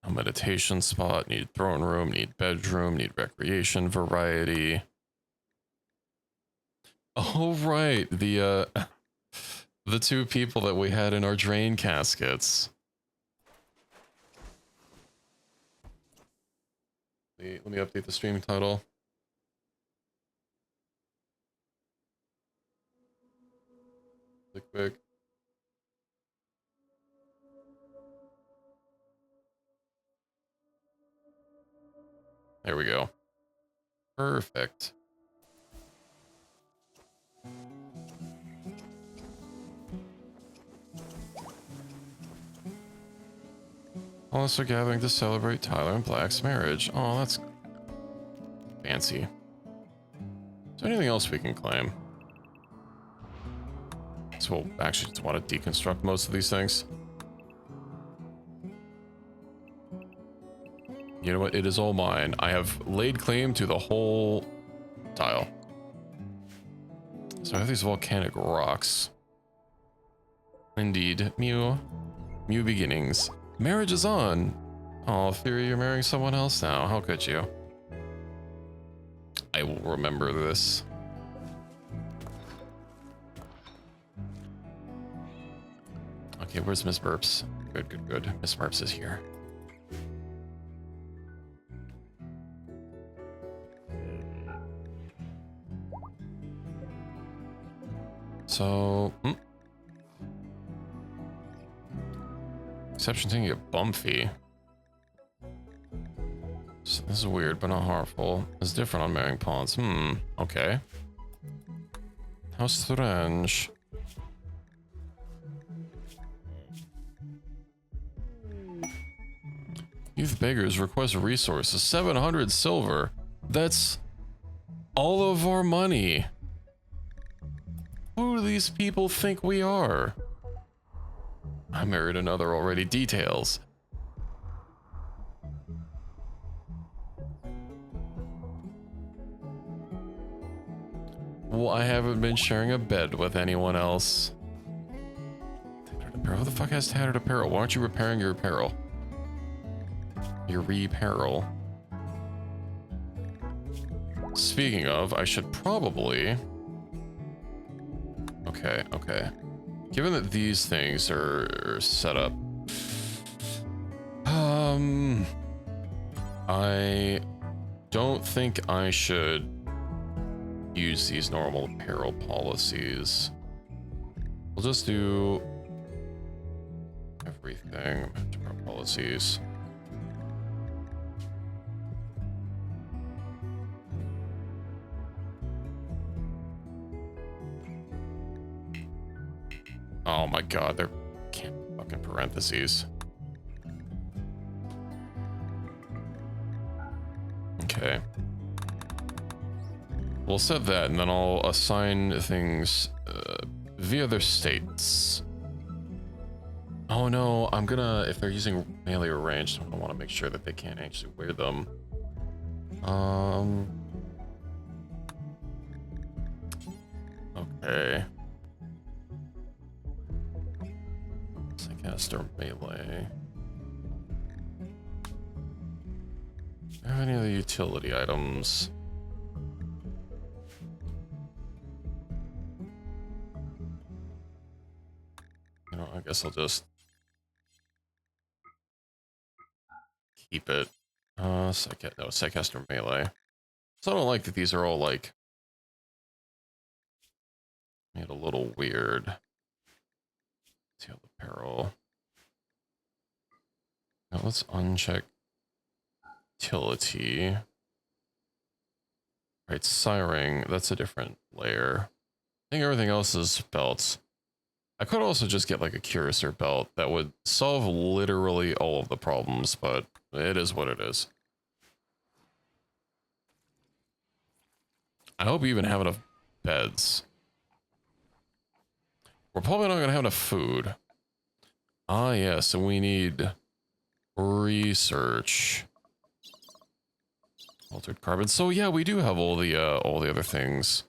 A meditation spot, need throne room, need bedroom, need recreation variety. Oh, right. The two people that we had in our drain caskets. Let me update the streaming title. Quick. There we go. Perfect. All of us are gathering to celebrate Tyler and Black's marriage. Oh, that's fancy. Is there anything else we can claim? So we'll actually just want to deconstruct most of these things. You know what? It is all mine. I have laid claim to the whole tile. So I have these volcanic rocks. Indeed. Mew beginnings. Marriage is on. Oh, Fury, you're marrying someone else now. How could you? I will remember this. Okay, where's Miss Burps? Good. Miss Burps is here. So, exception taking a bum fee. So this is weird, but not harmful. It's different on marrying pawns. Okay. How strange. Youth beggars request resources. 700 silver. That's all of our money. Who do these people think we are? I married another already. Details. Well, I haven't been sharing a bed with anyone else. Tattered apparel? Who the fuck has tattered apparel? Why aren't you repairing your apparel? Your re-apparel. Speaking of, I should probably... Okay. Given that these things are set up... I don't think I should use these normal apparel policies. We'll just do everything. Apparel policies. Oh my god, they're fucking parentheses. Okay. We'll set that, and then I'll assign things via their states. Oh no, I'm gonna, if they're using melee or ranged, I want to make sure that they can't actually wear them. Okay. Caster melee. Do I have any other utility items? You know, I guess I'll just keep it. Caster melee. So I don't like that these are all like made a little weird. See how the apparel. Now let's uncheck utility. Right, siring, that's a different layer. I think everything else is belts. I could also just get like a cuirassor belt that would solve literally all of the problems, but it is what it is. I hope you even have enough beds. We're probably not going to have enough food. Ah, yeah, so we need research. Altered carbon. So yeah, we do have all the other things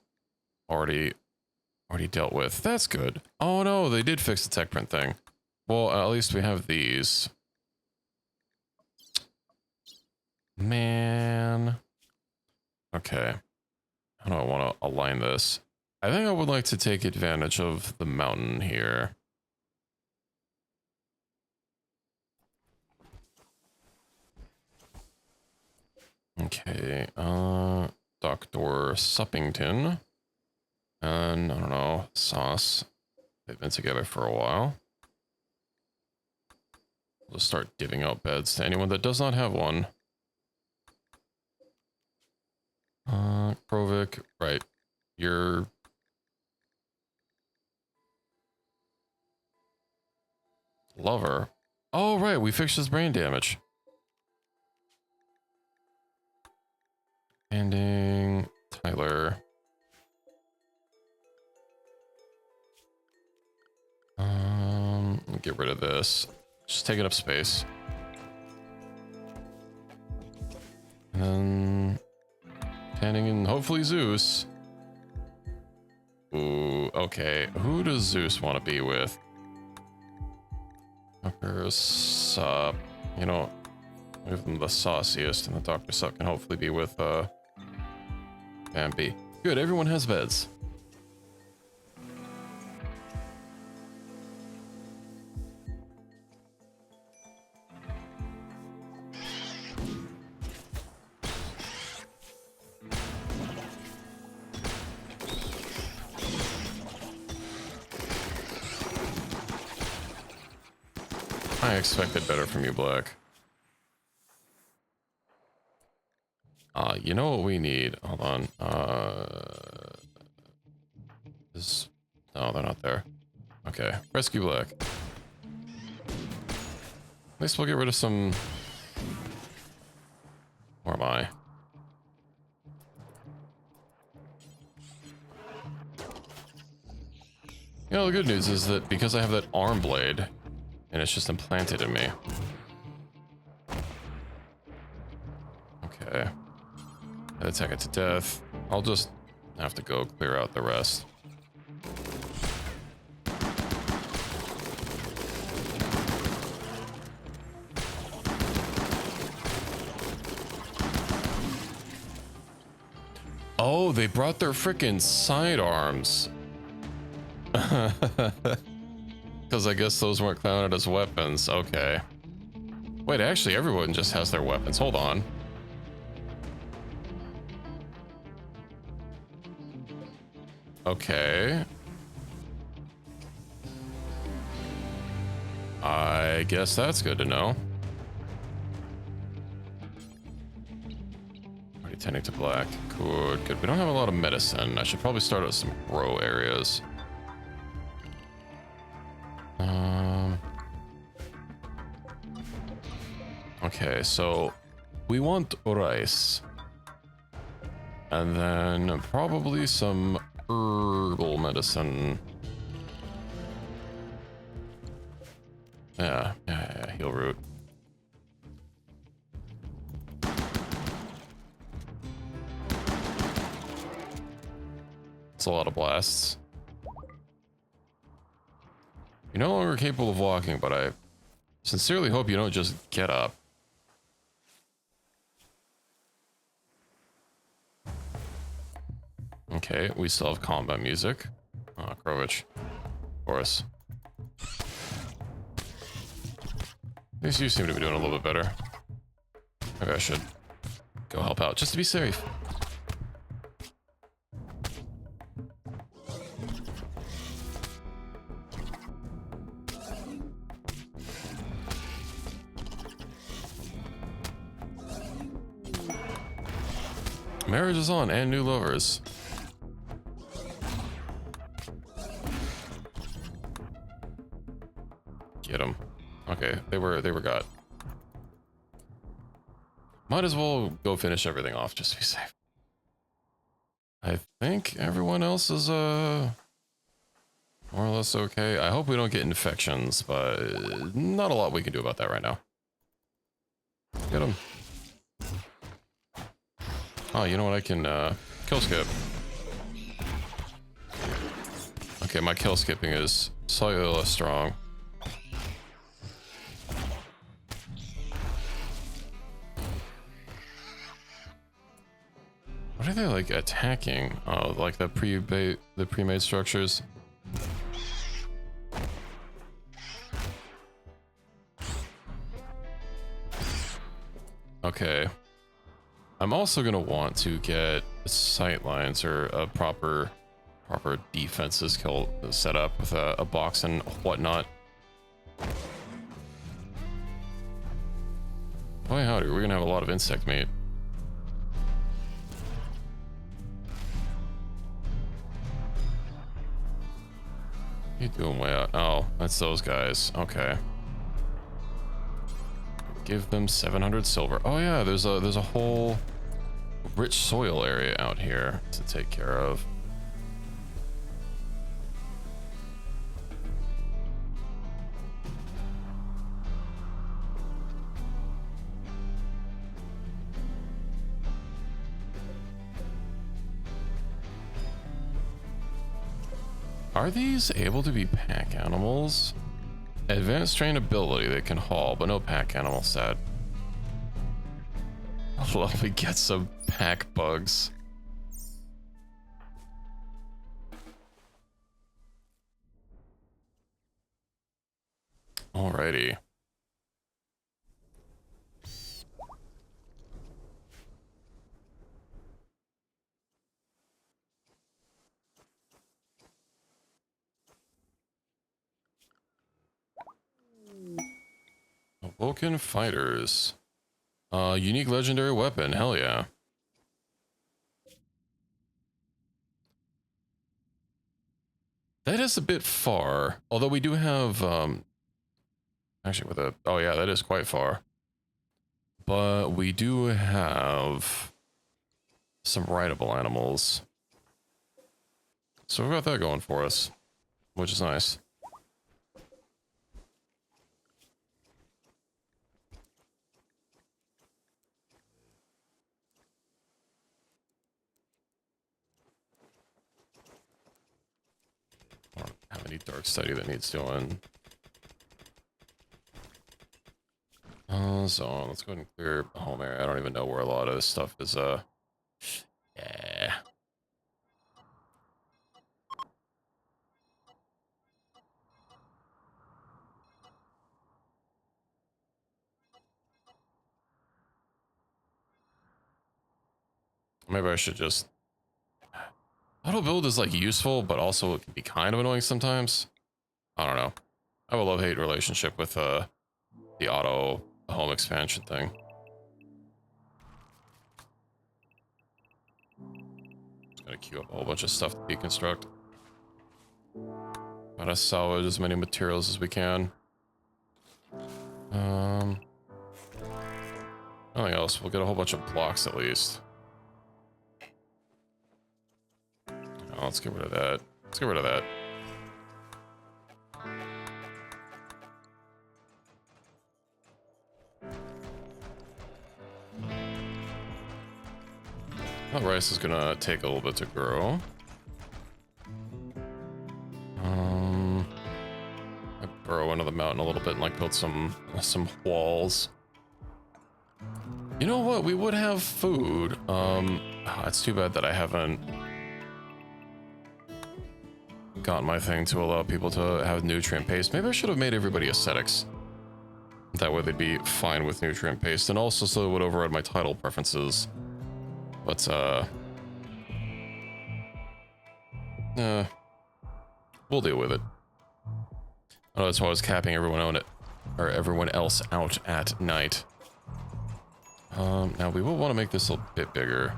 already dealt with. That's good. Oh no, they did fix the tech print thing. Well, at least we have these. Man. Okay. How do I want to align this? I think I would like to take advantage of the mountain here. Okay, Dr. Suppington and, I don't know, Sauce. They've been together for a while. We'll just start giving out beds to anyone that does not have one. Krovik, right. You're... Lover. Oh, right, we fixed his brain damage. Ending Tyler. Get rid of this. Just taking up space. And then Tanning and hopefully Zeus. Ooh, okay. Who does Zeus want to be with? Dr. Sup. You know, give them the sauciest, and the Dr. Sup can hopefully be with Bambi. Good, everyone has beds. I expected better from you, Black. You know what we need? Hold on. No, they're not there. Okay, rescue Black. At least we'll get rid of some... Where am I? You know, the good news is that because I have that arm blade, and it's just implanted in me. Okay. I'd attack it to death. I'll just have to go clear out the rest. Oh, they brought their frickin' sidearms. Because I guess those weren't counted as weapons. Okay. Wait, actually, everyone just has their weapons. Hold on. Okay. I guess that's good to know. Already tending to black. Good, good. We don't have a lot of medicine. I should probably start at some grow areas. Okay, so we want rice. And then probably some herbal medicine. Yeah, heal root. It's a lot of blasts. You're no longer capable of walking, but I sincerely hope you don't just get up. Okay, we still have combat music. Oh, Grovich. Chorus. At least you seem to be doing a little bit better. Maybe I should go help out, just to be safe. Marriage is on, and new lovers. Get them. Okay, they were got. Might as well go finish everything off just to be safe. I think everyone else is more or less okay. I hope we don't get infections, but not a lot we can do about that right now. Get them. Oh, you know what? I can kill skip. Okay, my kill skipping is slightly less strong. What are they like attacking? Oh, like the pre-made structures. Okay. I'm also gonna want to get sight lines or a proper defenses set up with a box and whatnot. Boy howdy, we're gonna have a lot of insect meat. You doing way out? Oh, that's those guys. Okay. Give them 700 silver. Oh yeah, there's a whole rich soil area out here to take care of. Are these able to be pack animals? Advanced train ability, they can haul, but no pack animal set. Let me get some pack bugs. Alrighty. Vulcan fighters. Unique legendary weapon. Hell yeah. That is a bit far. Although we do have, actually with a, oh yeah, that is quite far. But we do have some rideable animals. So we've got that going for us, which is nice. I don't have any dark study that needs doing. So let's go ahead and clear the home area. I don't even know where a lot of this stuff is, yeah. Maybe I should just... Auto build is like useful, but also it can be kind of annoying sometimes. I don't know. I have a love-hate relationship with the auto home expansion thing. Just gonna queue up a whole bunch of stuff to deconstruct. Gotta salvage as many materials as we can. Nothing else. We'll get a whole bunch of blocks at least. Oh, let's get rid of that. Let's get rid of that. That rice is gonna take a little bit to grow. I burrow into the mountain a little bit and like build some walls. You know what? We would have food. It's too bad that I haven't got my thing to allow people to have nutrient paste. Maybe I should have made everybody ascetics. That way they'd be fine with nutrient paste, and also so it would override my title preferences. But we'll deal with it. Oh, that's why I was capping everyone on it, or everyone else out at night. Now we will want to make this a bit bigger.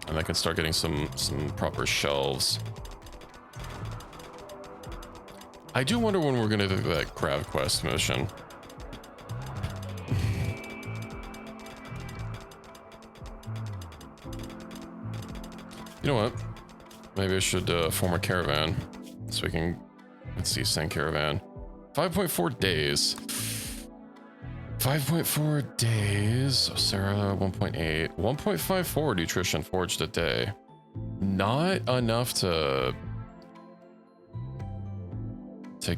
And I can start getting some proper shelves. I do wonder when we're gonna do that Grav Quest mission. You know what? Maybe I should form a caravan so we can, let's see, send caravan. 5.4 days. 5.4 days. Sarah, 1.8. 1.54 nutrition forged a day. Not enough to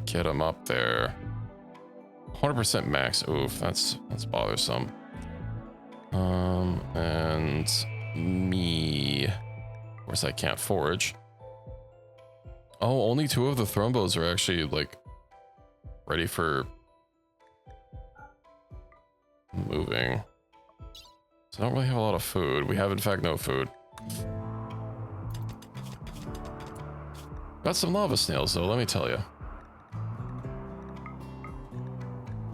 get him up there. 100% max. Oof, that's bothersome. And me. Of course, I can't forage. Oh, only 2 of the thrombos are actually like ready for moving. So I don't really have a lot of food. We have, in fact, no food. Got some lava snails, though, let me tell you.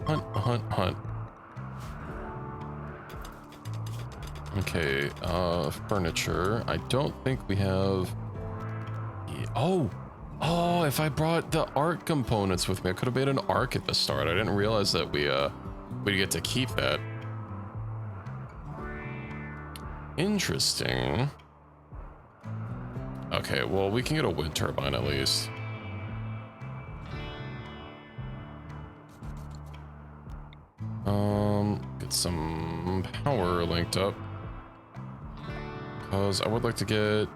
Hunt, hunt, hunt. Okay, furniture. I don't think we have... Oh! Oh, if I brought the art components with me, I could have made an arc at the start. I didn't realize that we get to keep that. Interesting. Okay, well, we can get a wind turbine at least. Get some power linked up. Because I would like to get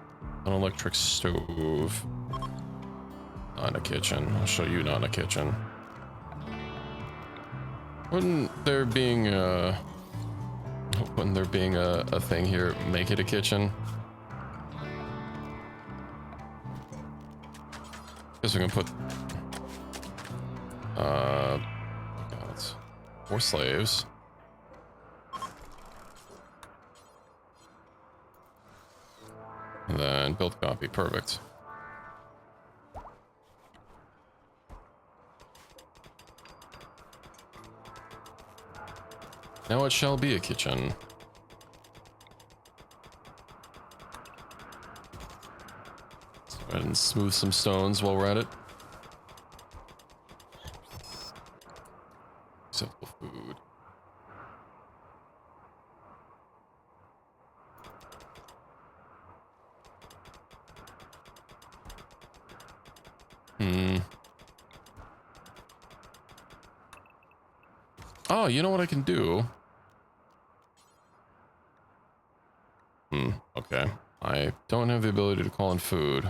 an electric stove. Not in a kitchen. I'll show you not in a kitchen. Wouldn't there being a thing here make it a kitchen? Guess we can put okay, that's 4 slaves. on, build copy, perfect. Now it shall be a kitchen. Let's go ahead and smooth some stones while we're at it. Acceptable food. Oh, you know what I can do? Okay. I don't have the ability to call in food.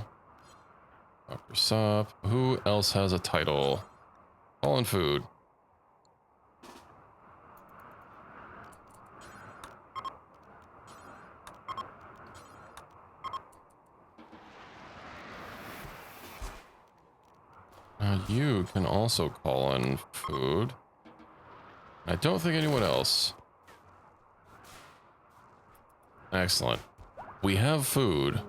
Dr. Sop. Who else has a title? Call in food. You can also call in food. I don't think anyone else. Excellent. We have food.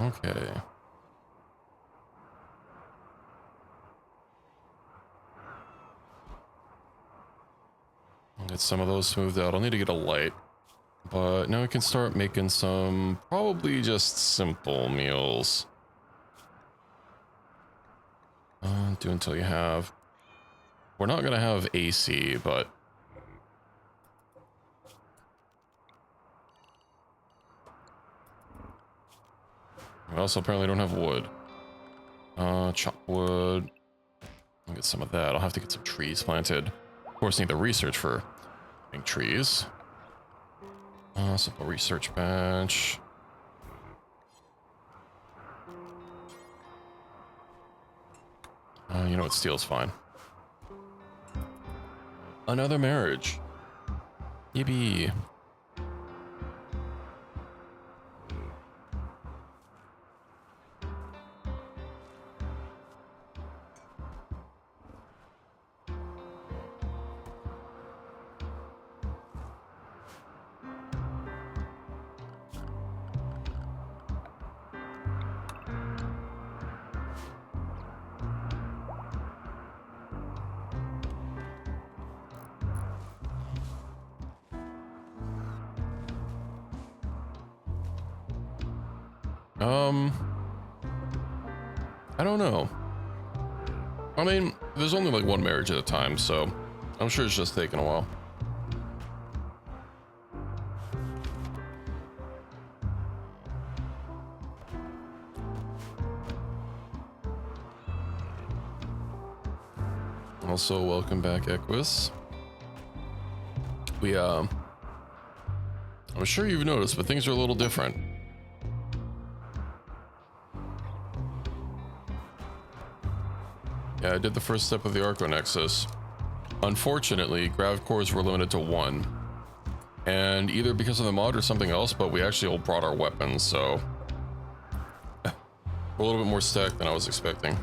Okay. Get some of those smoothed out. I'll need to get a light. But now we can start making some probably just simple meals. Do until you have. We're not going to have AC, but we also apparently don't have wood. Chop wood. I'll get some of that. I'll have to get some trees planted. Of course, need the research for getting trees. Simple research bench. You know what? Steel's fine. Another marriage. Yippee. I don't know. I mean, there's only like one marriage at a time, so I'm sure it's just taking a while. Also, welcome back, Equus. I'm sure you've noticed, but things are a little different. Yeah, I did the first step of the Arco Nexus. Unfortunately, grav cores were limited to 1. And either because of the mod or something else, but we actually all brought our weapons, so we're a little bit more stacked than I was expecting.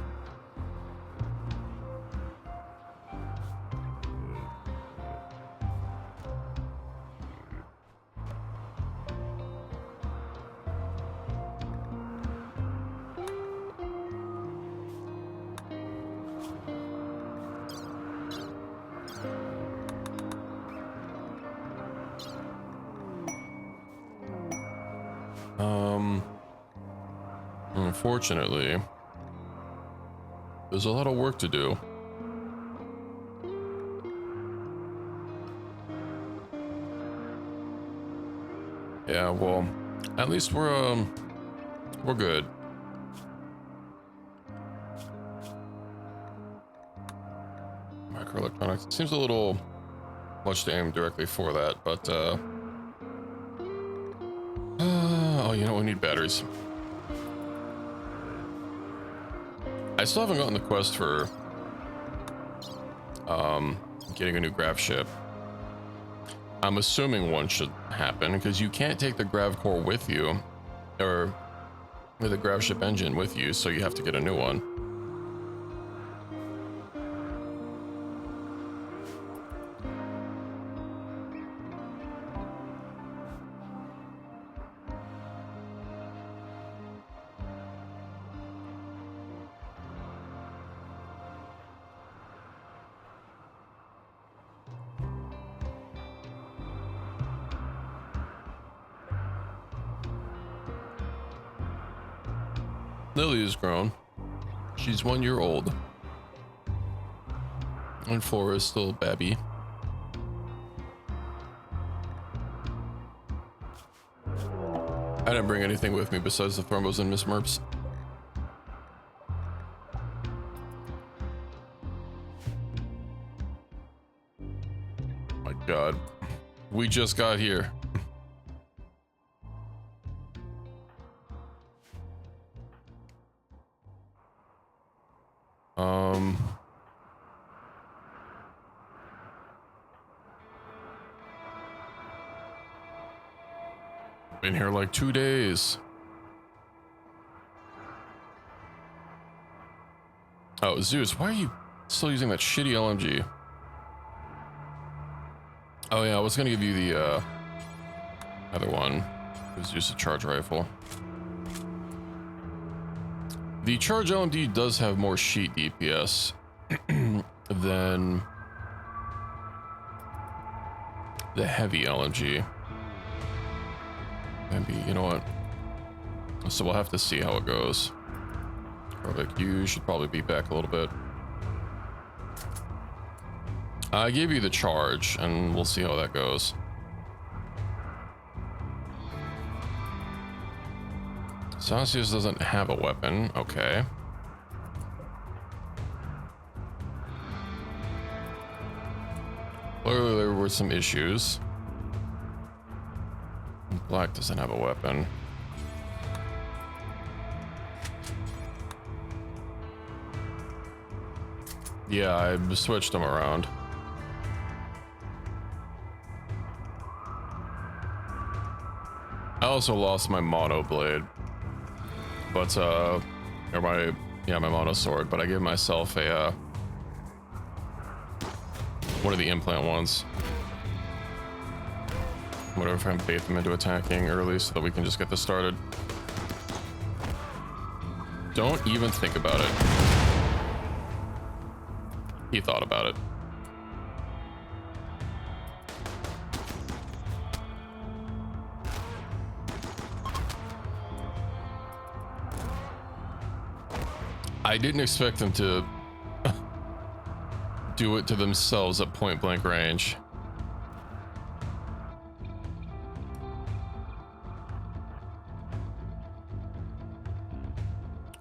Unfortunately, there's a lot of work to do. Yeah, well, at least we're good. Microelectronics seems a little much to aim directly for that, but oh, you know, we need batteries. I still haven't gotten the quest for getting a new grav ship. I'm assuming one should happen because you can't take the grav core with you, or the grav ship engine with you, so you have to get a new one. Lily is grown. She's 1 year old. And Flora is still a babby. I didn't bring anything with me besides the Thrombos and Miss Merps. My God. We just got here. Been here like 2 days. Oh, Zeus, why are you still using that shitty LMG? Oh yeah, I was gonna give you the other one. It was just a charge rifle. The charge LMD does have more sheet DPS than the heavy LMG. Maybe, you know what? So we'll have to see how it goes. Perfect. You should probably be back a little bit. I gave you the charge, and we'll see how that goes. Celsius doesn't have a weapon. Okay. Clearly there were some issues. Black doesn't have a weapon. Yeah, I switched them around. I also lost my mono blade. But or my mono sword, but I gave myself a one of the implant ones. Whatever, if I can bait them into attacking early so that we can just get this started. Don't even think about it. He thought about it. I didn't expect them to do it to themselves at point blank range.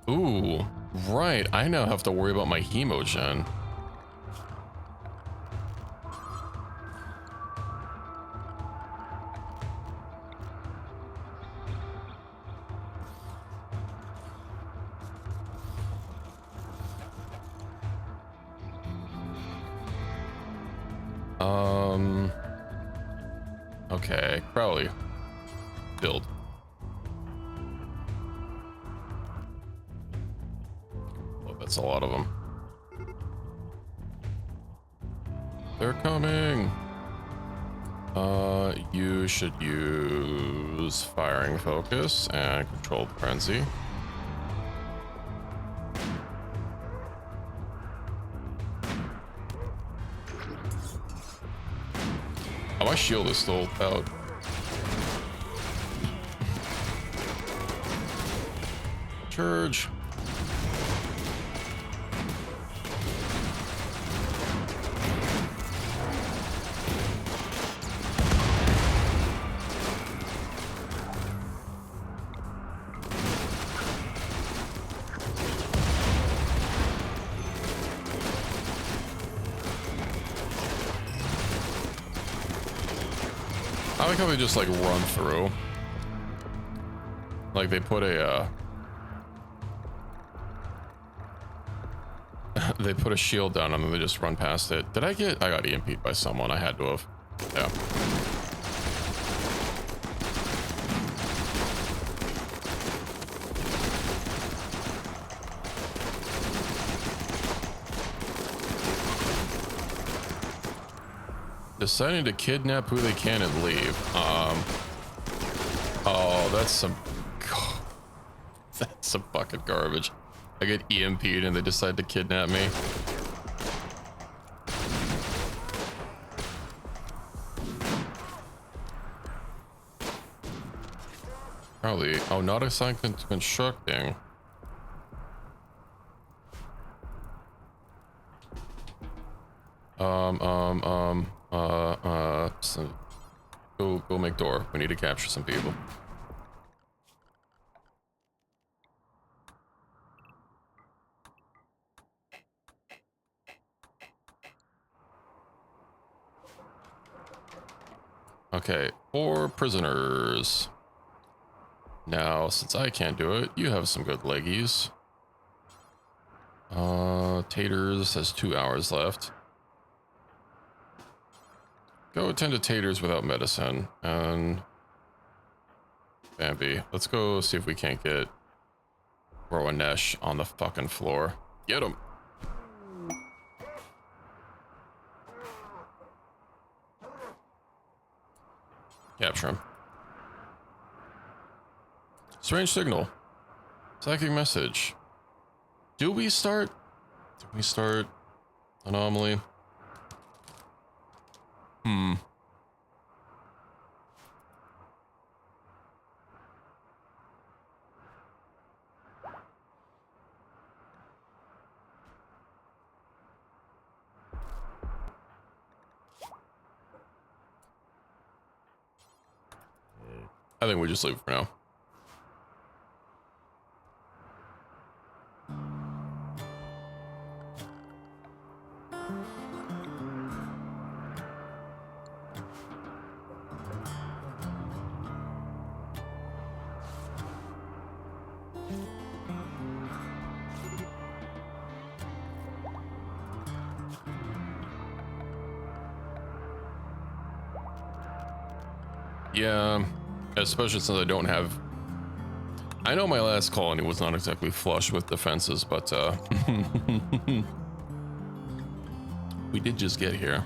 Ooh, right. I now have to worry about my hemogen. Okay, Crowley. Build. Well, that's a lot of them. They're coming. You should use firing focus and controlled frenzy. Oh, my shield is still out. Charge. I like how they just like run through. Like they put a they put a shield down and then they just run past it. Did I got EMP'd by someone. I had to have. Yeah. Deciding to kidnap who they can and leave. Oh, that's some fucking garbage. I get EMP'd and they decide to kidnap me. Probably. Oh, not assigned to constructing. So go make door. We need to capture some people. Okay, 4 prisoners. Now, since I can't do it, you have some good leggies. Taters has 2 hours left. Go attend to Taters without medicine. And Bambi, let's go see if we can't get Rowanesh on the fucking floor. Get him. Capture him. Strange signal. Psychic message. Do we start anomaly? I think we just leave for now. Yeah, especially since I don't have... I know my last colony was not exactly flush with defenses, but we did just get here.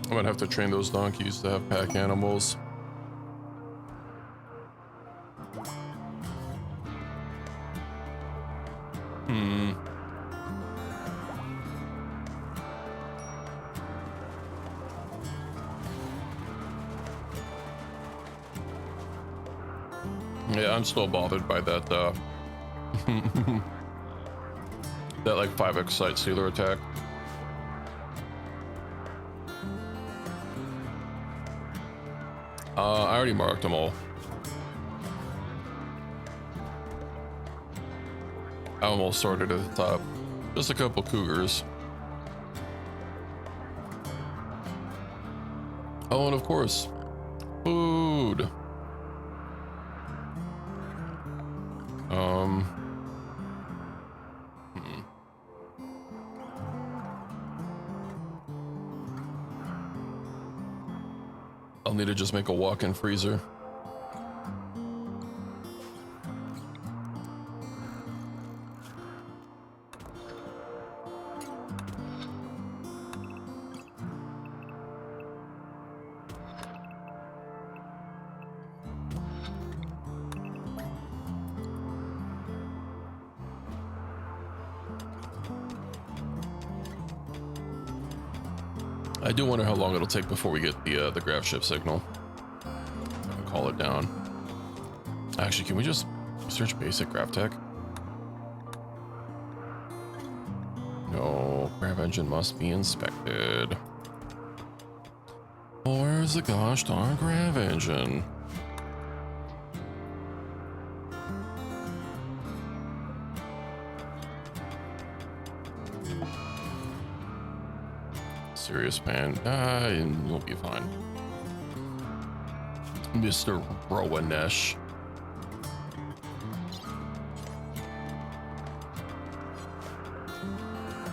I might have to train those donkeys to have pack animals. Yeah, I'm still bothered by that, that like 5x sight sealer attack. I already marked them all. I almost sorted at the top. Just a couple cougars. Oh, and of course, food. I'll need to just make a walk-in freezer. I do wonder how long it'll take before we get the grav ship signal. it down. Actually, can we just search basic graph tech? No, grav engine must be inspected. Where's the gosh darn grav engine? Serious man, you'll be fine. Mr. Rowanesh.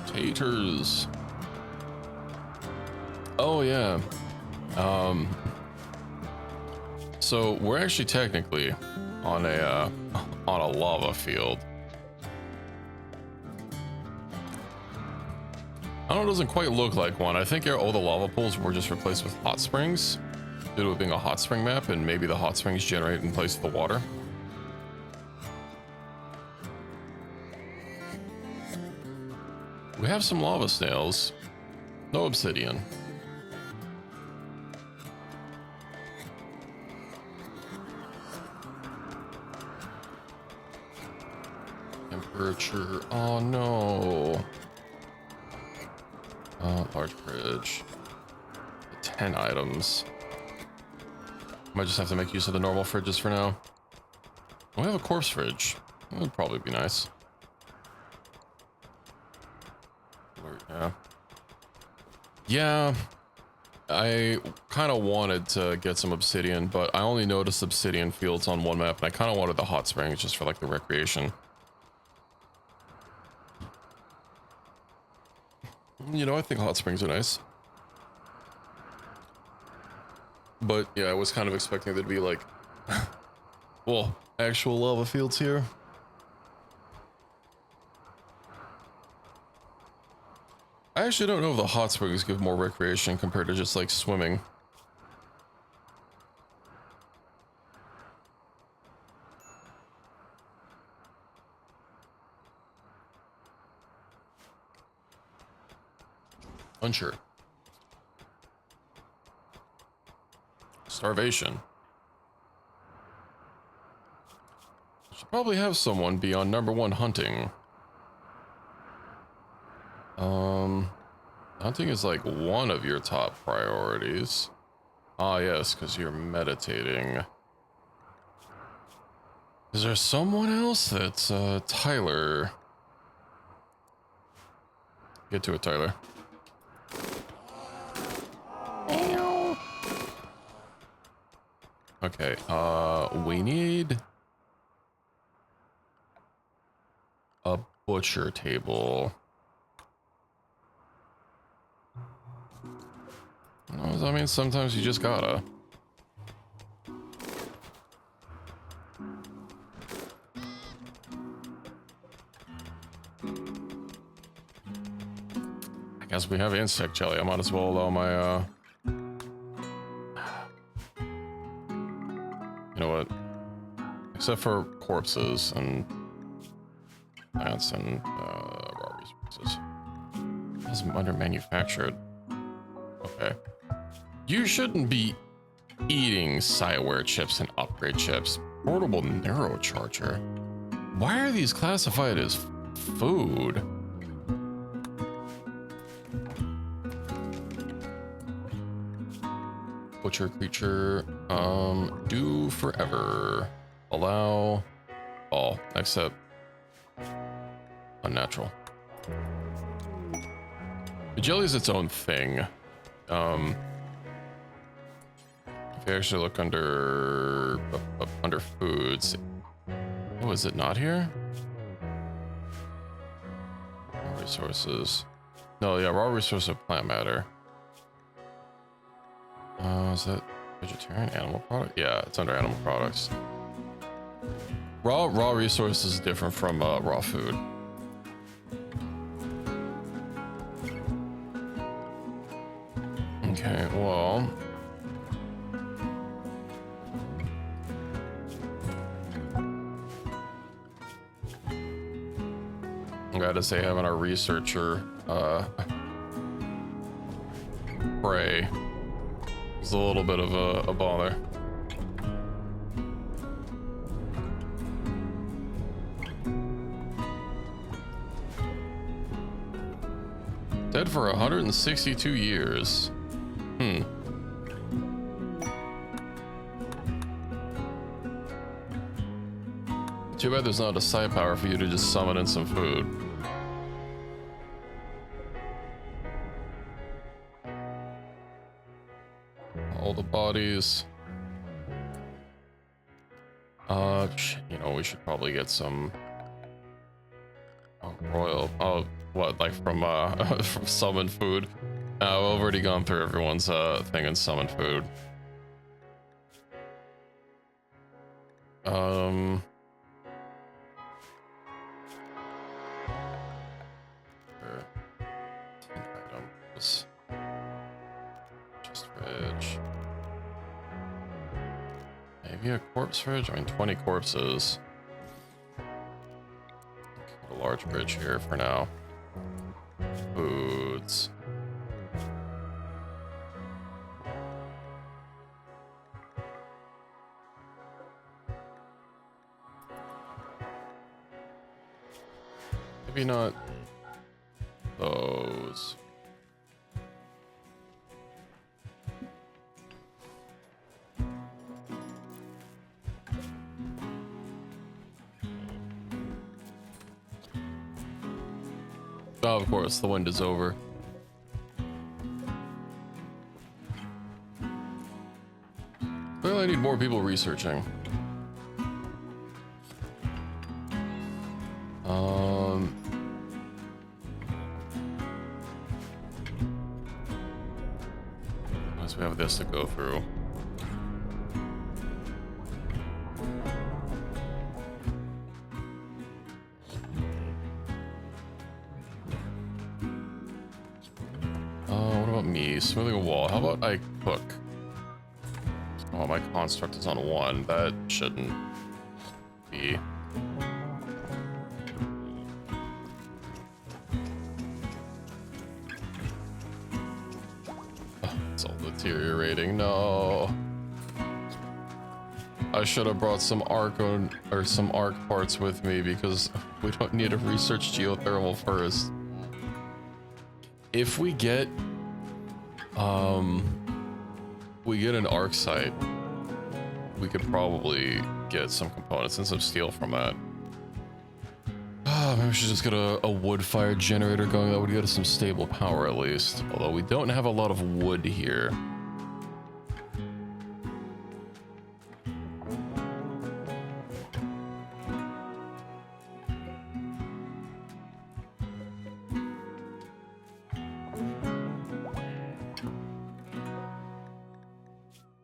Taters. Oh yeah. So we're actually technically on a lava field. I know it doesn't quite look like one. I think all the lava pools were just replaced with hot springs due to it being a hot spring map, and maybe the hot springs generate in place of the water. We have some lava snails. No obsidian. Temperature. Oh no. Large fridge. 10 items. Might just have to make use of the normal fridges for now. We have a corpse fridge. That would probably be nice. Yeah. Yeah. I kind of wanted to get some obsidian, but I only noticed obsidian fields on one map, and I kind of wanted the hot springs just for like the recreation. You know, I think hot springs are nice. But yeah, I was kind of expecting there to be like, well, actual lava fields here. I actually don't know if the hot springs give more recreation compared to just like swimming. Unsure. Starvation. Should probably have someone be on #1 hunting. Hunting is like one of your top priorities. Ah, yes, because you're meditating. Is there someone else that's Tyler? Get to it, Tyler. Okay, we need a butcher table. I mean, sometimes you just gotta. I guess we have insect jelly. I might as well allow my, you know what? Except for corpses and plants and raw resources. That's under manufactured. Okay. You shouldn't be eating Scyware chips and upgrade chips. Portable neurocharger. Why are these classified as food? Butcher creature. Do forever. Allow all except unnatural. The jelly is its own thing. If you actually look under under foods, oh, is it not here? Raw resources. No, yeah, raw resources of plant matter. Is that vegetarian animal product? Yeah, it's under animal products. Raw resources is different from raw food. Okay, well, I gotta say, having our researcher pray is a little bit of a bother. dead for 162 years. Hmm. Too bad there's not a side power for you to just summon in some food. All the bodies. You know, we should probably get some royal. Oh, what, like from from summoned food? I've already gone through everyone's thing and summoned food. Sure. 10 items. Just fridge. Maybe a corpse fridge? I mean, 20 corpses. A large fridge here for now. Foods. Maybe not those. Oh, of course, the wind is over. Well, I need more people researching. Unless we have this to go through. What about me? Smoothing a wall. How about I cook? Oh, my construct is on 1. That shouldn't be. It's all deteriorating. No. I should have brought some arc or some arc parts with me because we don't need to research geothermal first. If we get an arc site, we could probably get some components and some steel from that. Maybe we should just get a wood-fired generator going. That would get us some stable power at least. Although we don't have a lot of wood here.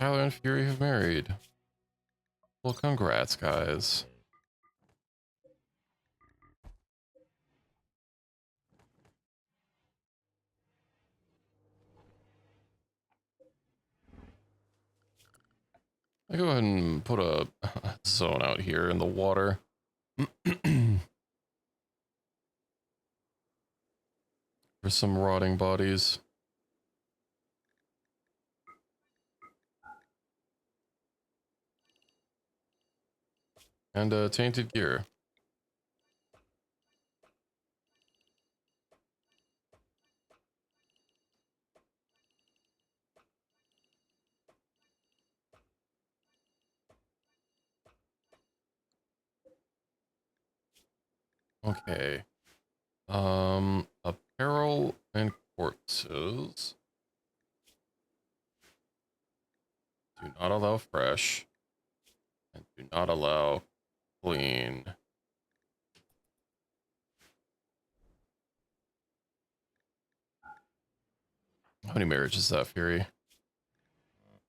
Tyler and Fury have married. Well, congrats, guys. I go ahead and put a zone out here in the water. For some rotting bodies. And tainted gear. Okay. Apparel and corpses. Do not allow fresh. And do not allow clean. How many marriages is that, Fury?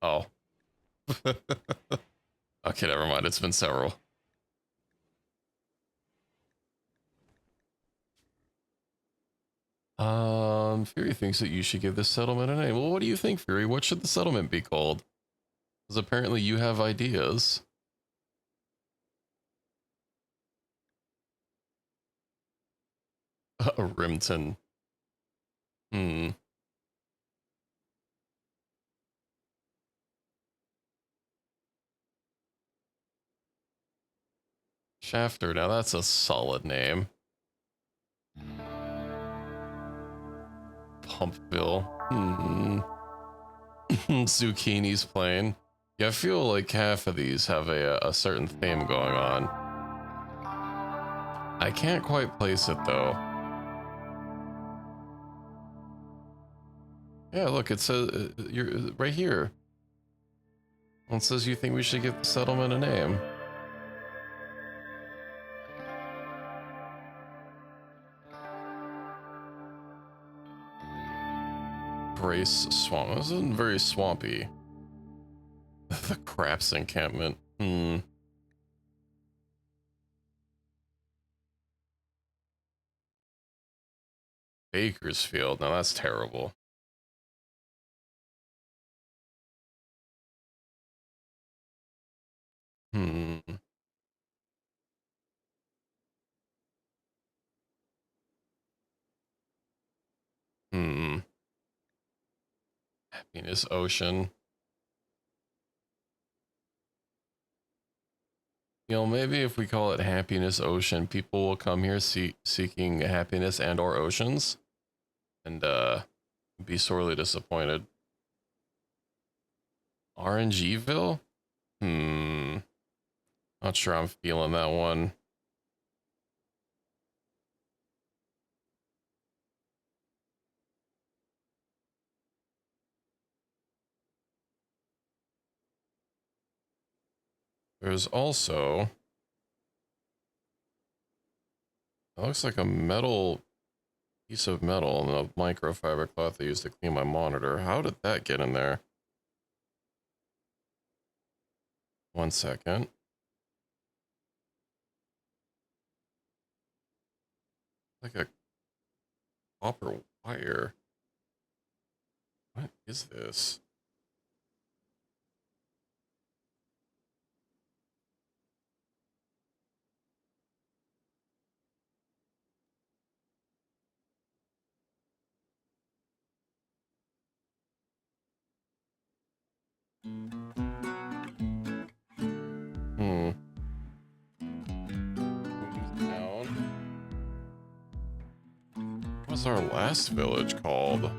Oh. Okay, never mind. It's been several. Fury thinks that you should give this settlement a name. Well, what do you think, Fury? What should the settlement be called? Because apparently you have ideas. Rimton. Hmm. Shafter. Now that's a solid name. Humpville. Zucchini's plane. Yeah, I feel like half of these have a certain theme going on. I can't quite place it though. Yeah, look, it says you're right here. It says you think we should give the settlement a name. Brace Swamp. This isn't very swampy. The Craps encampment. Bakersfield. Now that's terrible. Happiness Ocean. You know, maybe if we call it Happiness Ocean, people will come here seeking happiness and or oceans, and be sorely disappointed. RNGville? Not sure I'm feeling that one. There's also, it looks like a metal piece of metal and a microfiber cloth I used to clean my monitor. How did that get in there? 1 second. Like a copper wire. What is this? What's our last village called?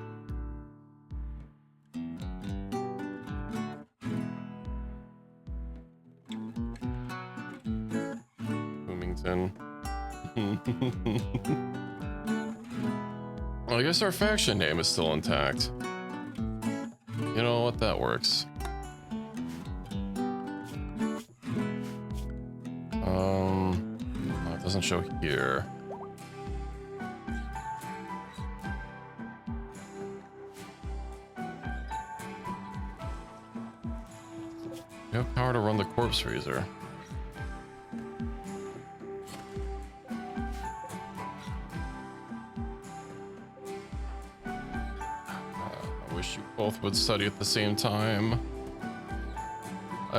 Bloomington. Well, I guess our faction name is still intact. You know what? That works. It doesn't show here. You have power to run the corpse freezer. I wish you both would study at the same time.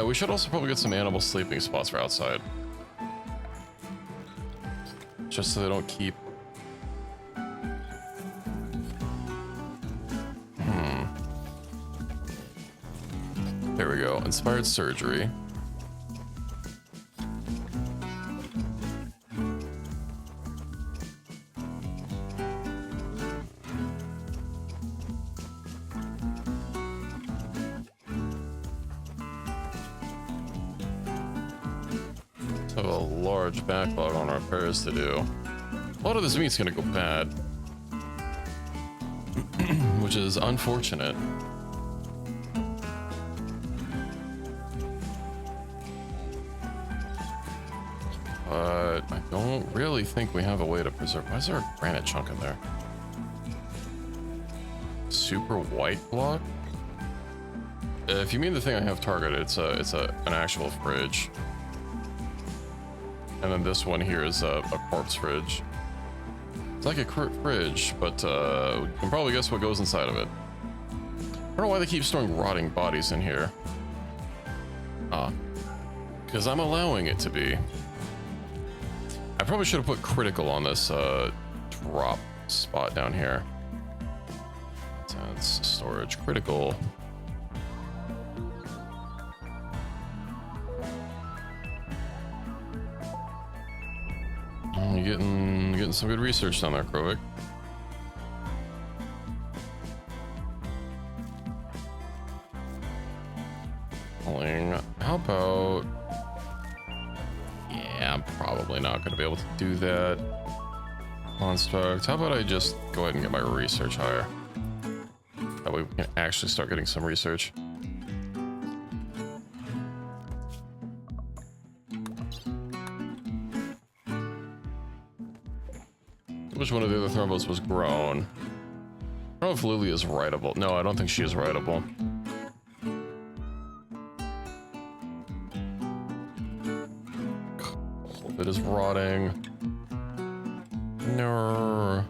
We should also probably get some animal sleeping spots for outside. Just so they don't keep... There we go. Inspired surgery. Have a large backlog on our repairs to do. A lot of this meat's gonna go bad, which is unfortunate. But I don't really think we have a way to preserve. Why is there a granite chunk in there? Super white block? If you mean the thing I have targeted, it's an actual fridge. And then this one here is a corpse fridge. It's like a fridge, but you can probably guess what goes inside of it. I don't know why they keep storing rotting bodies in here. Because I'm allowing it to be. I probably should have put critical on this drop spot down here. That's storage critical. You're getting some good research down there, Krovik. How about... Yeah, I'm probably not going to be able to do that. Construct. How about I just go ahead and get my research higher? That way we can actually start getting some research. Which one of the other thermos was grown? I don't know if Lily is writable. No, I don't think she is writable. It is rotting. No.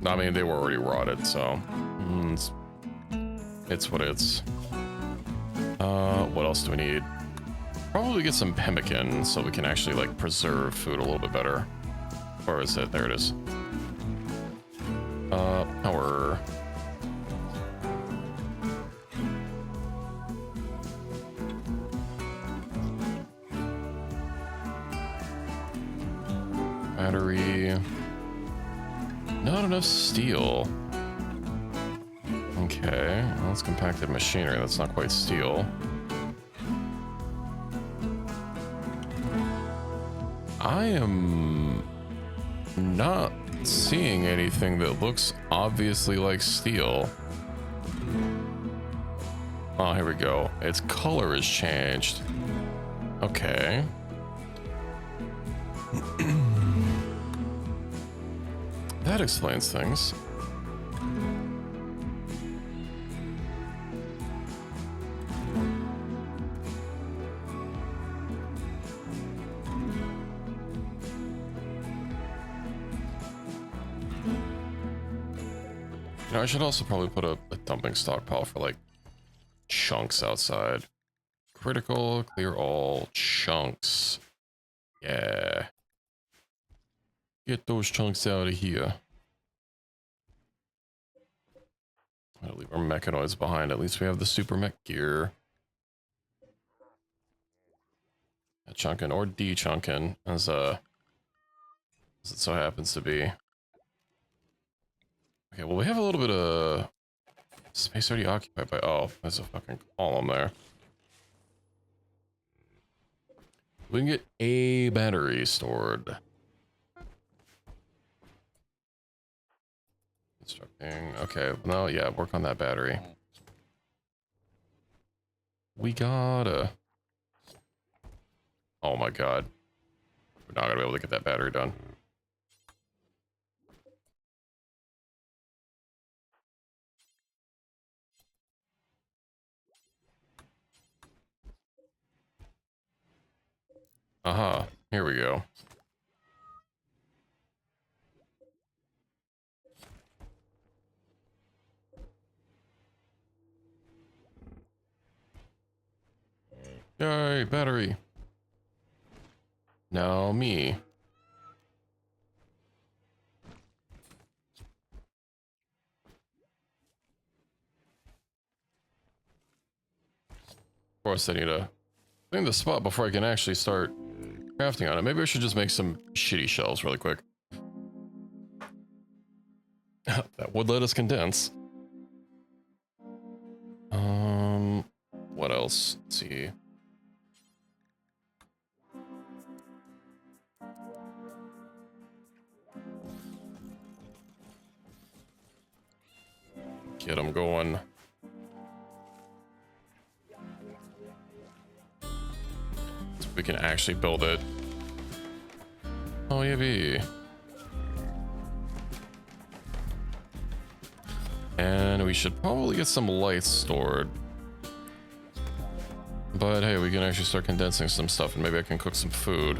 I mean, they were already rotted, so it's what it's. What else do we need? Probably get some pemmican so we can actually like preserve food a little bit better. Where is it? There it is. Power. Battery. Not enough steel. Okay, well, that's compacted machinery. That's not quite steel. I am not seeing anything that looks obviously like steel. Oh, here we go. Its color has changed. Okay. That explains things. You know, I should also probably put a dumping stockpile for like chunks outside. Critical, clear all, chunks. Yeah. Get those chunks out of here. I'll leave our mechanoids behind. At least we have the super mech gear. A chunkin' or de-chunkin' as it so happens to be. Okay, well we have a little bit of space already occupied by... Oh, there's a fucking column there. We can get a battery stored. Constructing. Okay, no, yeah, work on that battery. We gotta... Oh my god. We're not gonna be able to get that battery done. Aha, here we go. Yay, battery. Now me. Of course, I need to clean the spot before I can actually start crafting on it. Maybe I should just make some shitty shells really quick. That would let us condense. What else? Let's see. Get them going. So we can actually build it. Oh, yeah. And we should probably get some lights stored. But hey, we can actually start condensing some stuff and maybe I can cook some food.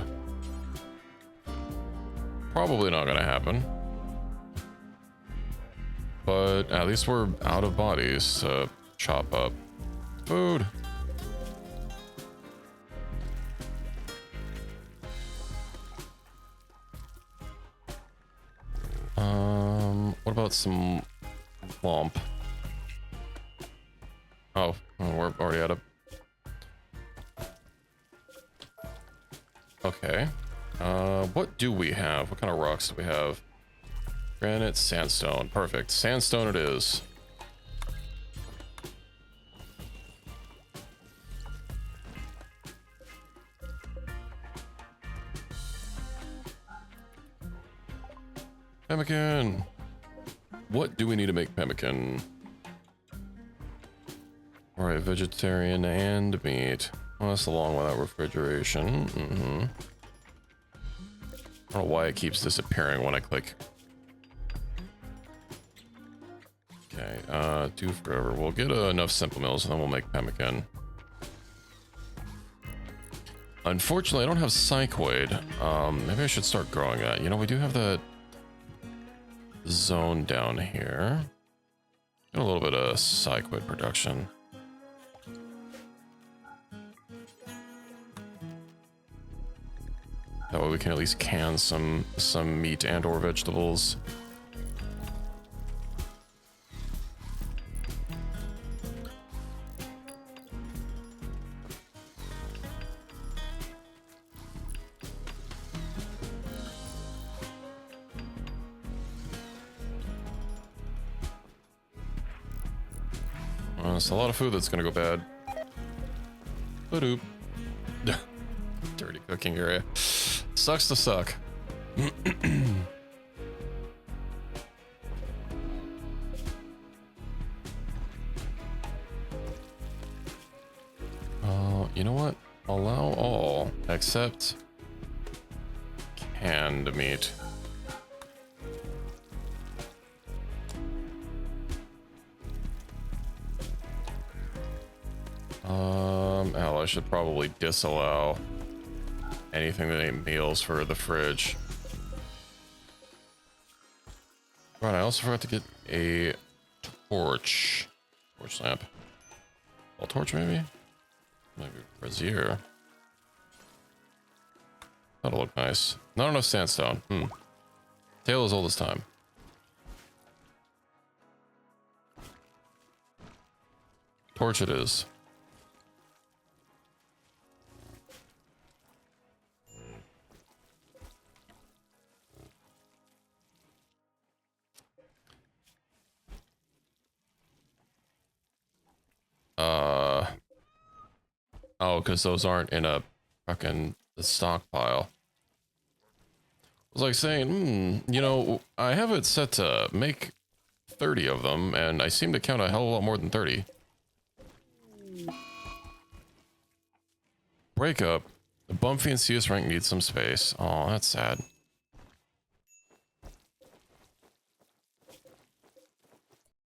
Probably not gonna happen. But at least we're out of bodies to chop up. Food. What about some lump? Oh, we're already out of... Okay. What do we have? What kind of rocks do we have? Granite, sandstone. Perfect. Sandstone it is. Pemmican. What do we need to make pemmican? All right, vegetarian and meat. Well, that's the long without refrigeration. I don't know why it keeps disappearing when I click. Okay, 2 forever. We'll get enough simple meals and then we'll make pemmican. Unfortunately, I don't have psychoid. Maybe I should start growing that. You know, we do have that zone down here. Get a little bit of psychoid production. That way we can at least can some meat and or vegetables. It's a lot of food that's gonna go bad. Ba-doop. Dirty cooking area. Sucks to suck. You know what? Allow all except canned meat. I should probably disallow anything that ain't meals for the fridge. Right, I also forgot to get a torch. Torch lamp. Well, torch maybe? Maybe brazier. That'll look nice. Not enough sandstone. Tale as old as time. Torch it is. Oh, because those aren't in a fucking stockpile. I was like saying, you know, I have it set to make 30 of them, and I seem to count a hell of a lot more than 30. Break up. The Bumpy and CS rank needs some space. Oh, that's sad.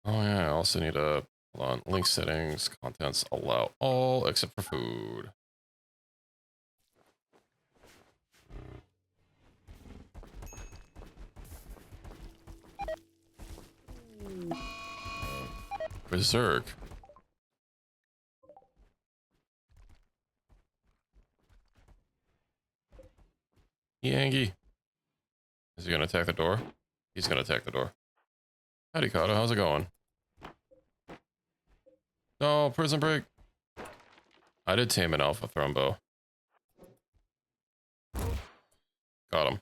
Oh yeah, I also need a... Hold on, link settings, contents, allow all except for food. Berserk. Yangi. Is he gonna attack the door? He's gonna attack the door. Howdy, Kato, how's it going? No, prison break. I did tame an alpha thrombo. Got him.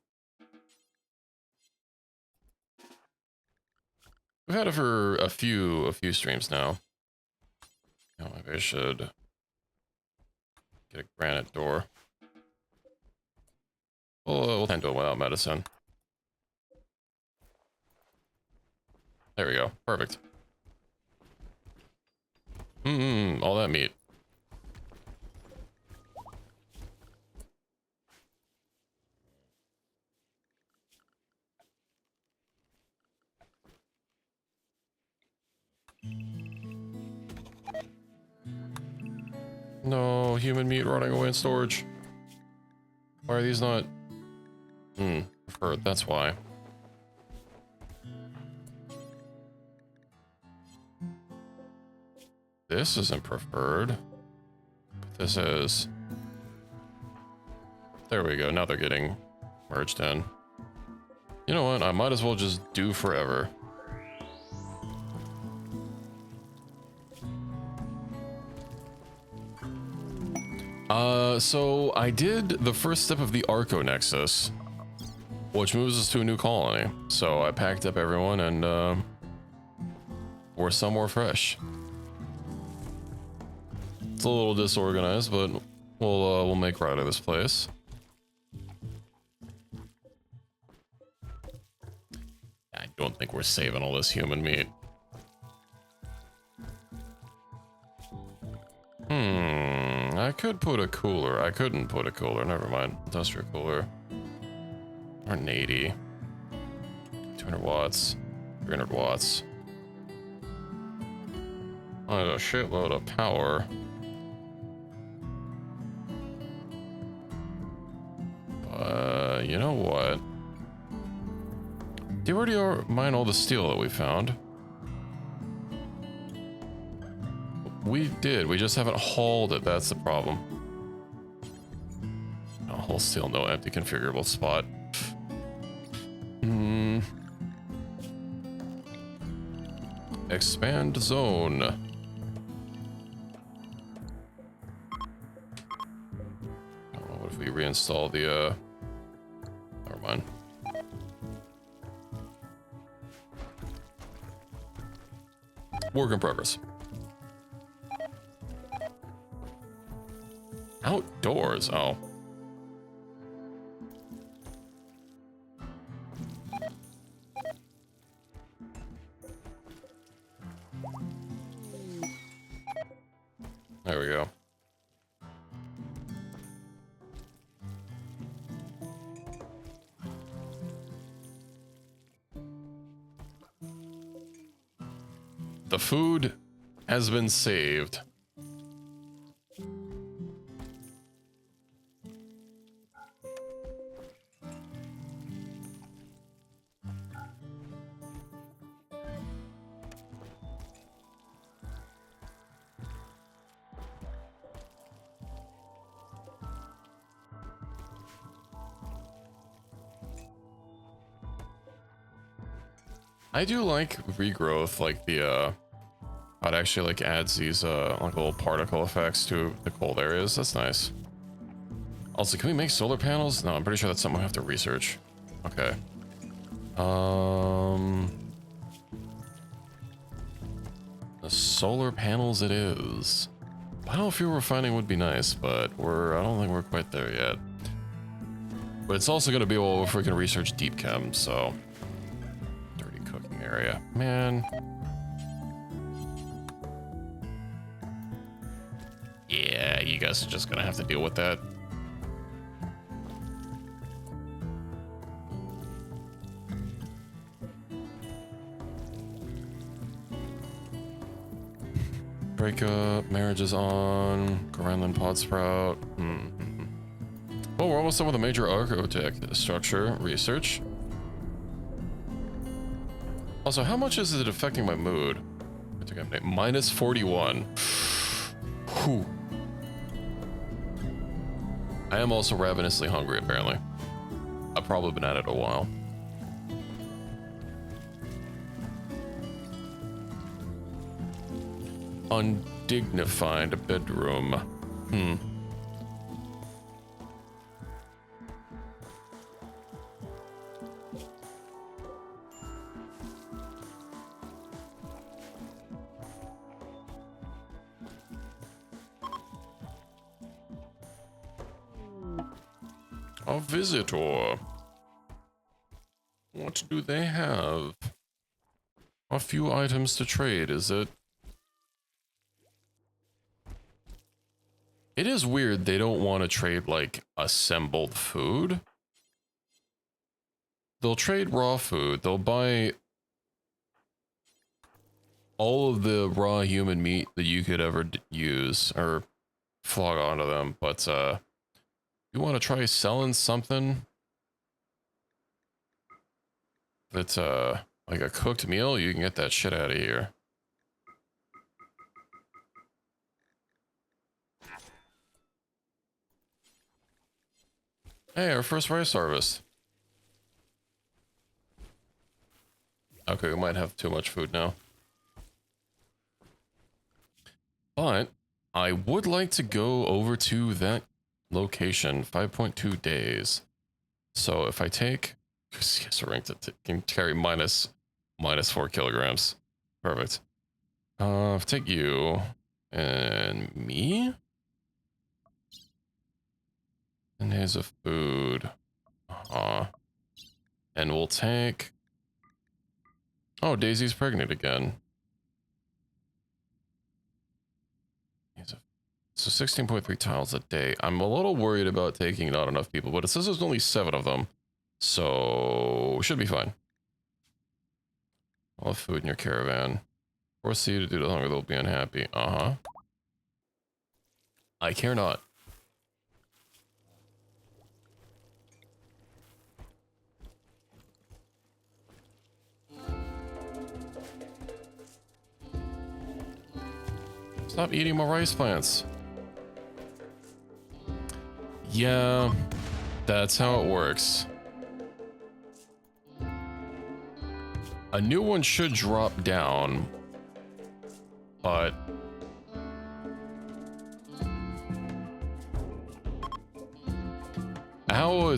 We've had it for a few streams now. Oh, maybe I should get a granite door. We'll handle it without medicine. There we go. Perfect. All that meat. No, human meat running away in storage. Why are these not? Preferred, that's why. This isn't preferred. But this is. There we go, now they're getting merged in. You know what, I might as well just do forever. So I did the first step of the Arco Nexus, which moves us to a new colony. So I packed up everyone and we're somewhere fresh. It's a little disorganized, but we'll make right of this place. don't think we're saving all this human meat. I could put a cooler. I couldn't put a cooler. Never mind. Industrial cooler. 180. 200 watts. 300 watts. Oh, there's a shitload of power. You know what? Did we already mine all the steel that we found? We did. We just haven't hauled it. That's the problem. No, whole steel, no empty configurable spot. Expand zone. What if we reinstall the, never mind. Work in progress. Outdoors, oh. There we go. The food has been saved. I do like regrowth, like the it actually like adds these like little particle effects to the cold areas. That's nice. Also, can we make solar panels? No, I'm pretty sure that's something I have to research. Okay. The solar panels it is. Biofuel refining would be nice, but I don't think we're quite there yet. But it's also going to be well if we can research deep chem, so dirty cooking area. Man. Yeah, you guys are just going to have to deal with that. Breakup, marriage is on, Granland pod sprout. Oh, we're almost done with a major architect structure research. Also, how much is it affecting my mood? Minus 41. Whew. I am also ravenously hungry, apparently. I've probably been at it a while. Undignified bedroom. A visitor. What do they have? A few items to trade, is it? It is weird they don't want to trade, like, assembled food. They'll trade raw food. They'll buy all of the raw human meat that you could ever use or flog onto them. But, you want to try selling something that's, like a cooked meal? You can get that shit out of here. Hey, our first rice harvest. Okay, we might have too much food now. But I would like to go over to that location, 5.2 days. So if I take, yes, ranked it can carry minus 4 kilograms. Perfect. If I take you and me. And here's a food. And we'll take Oh, Daisy's pregnant again. So 16.3 tiles a day. I'm a little worried about taking not enough people, but it says there's only 7 of them. So should be fine. I'll have food in your caravan. Force you to do the hunger, they'll be unhappy. Uh-huh. I care not. Stop eating my rice plants. Yeah, that's how it works. A new one should drop down, but how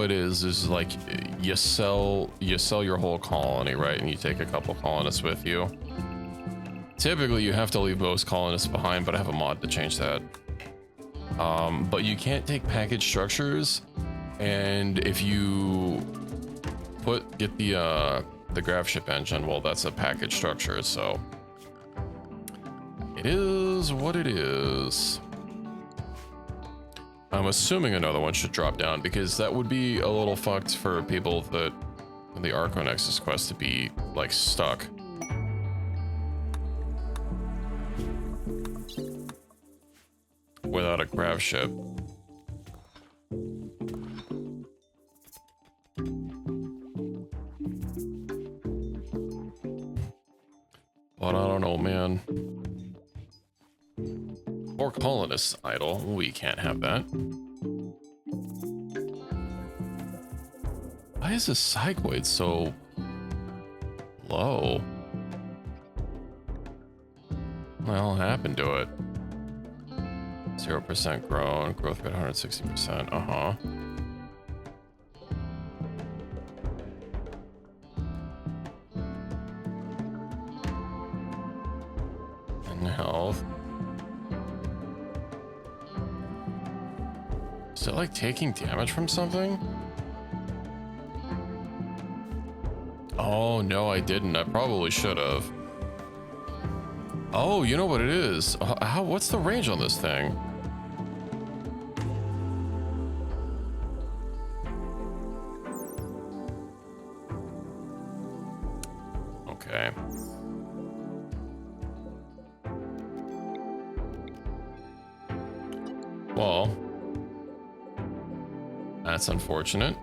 it is like you sell your whole colony, right? And you take a couple colonists with you. Typically you have to leave most colonists behind, but I have a mod to change that. But you can't take package structures, and if you get the grav ship engine, well, that's a package structure, so it is what it is. I'm assuming another one should drop down, because that would be a little fucked for people that in the Arco Nexus quest to be like stuck. Without a grav ship. But I don't know, man. 4 colonists idle. We can't have that. Why is this psych weight so low? What the hell happened to it? 0% grown, growth rate 160%. Uh-huh. And health. Is it like taking damage from something? Oh, no, I didn't. I probably should have. Oh, you know what it is? What's the range on this thing? Okay. Well, that's unfortunate.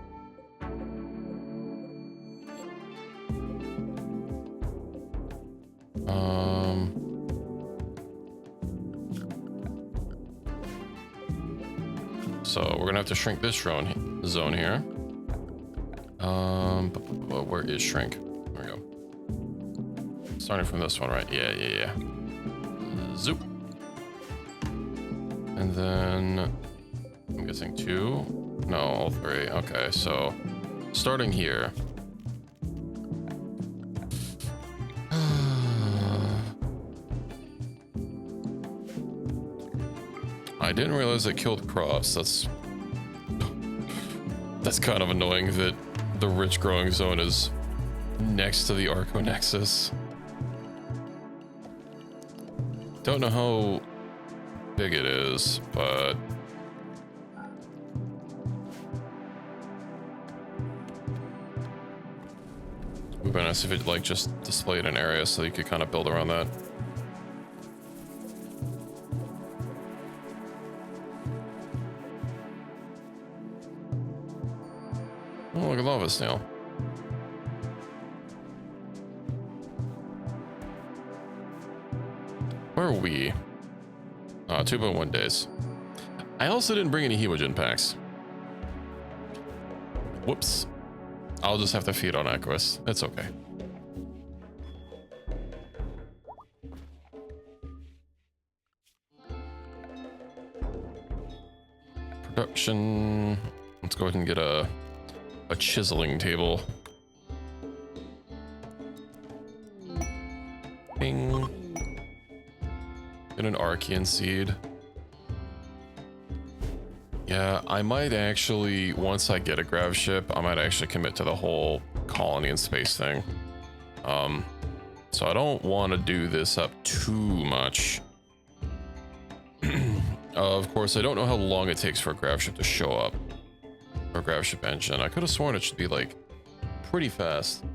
So we're gonna have to shrink this drone zone here. Where is shrink? There we go. Starting from this one, right? Yeah. Zoop. And then I'm guessing 2. No, all 3. Okay, so starting here. I didn't realize it killed crops. That's kind of annoying that the rich growing zone is next to the Arco Nexus. Don't know how big it is, but it would be nice if it like just displayed an area so you could kind of build around that. Oh, look at lava snail. Where are we? 2.1 days. I also didn't bring any hemogen packs. Whoops. I'll just have to feed on Aquas. It's okay. Production. Let's go ahead and get a chiseling table. Bing. Get an Archean seed. Yeah, I might actually, once I get a grav ship, I might actually commit to the whole colony and space thing. So I don't want to do this up too much. Of course, I don't know how long it takes for a grav ship to show up. Or grav ship engine. I could have sworn it should be like pretty fast.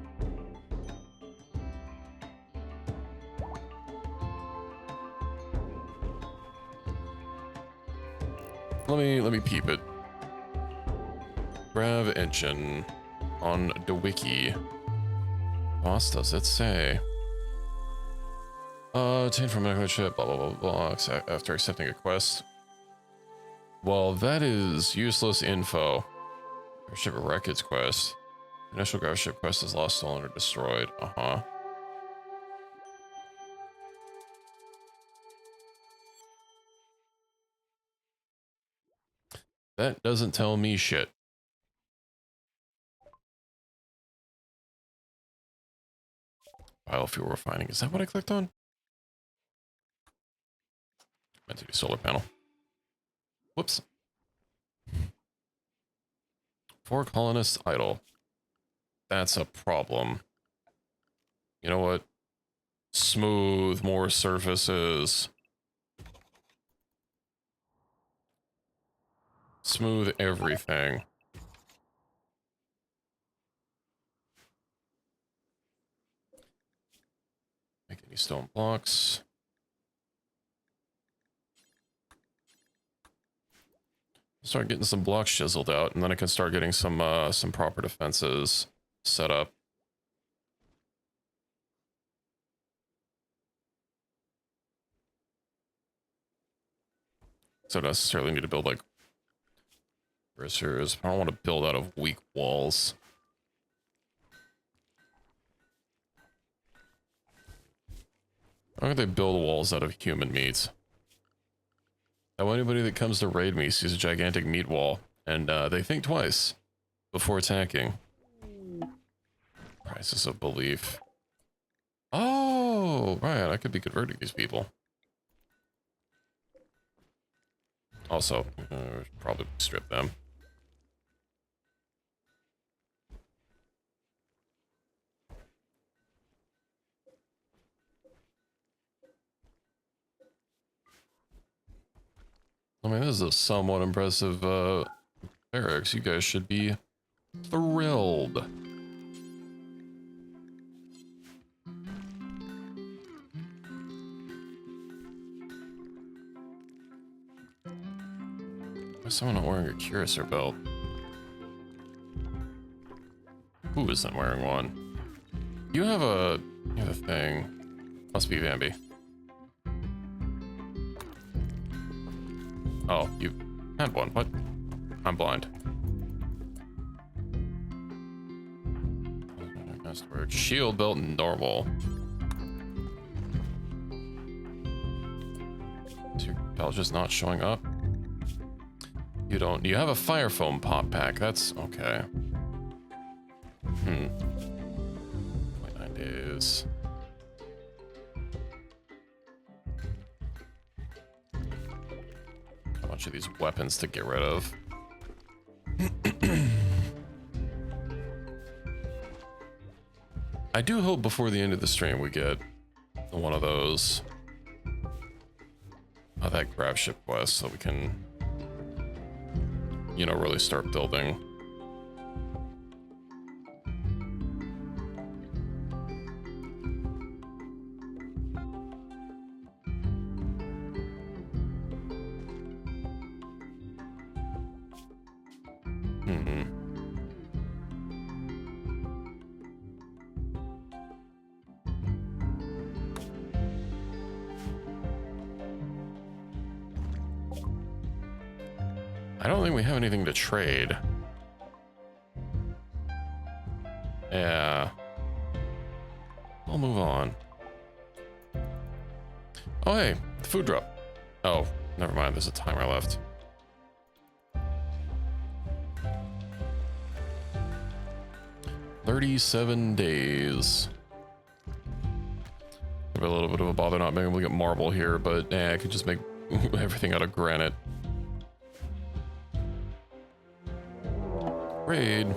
Let me peep it. Grav engine on the wiki. What does it say? Obtained from medical ship, blah, blah, blah, blah, after accepting a quest. Well, that is useless info. Ship records quest. Initial grav ship quest is lost, stolen, or destroyed. Uh-huh. That doesn't tell me shit. Biofuel refining. Is that what I clicked on? Meant to be solar panel. Whoops. 4 colonists idle. That's a problem. You know what? Smooth more surfaces. Smooth everything. Make any stone blocks. Start getting some blocks chiseled out, and then I can start getting some proper defenses set up. So I don't necessarily need to build like bracers. I don't want to build out of weak walls. Why don't they build walls out of human meat? Now anybody that comes to raid me sees a gigantic meat wall, and they think twice before attacking. Crisis of belief. Oh, right, I could be converting these people. Also, probably strip them. I mean, this is a somewhat impressive barracks. You guys should be thrilled. Why is someone not wearing a cuirassar belt? Who isn't wearing one? You have a thing. Must be Bambi. Oh, you had one. What? I'm blind. Shield belt normal. Is your belt just not showing up? You don't. You have a fire foam pop pack. That's okay. 29 days. A bunch of these weapons to get rid of. I do hope before the end of the stream we get one of those. That grab ship quest so we can, you know, really start building. I don't think we have anything to trade. Yeah. I'll move on. Oh, hey, the food drop. Oh, never mind. There's a timer left. $37 days. A little bit of a bother not being able to get marble here, but I could just make everything out of granite. Raid.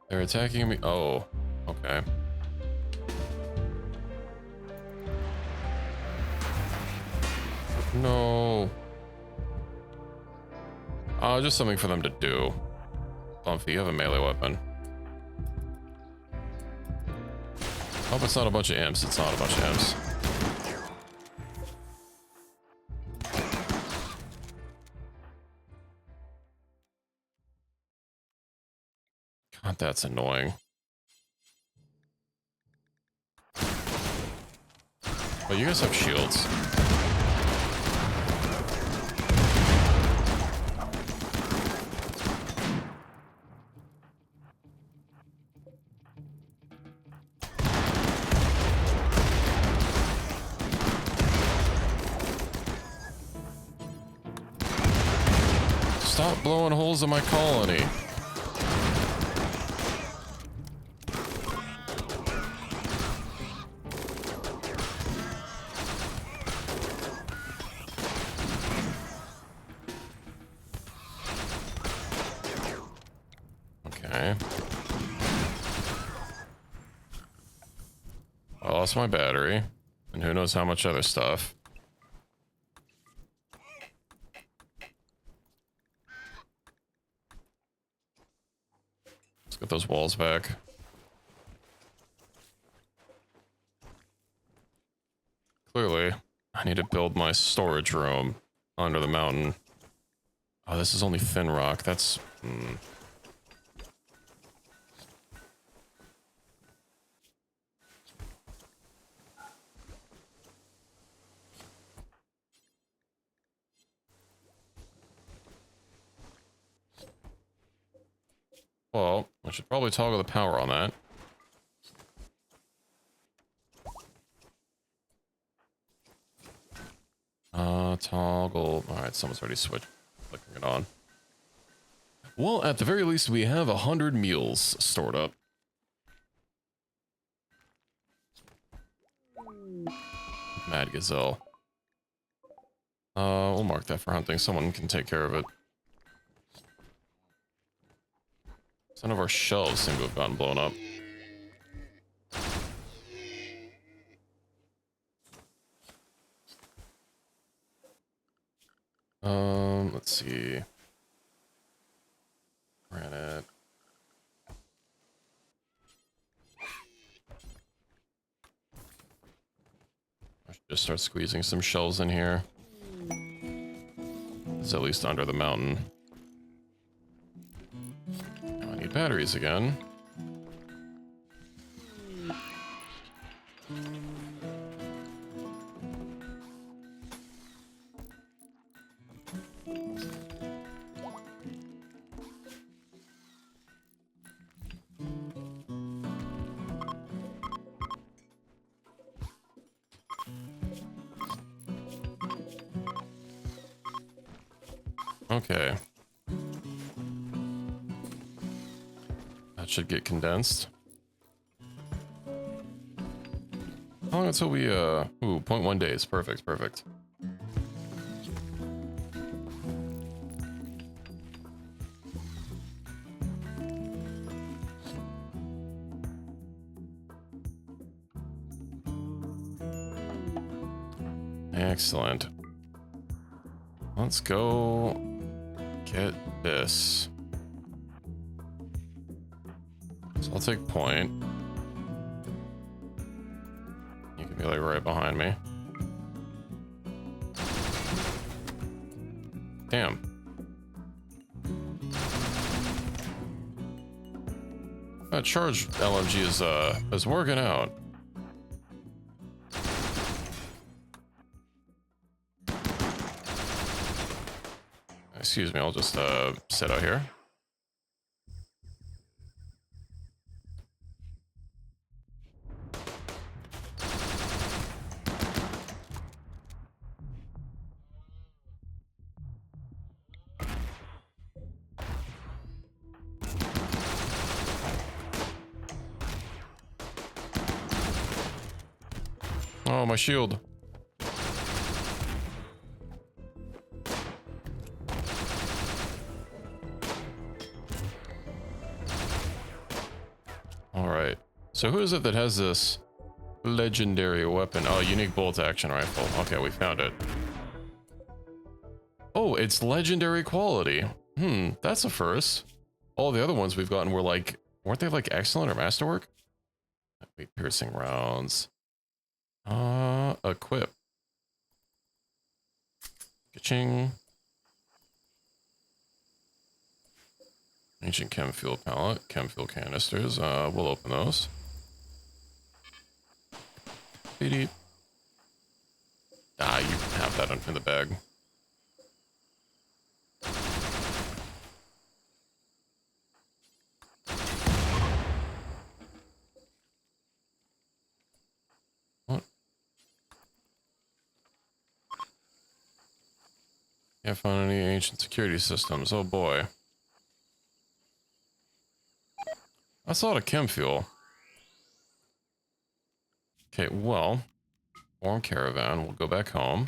They're attacking me. Oh, okay. No. Just something for them to do. Bumpy, you have a melee weapon. Hope it's not a bunch of imps. It's not a bunch of imps. God, that's annoying. But you guys have shields. Stop blowing holes in my colony. Okay. I lost my battery, and who knows how much other stuff. Let's get those walls back. Clearly, I need to build my storage room under the mountain. Oh, this is only thin rock. That's... Well, I should probably toggle the power on that. Toggle. Alright, someone's already switched. Flicking it on. Well, at the very least, we have 100 meals stored up. Mad Gazelle. We'll mark that for hunting. Someone can take care of it. Some of our shelves seem to have gotten blown up. Let's see. Granite. I should just start squeezing some shelves in here. It's at least under the mountain. I need batteries again. Okay. That should get condensed. How long until we, ooh, 0.1 days. Perfect, perfect. Excellent. Let's go get this. So I'll take point. You can be like right behind me. Damn. That charge LMG is working out. Excuse me, I'll just sit out here. Oh, my shield. Alright, so who is it that has this legendary weapon? Oh, unique bolt action rifle. Okay, we found it. Oh, it's legendary quality. That's a first. All the other ones we've gotten were like, weren't they like excellent or masterwork? Wait, piercing rounds. Equip. Ka-ching. Ancient chem fuel pallet, chem fuel canisters. We'll open those. Beep. Ah, you can have that in the bag. What? Can't find any ancient security systems. Oh boy. That's a lot of chem fuel. Okay, well, warm caravan. We'll go back home.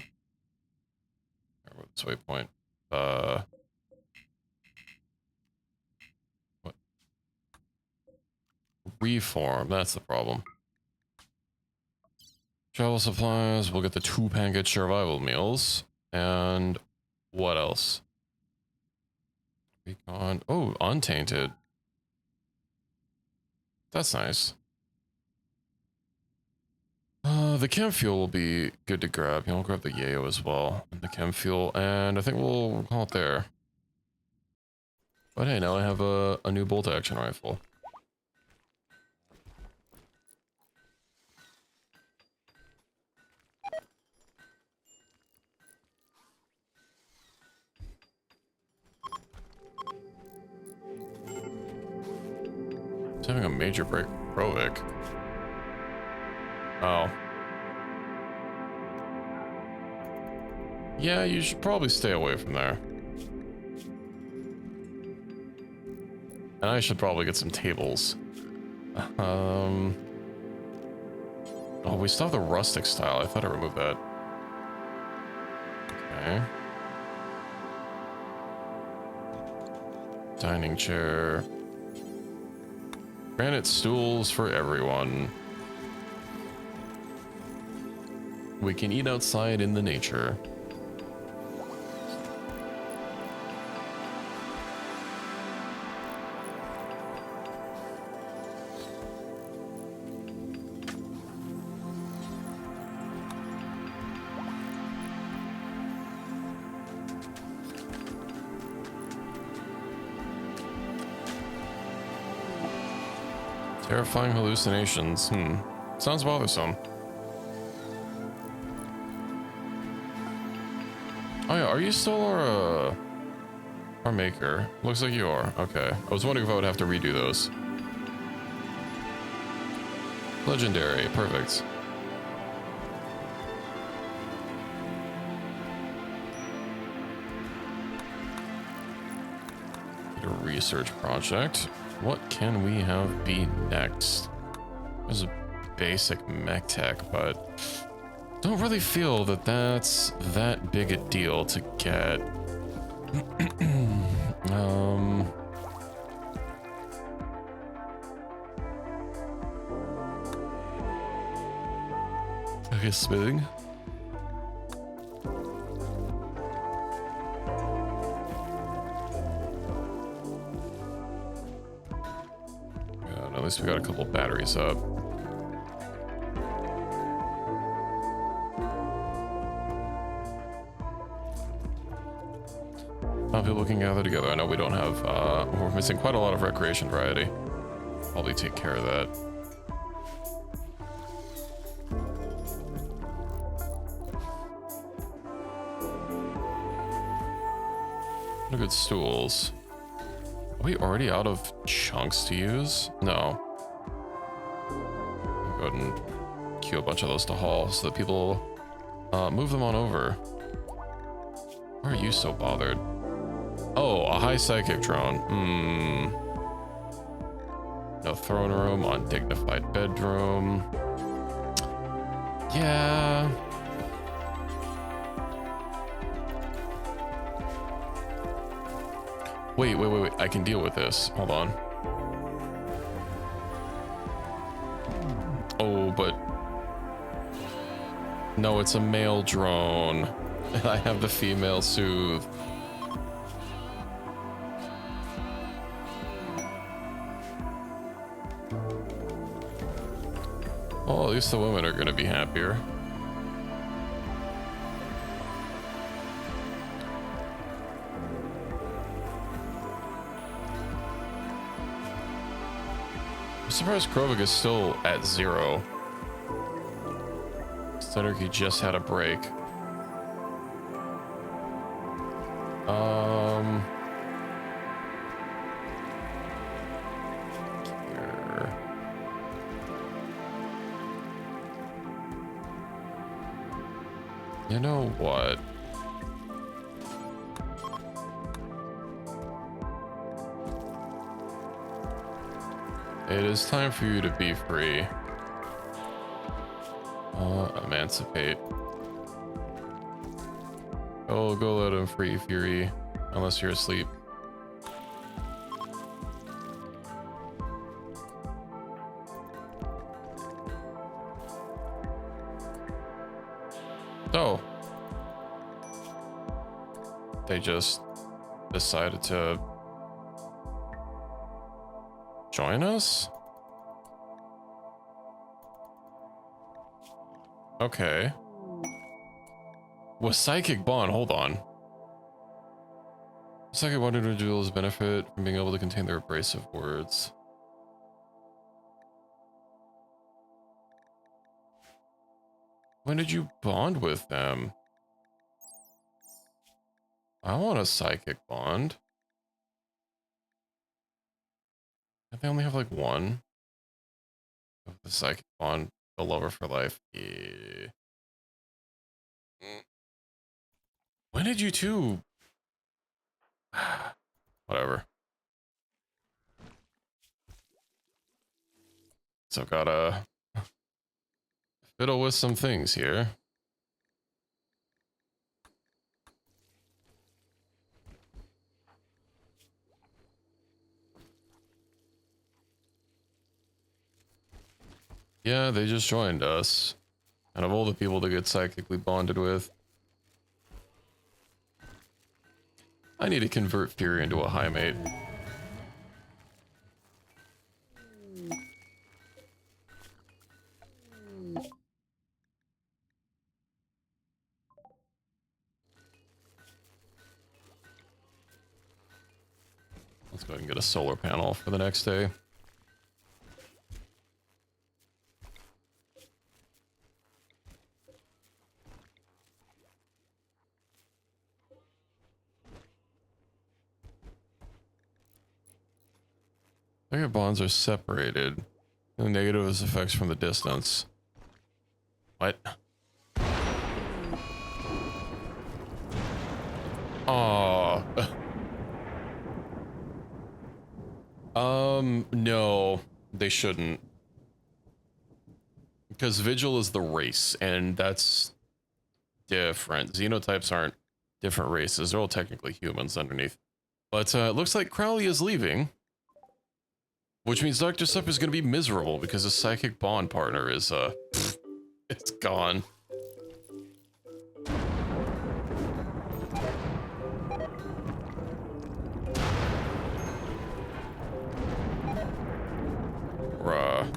This waypoint. What? Reform. That's the problem. Travel supplies. We'll get the 2 pancake survival meals. And what else? Recon. Oh, untainted. That's nice. The chem fuel will be good to grab. I'll grab the yayo as well. And the chem fuel. And I think we'll call it there. But hey, now I have a new bolt action rifle. It's having a major break. Provic. Oh. Yeah, you should probably stay away from there. And I should probably get some tables. Oh, we still have the rustic style. I thought I removed that. Okay. Dining chair. Granite stools for everyone. We can eat outside in the nature. Terrifying hallucinations. Sounds bothersome. Oh yeah, are you still our maker? Looks like you are. Okay. I was wondering if I would have to redo those. Legendary. Perfect. A research project. What can we have be next? There's a basic mech tech, but don't really feel that that's that big a deal to get. I guess smithing. At least we got a couple batteries up. People can gather together. I know we don't have, we're missing quite a lot of recreation variety. Probably take care of that. What are good stools? Are we already out of chunks to use? No. I'll go ahead and queue a bunch of those to haul so that people move them on over. Why are you so bothered? Oh, a high psychic drone. No throne room, undignified bedroom. Yeah. Wait. I can deal with this. Hold on. Oh, but... No, it's a male drone. And I have the female soothe. Well, at least the women are gonna be happier. I'm surprised Krovik is still at 0. Stutterkey just had a break. Here. You know what? It is time for you to be free. Emancipate. Oh, go let him free, Fury. Unless you're asleep. So. They just decided to join us? Okay. With Psychic Bond, hold on. Psychic Bond individuals benefit from being able to contain their abrasive words. When did you bond with them? I want a Psychic Bond. They only have like one. The Psychic Bond, the lover for life. Yeah. When did you two? Whatever. So gotta fiddle with some things here. Yeah, they just joined us. And of all the people to get psychically bonded with, I need to convert Fury into a high mate. Let's go ahead and get a solar panel for the next day. Psychic bonds are separated. The negative is effects from the distance. What? Oh. No, they shouldn't. Because Vigil is the race, and that's different. Xenotypes aren't different races. They're all technically humans underneath. But it looks like Crowley is leaving. Which means Dr. Sup is going to be miserable because his psychic bond partner is, it's gone. Bruh.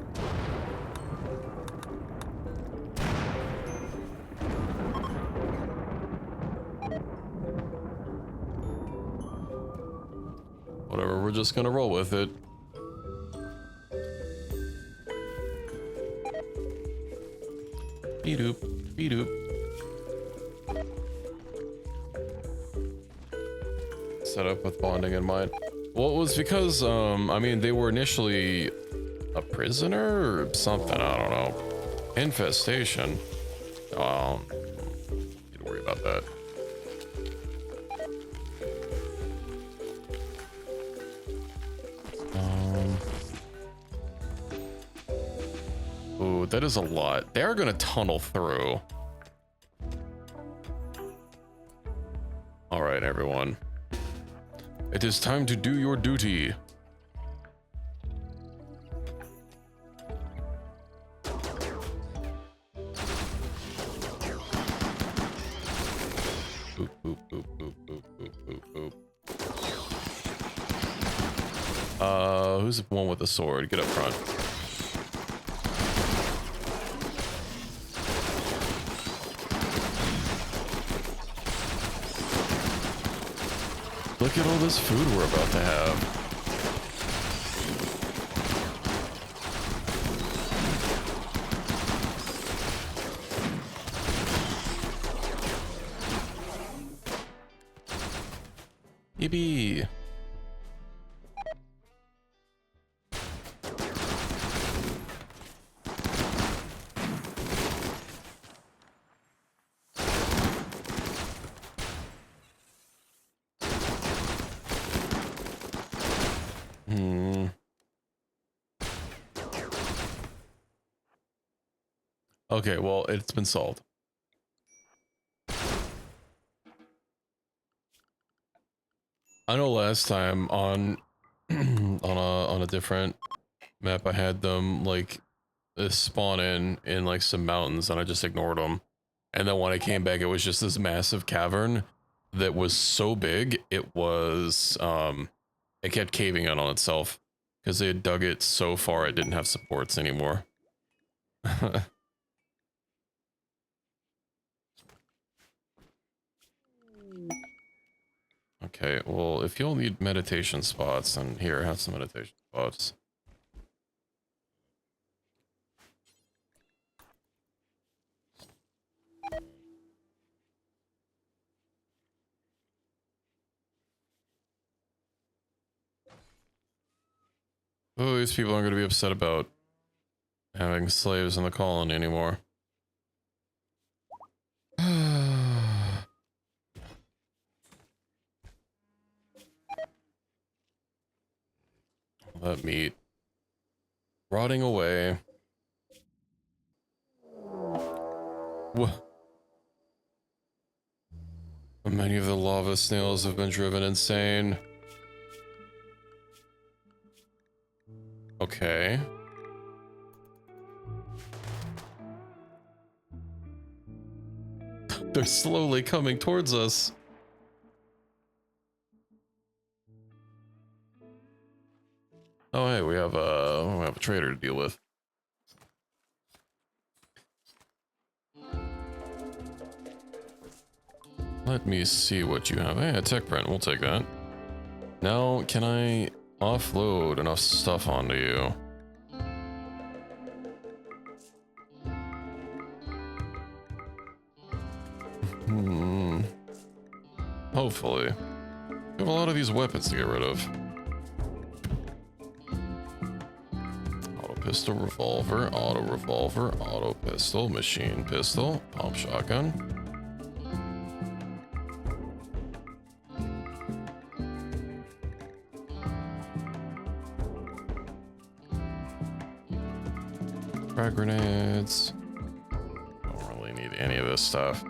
Whatever, we're just gonna roll with it. Bedoop, bedoop. Set up with bonding in mind. Well, it was because, I mean, they were initially a prisoner or something, I don't know. Infestation. Need to worry about that. Ooh, that is a lot. They're gonna tunnel through. All right, everyone. It is time to do your duty. Boop, boop, boop, boop, boop, boop, boop, boop. Who's the one with the sword? Get up front. Look at all this food we're about to have. Yippee! Okay, well, it's been solved. I know last time on on a different map I had them like spawn in like some mountains and I just ignored them. And then when I came back it was just this massive cavern that was so big it was it kept caving in on itself because they had dug it so far it didn't have supports anymore. Okay, well, if you'll need meditation spots, then here, have some meditation spots. Oh, these people aren't going to be upset about having slaves in the colony anymore. That meat rotting away. Many of the lava snails have been driven insane. Okay. They're slowly coming towards us. Oh, hey, we have a trader to deal with. Let me see what you have. Hey, a tech print. We'll take that. Now, can I offload enough stuff onto you? Hopefully. We have a lot of these weapons to get rid of. Auto pistol, revolver, auto pistol, machine pistol, pump shotgun. Frag grenades. Don't really need any of this stuff.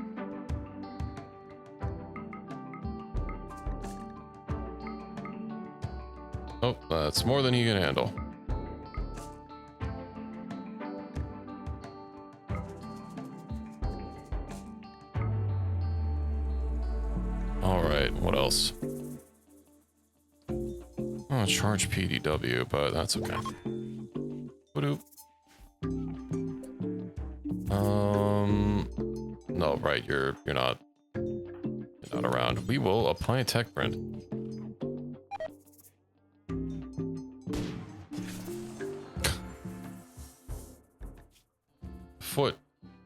Oh, that's more than he can handle. All right, what else? Oh, charge PDW, but that's okay. Ba-doop. No, right, you're not around. We will apply a tech print. Foot.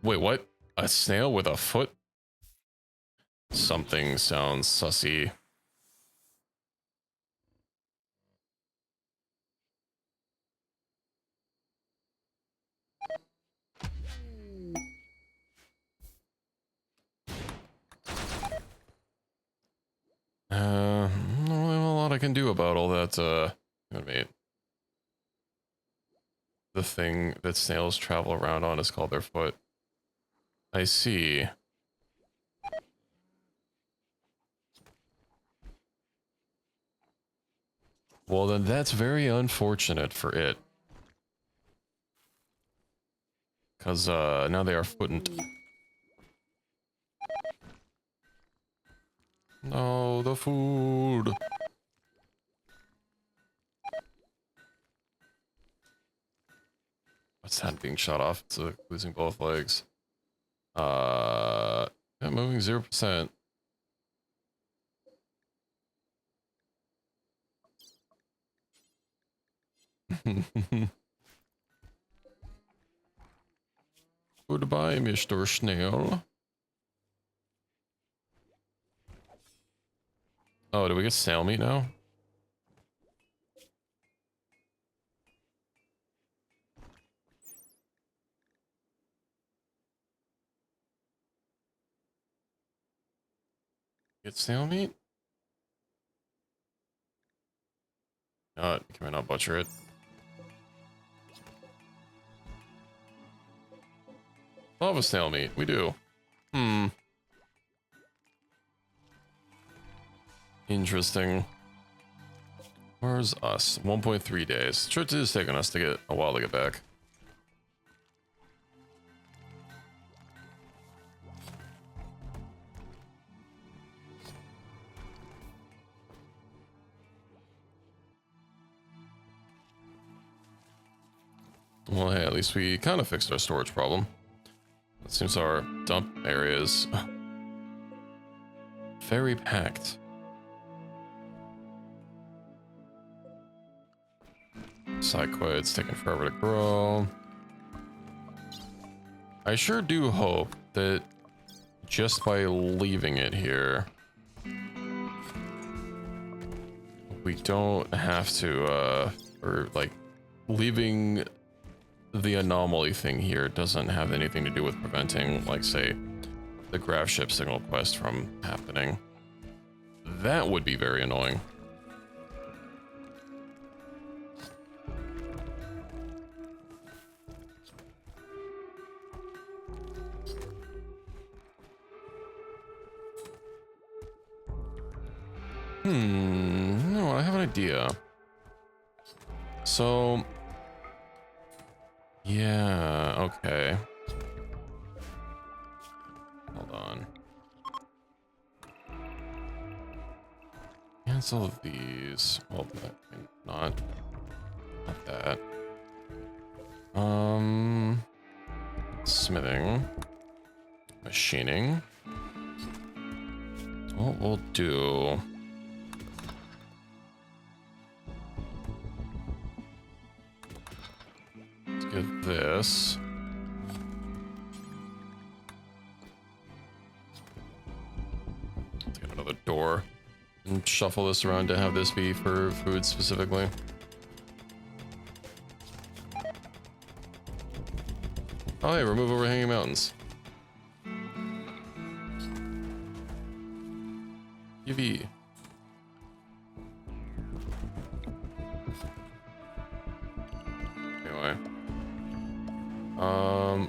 Wait, what? A snail with a foot? Something sounds sussy. Not really a lot I can do about all that, mate. The thing that snails travel around on is called their foot. I see. Well, then that's very unfortunate for it. Because, now they are footant. No, the food. What's that being shot off? It's losing both legs. Yeah, moving 0%. Goodbye, Mr. Snail. Oh, do we get snail meat now? Get snail meat? Can we not butcher it? Love a snail meat. We do. Hmm. Interesting. Where's us? 1.3 days. Trip is taking us to get a while to get back. Well, hey, at least we kind of fixed our storage problem. It seems our dump area is very packed. Psychoid's taking forever to grow. I sure do hope that just by leaving it here, we don't have to, or like leaving the anomaly thing here doesn't have anything to do with preventing, like, say, the graph ship signal quest from happening. That would be very annoying. No, I have an idea. So, yeah, okay. Hold on. Cancel these. Well, not that. Smithing. Machining. What we'll do... Let's get this. Let's get another door. And shuffle this around to have this be for food specifically. Oh, hey, remove overhanging mountains. UV. Anyway.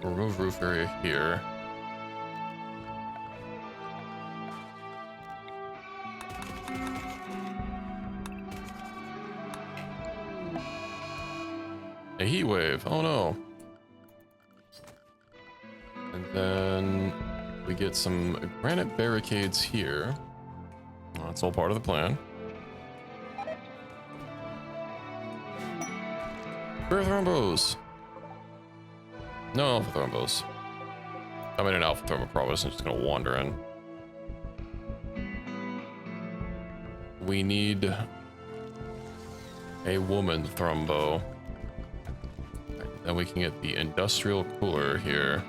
Remove roof area here. A heat wave. Oh no. And then we get some granite barricades here. Well, that's all part of the plan. Rare thrombos. No alpha thrombos. I mean, an alpha thrombo probably isn't just gonna wander in. We need a woman thrombo. Then we can get the industrial cooler here.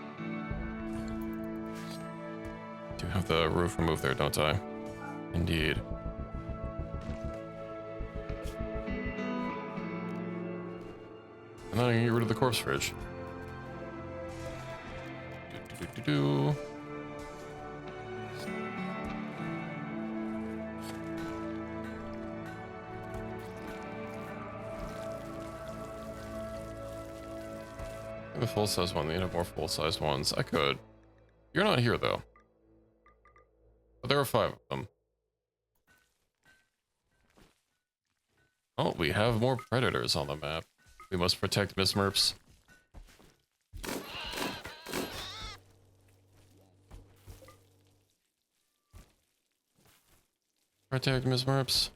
Do have the roof removed there, don't I? Indeed. And then I can get rid of the corpse fridge. Do. I have a full-size one. They have more full-sized ones. I could. You're not here, though. But there are 5 of them. Oh, we have more predators on the map. We must protect Miss Merps. Protect Miss Merps.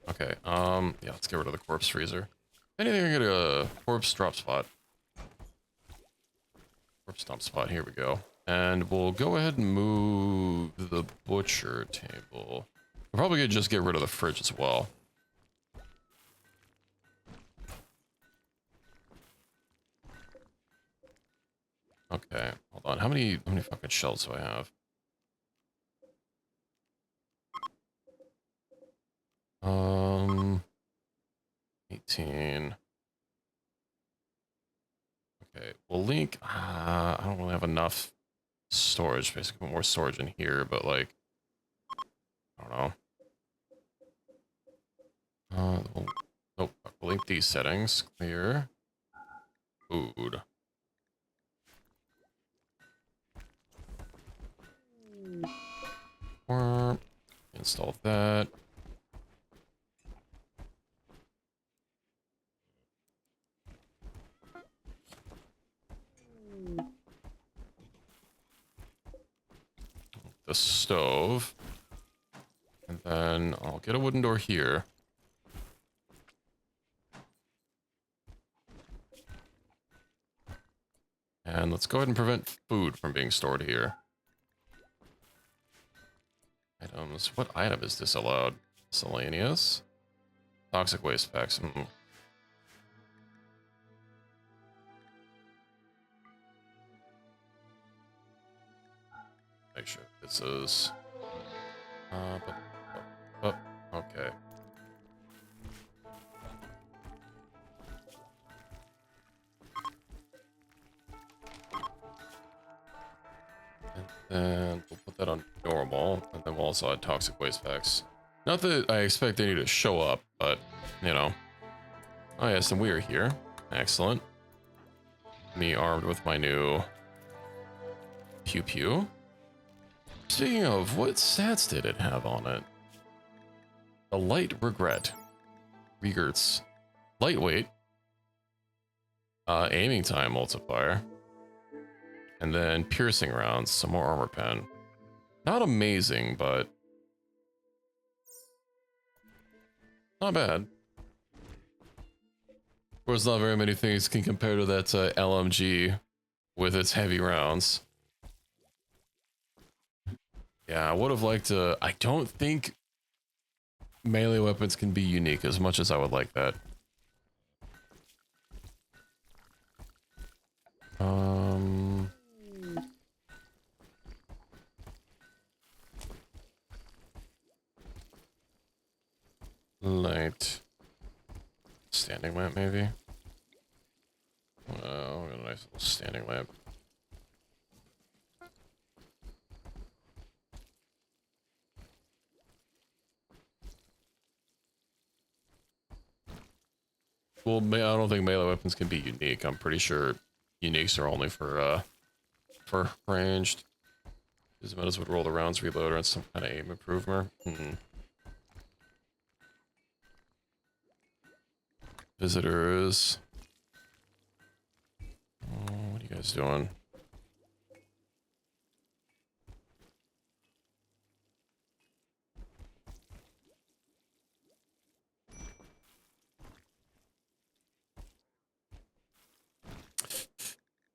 Okay, yeah, let's get rid of the corpse freezer. Anything, I get a corpse drop spot. corpse dump spot. Here we go. And we'll go ahead and move the butcher table. We're probably gonna just get rid of the fridge as well. Okay, hold on. How many fucking shells do I have? 18. Okay, well, Link, I don't really have enough storage. Basically, more storage in here, but like, I don't know. Nope. We'll link these settings. Clear. Food. Install that. The stove. And then I'll get a wooden door here. And let's go ahead and prevent food from being stored here. Items. What item is disallowed? Miscellaneous? Toxic waste packs. Make sure this is... okay. And we'll put that on normal, and then we'll also add toxic waste packs. Not that I expect any to show up, but, you know. Oh yes, and we are here. Excellent. Me armed with my new... Pew Pew. Speaking of, what stats did it have on it? A light regret. Regerts. Lightweight. Aiming time multiplier. And then piercing rounds, some more armor pen. Not amazing, but not bad. Of course, not very many things can compare to that LMG with its heavy rounds. Yeah, I would have liked to... I don't think melee weapons can be unique as much as I would like that. Light. Standing lamp, maybe? Oh, a nice little standing lamp. Well, I don't think melee weapons can be unique. I'm pretty sure uniques are only for ranged. These metas would roll the rounds reloader and some kind of aim improver. Visitors. Oh, what are you guys doing?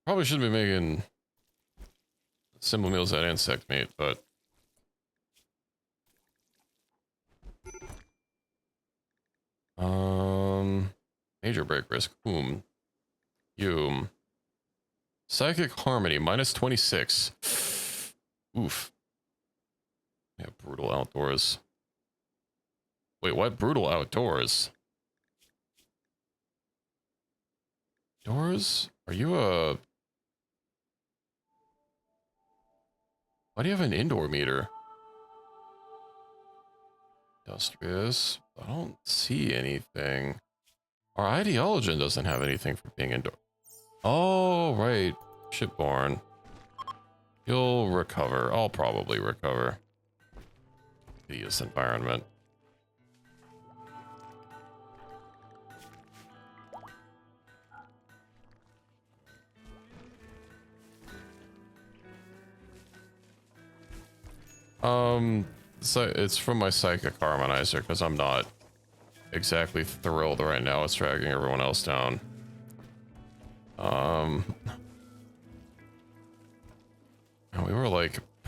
Probably shouldn't be making simple meals out of insect meat, but major break risk. Psychic harmony -26. Oof. Yeah, brutal outdoors. Wait, what? Brutal outdoors? Doors? Are you a... Why do you have an indoor meter? Industrious. I don't see anything. Our ideology doesn't have anything for being indoor. Oh, right. Shipborne. You'll recover. I'll probably recover. Hideous environment. So it's from my psychic harmonizer because I'm not exactly thrilled right now. It's dragging everyone else down.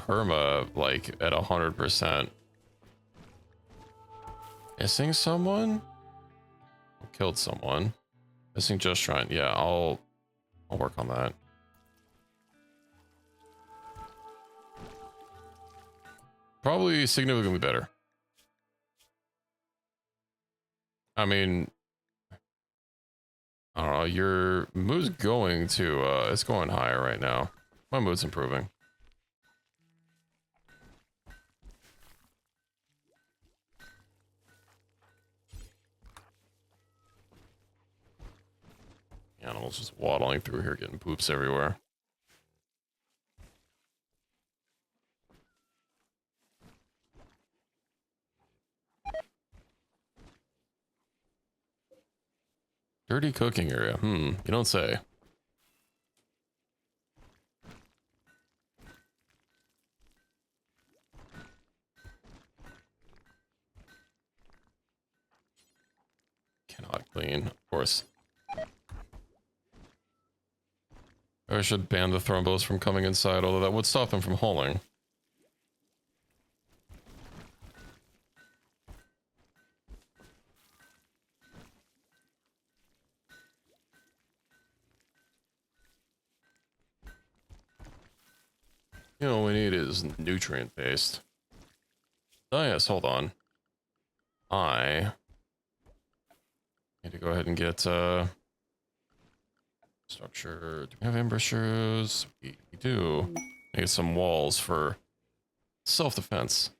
perma like at 100%. Missing someone? Killed someone. Missing just shrine. Yeah, I'll work on that. Probably significantly better. I mean, I don't know, your mood's going to, it's going higher right now. My mood's improving. Animals just waddling through here, getting poops everywhere. Dirty cooking area. You don't say. Cannot clean, of course. I should ban the thrombos from coming inside, although that would stop them from hauling. You know, what we need is nutrient based. Oh yes, hold on. I need to go ahead and get structure. Do we have embouchures? We do. Need some walls for self-defense.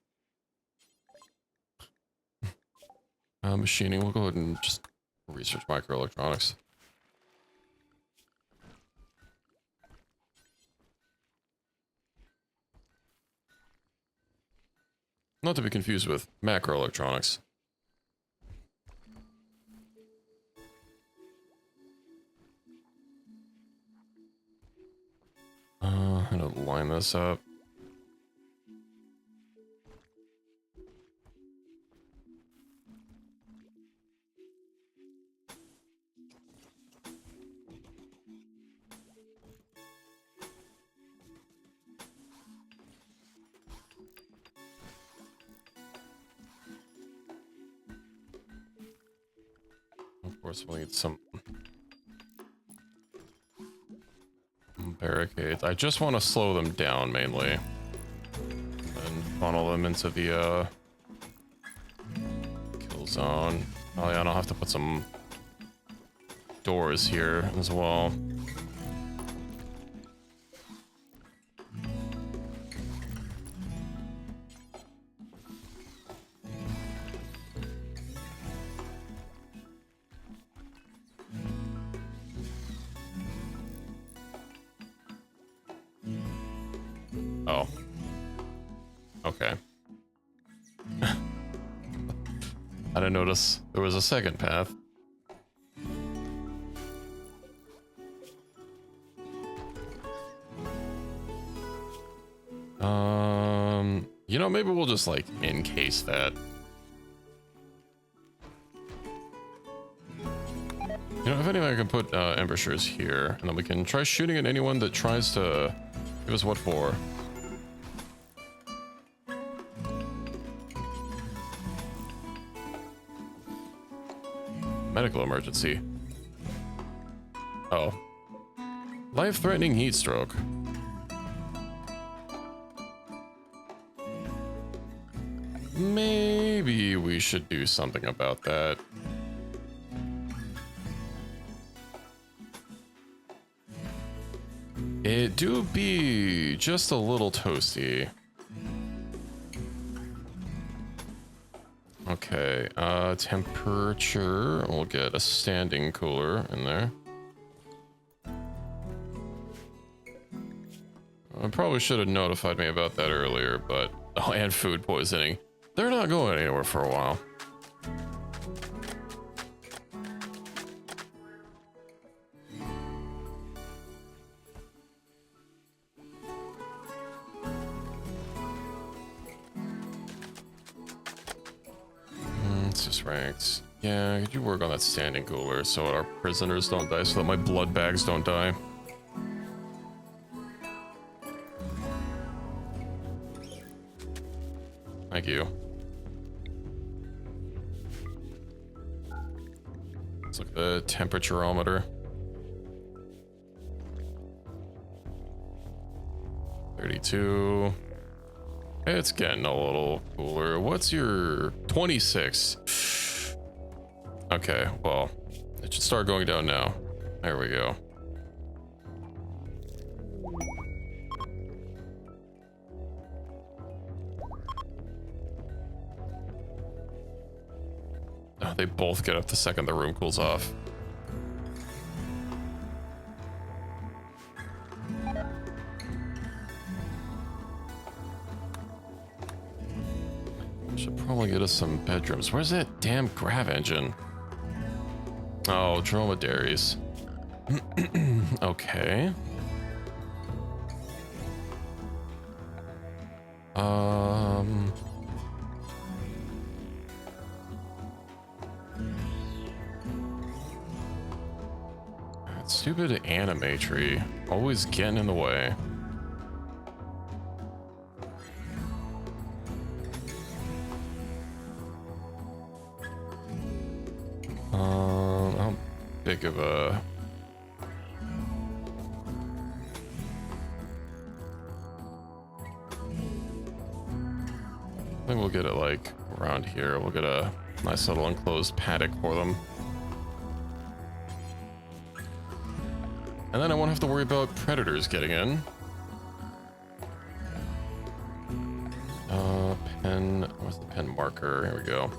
Machining. We'll go ahead and just research microelectronics. Not to be confused with macroelectronics. I'm gonna line this up. Of course, we'll need some barricades. I just want to slow them down mainly, and funnel them into the kill zone. Oh yeah, and I'll have to put some doors here as well. Oh. Okay. I didn't notice there was a second path. You know, maybe we'll just like encase that. You know, if anything, I can put embouchures here, and then we can try shooting at anyone that tries to give us what for. Medical emergency. Oh. Life-threatening heat stroke. Maybe we should do something about that. It do be just a little toasty. Okay, temperature. We'll get a standing cooler in there. I probably should have notified me about that earlier, but... Oh, and food poisoning. They're not going anywhere for a while. It's just ranked. Yeah, could you work on that standing cooler so our prisoners don't die, so that my blood bags don't die? Thank you. Let's look at the temperatureometer. 32. It's getting a little cooler. What's your 26? Okay, well, it should start going down now. There we go. Oh, they both get up the second the room cools off. Should probably get us some bedrooms. Where's that damn grav engine? Oh, dromedaries. Okay. That stupid animatry always getting in the way. How big of a... I think we'll get it like around here. We'll get a nice little enclosed paddock for them. And then I won't have to worry about predators getting in. Pen, where's the pen marker? Here we go.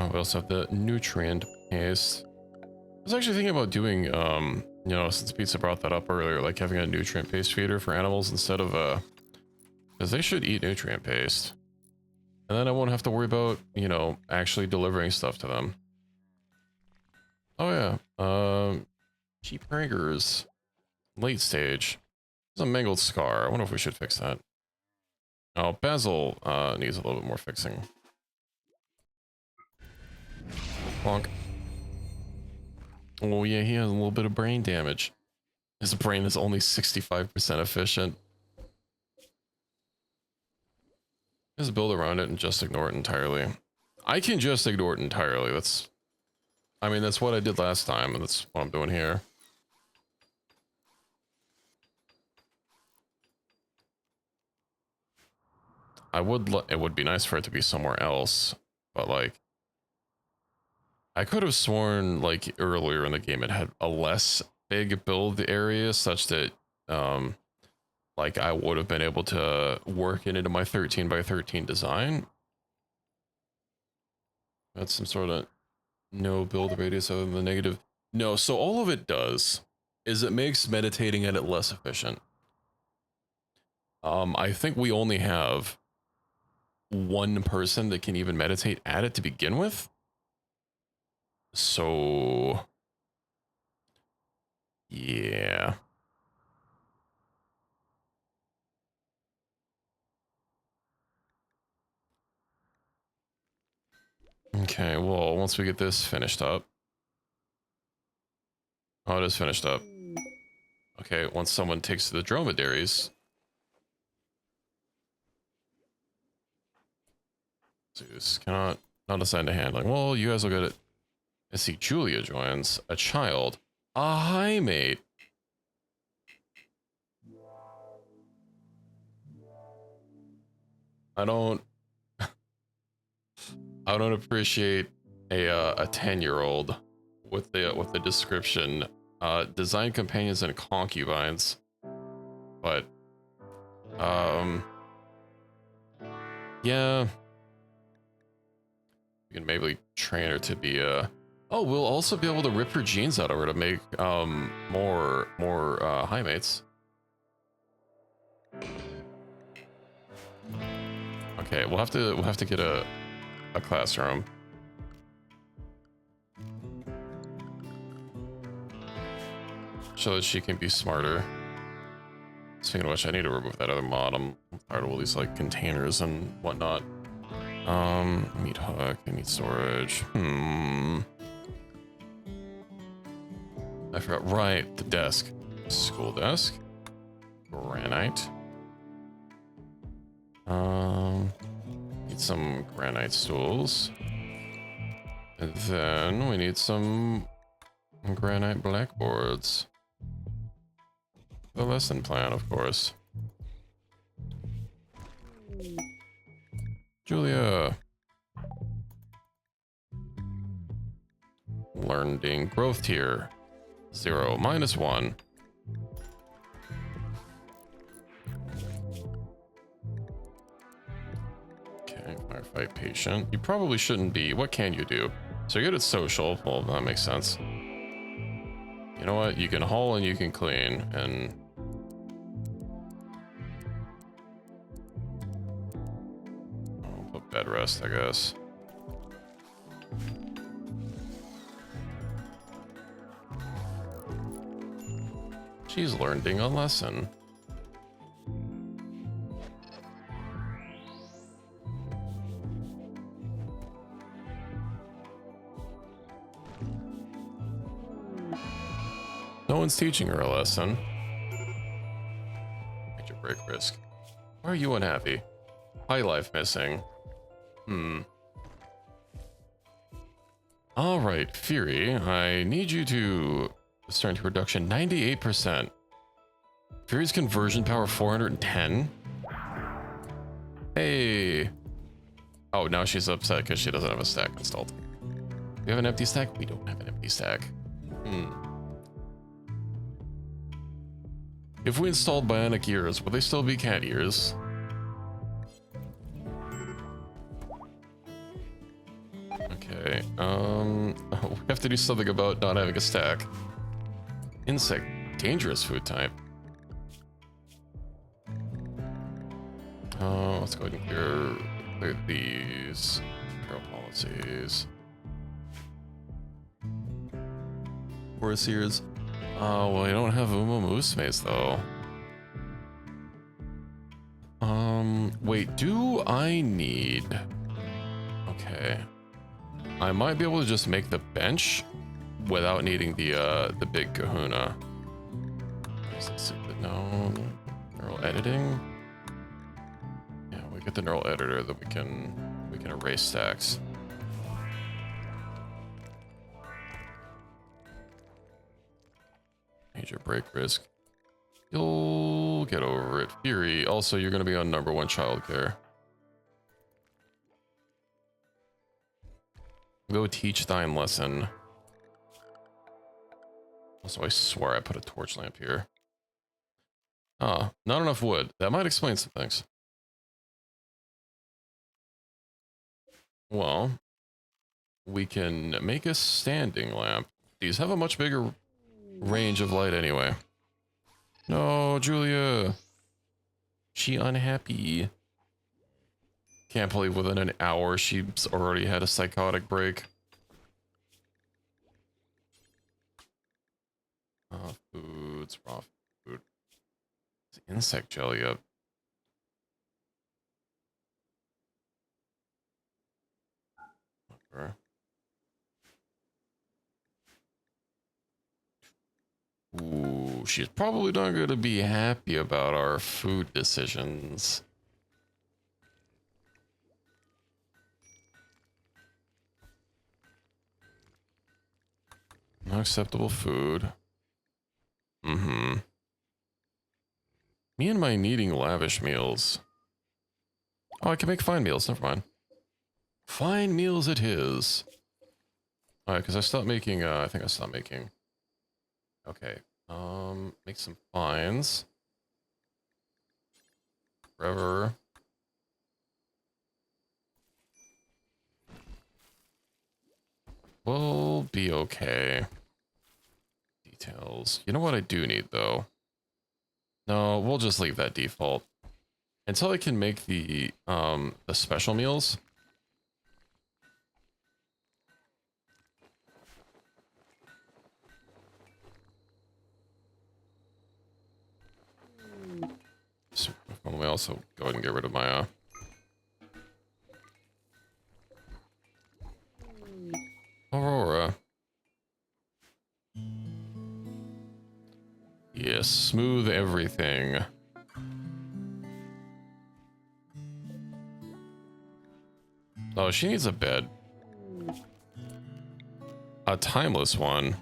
Oh, we also have the nutrient paste. I was actually thinking about doing, you know, since Pizza brought that up earlier, like having a nutrient paste feeder for animals instead of because they should eat nutrient paste. And then I won't have to worry about, you know, actually delivering stuff to them. Oh yeah, cheap hangers, late stage. There's a mangled scar. I wonder if we should fix that. Oh, Basil needs a little bit more fixing. Bonk. Oh yeah, he has a little bit of brain damage. His brain is only 65% efficient. Just build around it and just ignore it entirely. I can just ignore it entirely. That's, I mean, that's what I did last time, and that's what I'm doing here. It would be nice for it to be somewhere else, but like, I could have sworn like earlier in the game it had a less big build area such that like I would have been able to work it into my 13 by 13 design. That's some sort of no build radius other than the negative. No, so all of it does is it makes meditating at it less efficient. I think we only have one person that can even meditate at it to begin with. So yeah. Okay, well, once we get this finished up. Oh, it is finished up. Okay, once someone takes the dromedaries. Zeus cannot not assign to handling. Well, you guys will get it. Let's see, Julia joins. A child. A high mate. I don't appreciate a 10-year-old with the description design companions and concubines, but yeah, you can maybe train her to be oh, we'll also be able to rip her genes out of her to make more high mates. Okay, we'll have to get a classroom. So that she can be smarter. Speaking of which, I need to remove that other mod. I'm tired of all these like containers and whatnot. Meat hook, meat storage. I forgot. Right, the desk. School desk. granite. Need some granite stools. And then we need some granite blackboards. The lesson plan, of course. Julia. Learning growth tier. 0, -1. Okay, firefight patient. You probably shouldn't be. What can you do? So you're good at social. Well, that makes sense. You know what? You can haul and you can clean. And I'll put bed rest, I guess. She's learning a lesson. No one's teaching her a lesson. Major break risk. Why are you unhappy? High life missing. All right, Fury, I need you to start to production 98%. Fury's conversion power 410. Hey. Oh, now she's upset because she doesn't have a stack installed. Do we have an empty stack? We don't have an empty stack. If we installed bionic ears, would they still be cat ears? Okay, we have to do something about not having a stack. Insect, dangerous food type. Let's go ahead and clear these. Control policies. Forest ears. Oh, well, I don't have Uma Moose Maze, though. Wait, do I need... Okay. I might be able to just make the bench without needing the big kahuna. No, neural editing. Yeah, we get the neural editor that we can erase stacks. Major break risk. You'll get over it. Fury, also you're gonna be on #1 childcare. Go teach thine lesson. Also, I swear I put a torch lamp here. Ah, not enough wood. That might explain some things. Well, we can make a standing lamp. These have a much bigger range of light anyway. No, Julia. She unhappy. Can't believe within an hour she's already had a psychotic break. Foods, raw food. It's insect jelly up. Okay. Ooh, she's probably not going to be happy about our food decisions. No acceptable food. Me and my needing lavish meals. Oh, I can make fine meals. Never mind. Fine meals it is. Alright, because I stopped making, I think I stopped making. Okay. Make some fines. Forever. We'll be okay. Details. You know what I do need, though? No, we'll just leave that default. Until I can make the special meals. So, we also go ahead and get rid of my, Aurora. Yes, smooth everything. Oh, she needs a bed. A timeless one.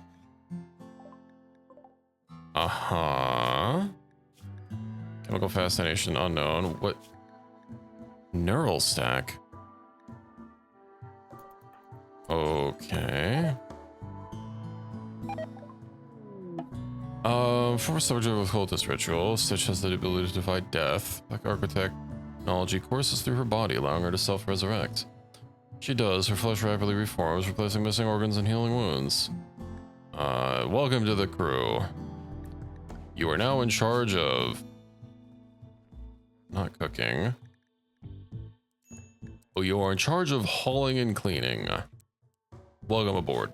Uh-huh. Chemical fascination unknown. What? Neural stack. Okay. Former subject of cultist ritual. Stitch has the ability to defy death. Black architect technology courses through her body, allowing her to self-resurrect. She does. Her flesh rapidly reforms, replacing missing organs and healing wounds. Welcome to the crew. You are now in charge of... not cooking. Oh, you are in charge of hauling and cleaning. Welcome aboard.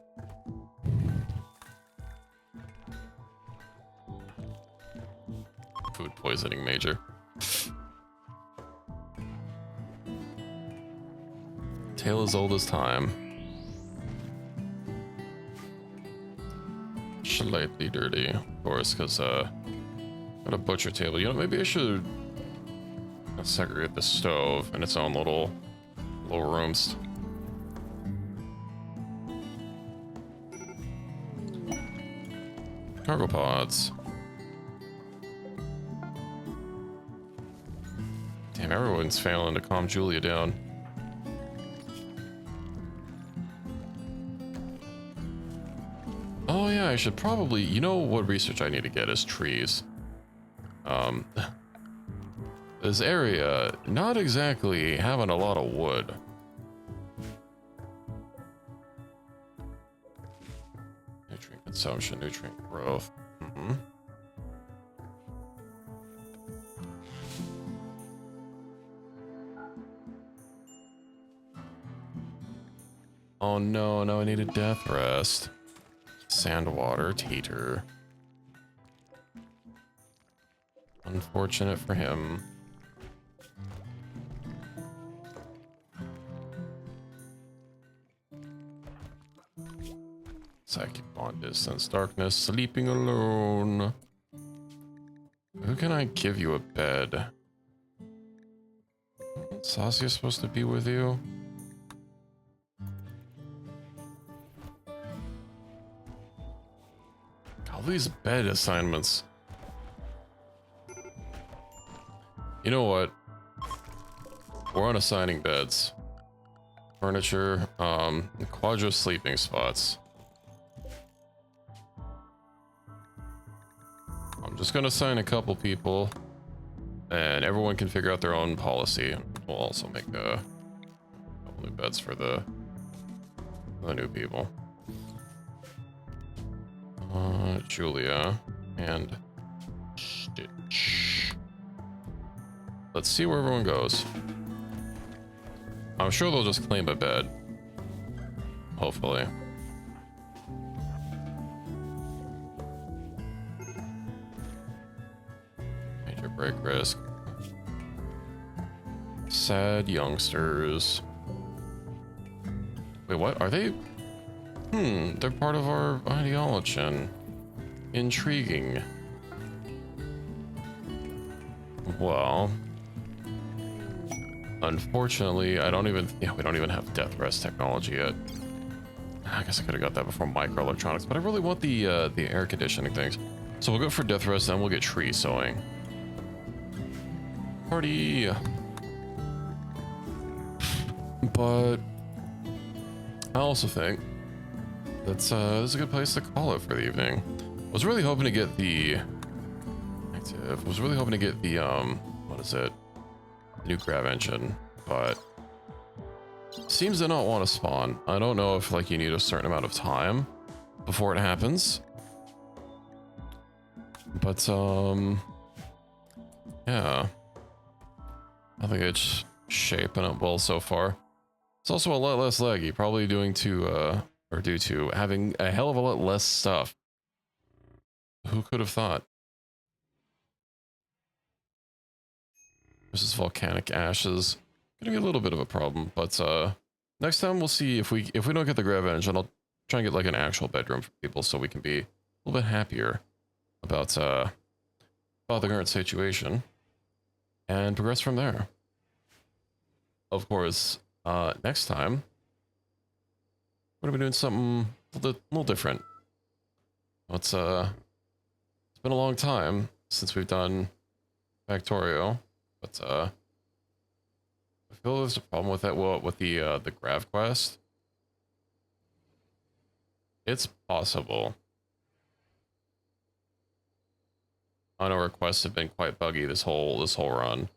Food poisoning major. Tale as old as time. Slightly dirty, of course, because got a butcher table. You know, maybe I should segregate the stove in its own little rooms. Cargo pods. Damn, everyone's failing to calm Julia down. Oh yeah, I should probably, you know what research I need to get is trees. This area, not exactly having a lot of wood. Nutrient consumption, nutrient growth. Oh no, now I need a death rest. Sandwater, Tater. Unfortunate for him. Psychic bond distance, darkness, sleeping alone. Who can I give you a bed? Sasia's supposed to be with you? All these bed assignments. You know what? We're unassigning beds. Furniture, quadra sleeping spots. I'm just gonna assign a couple people, and everyone can figure out their own policy. We'll also make a couple new beds for the new people. Julia and Stitch. Let's see where everyone goes. I'm sure they'll just claim a bed. Hopefully. Major break risk. Sad youngsters. Wait, what? Are they? They're part of our ideology. Intriguing. Well, unfortunately, we don't even have death rest technology yet. I guess I could have got that before microelectronics, but I really want the air conditioning things. So we'll go for death rest, then we'll get tree sowing. Party. But I also think that's this is a good place to call it for the evening. Was really hoping to get the active. Was really hoping to get the what is it? New grav engine, but seems to not want to spawn. I don't know if like you need a certain amount of time before it happens. But yeah. I think it's shaping up well so far. It's also a lot less laggy, probably due to having a hell of a lot less stuff. Who could have thought? Versus volcanic ashes. Gonna be a little bit of a problem, but next time we'll see if we don't get the grav engine, I'll try and get like an actual bedroom for people so we can be a little bit happier about the current situation and progress from there. Of course, Next time, we're gonna be doing something a little different. It's been a long time since we've done Factorio, but I feel there's a problem with that. Well, with the Grav quest, it's possible. I know our quests have been quite buggy this whole run.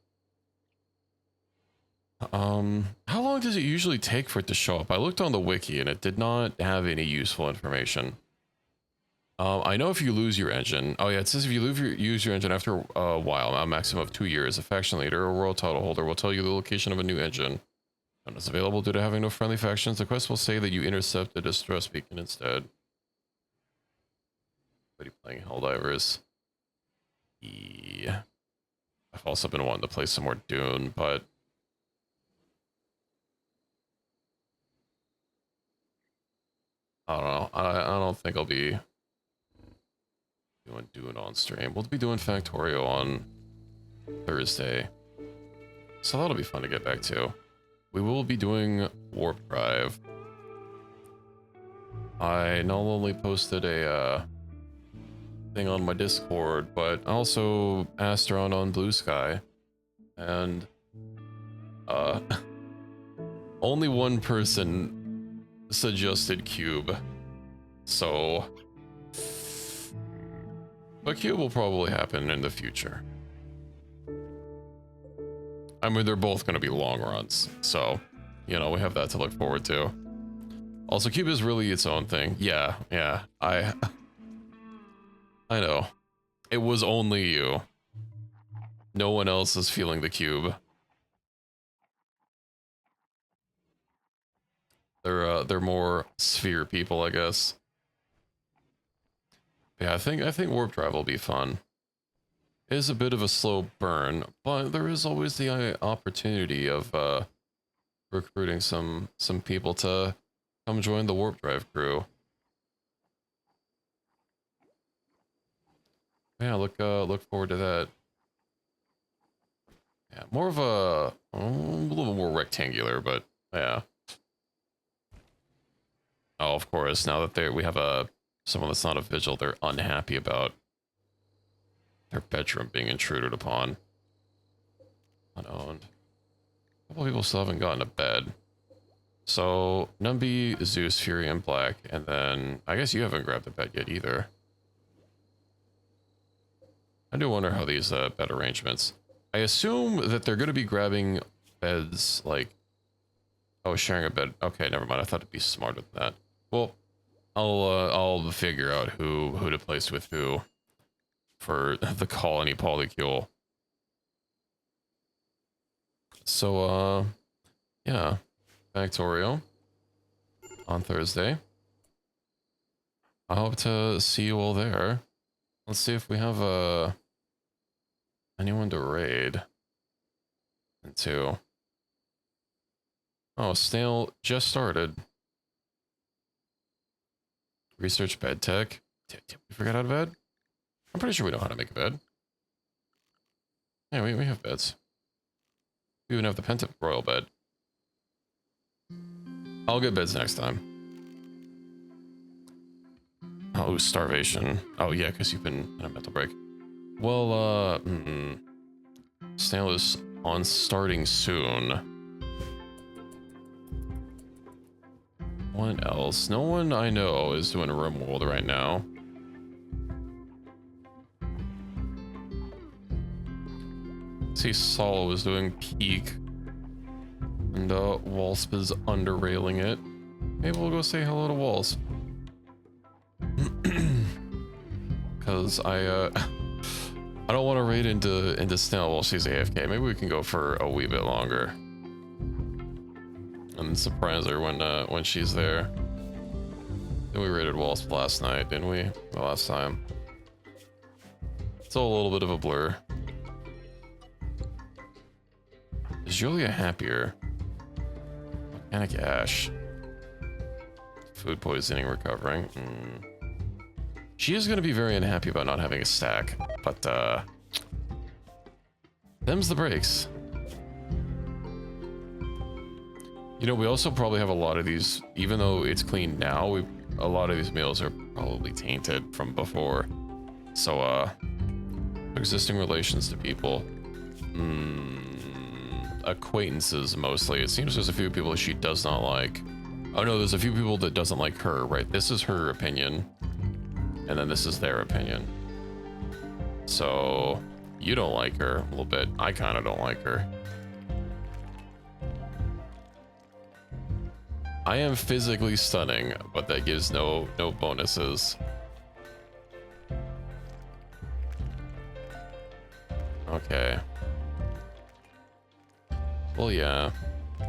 How long does it usually take for it to show up? I looked on the wiki and it did not have any useful information. I know if you lose your engine. Oh yeah, it says if you use your engine after a while, a maximum of 2 years, a faction leader or world title holder will tell you the location of a new engine. When it's available due to having no friendly factions, the quest will say that you intercept a distress beacon instead. What are you playing, Helldivers? Yeah. I've also been wanting to play some more Dune, but I don't know. I don't think I'll be doing Dune on stream. We'll be doing Factorio on Thursday, so that'll be fun to get back to. We will be doing Warp Drive. I not only posted a thing on my Discord, but I also asked around on Blue Sky, and only one person suggested Cube, so but Cube will probably happen in the future. I mean, they're both going to be long runs, so, you know, we have that to look forward to. Also, Cube is really its own thing. Yeah, I know. It was only you. No one else is feeling the Cube. They're more sphere people, I guess. Yeah, I think Warp Drive will be fun. It is a bit of a slow burn, but there is always the opportunity of recruiting some people to come join the Warp Drive crew. Yeah, look forward to that. Yeah, more of a little more rectangular, but yeah. Oh, of course. Now that we have someone that's not a vigil, they're unhappy about their bedroom being intruded upon. Unowned. A couple people still haven't gotten to bed. So, Numby, Zeus, Fury, and Black, and then I guess you haven't grabbed a bed yet either. I do wonder how these bed arrangements. I assume that they're going to be grabbing beds like, oh, sharing a bed. Okay, never mind. I thought it'd be smarter than that. Well, I'll figure out who to place with who for the colony polycule. So yeah, Factorio on Thursday. I hope to see you all there. Let's see if we have anyone to raid into. Oh, Snail just started. Research bed tech. Did we forget how to bed? I'm pretty sure we know how to make a bed. Yeah, we have beds. We even have the Penta Royal bed. I'll get beds next time. Oh, starvation. Oh yeah, because you've been in a mental break. Well, Snail is on starting soon. What else? No one I know is doing a Rimworld right now. See, Solo is doing Peak. And Walsp is underrailing it. Maybe we'll go say hello to Walsp. Cause I don't want to raid into Snail while she's AFK. Maybe we can go for a wee bit longer. And surprise her when she's there. Then we raided Walsp last night, didn't we? The last time. It's all a little bit of a blur. Is Julia happier? Mechanic Ash. Food poisoning recovering. She is going to be very unhappy about not having a stack, but them's the breaks. You know, we also probably have a lot of these, even though it's clean now, a lot of these meals are probably tainted from before. So, existing relations to people. Acquaintances mostly. It seems there's a few people she does not like. Oh no, there's a few people that doesn't like her, right? This is her opinion. And then this is their opinion. So, you don't like her a little bit. I kind of don't like her. I am physically stunning, but that gives no bonuses. Okay. Well, yeah.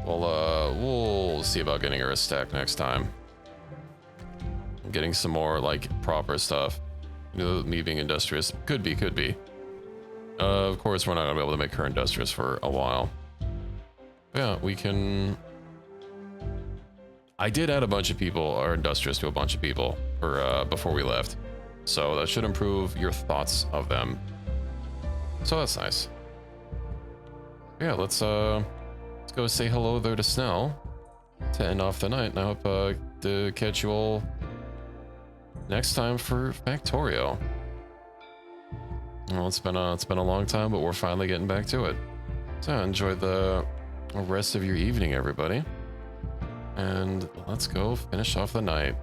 Well, we'll see about getting her a stack next time. Getting some more, like, proper stuff. You know, me being industrious. Could be. Of course, we're not gonna be able to make her industrious for a while. Yeah, we can... I did add a bunch of people, or industrious to a bunch of people, for, before we left. So that should improve your thoughts of them. So that's nice. Yeah, let's go say hello there to Snell to end off the night. And I hope to catch you all next time for Factorio. Well, it's been a long time, but we're finally getting back to it. So enjoy the rest of your evening, everybody. And let's go finish off the night.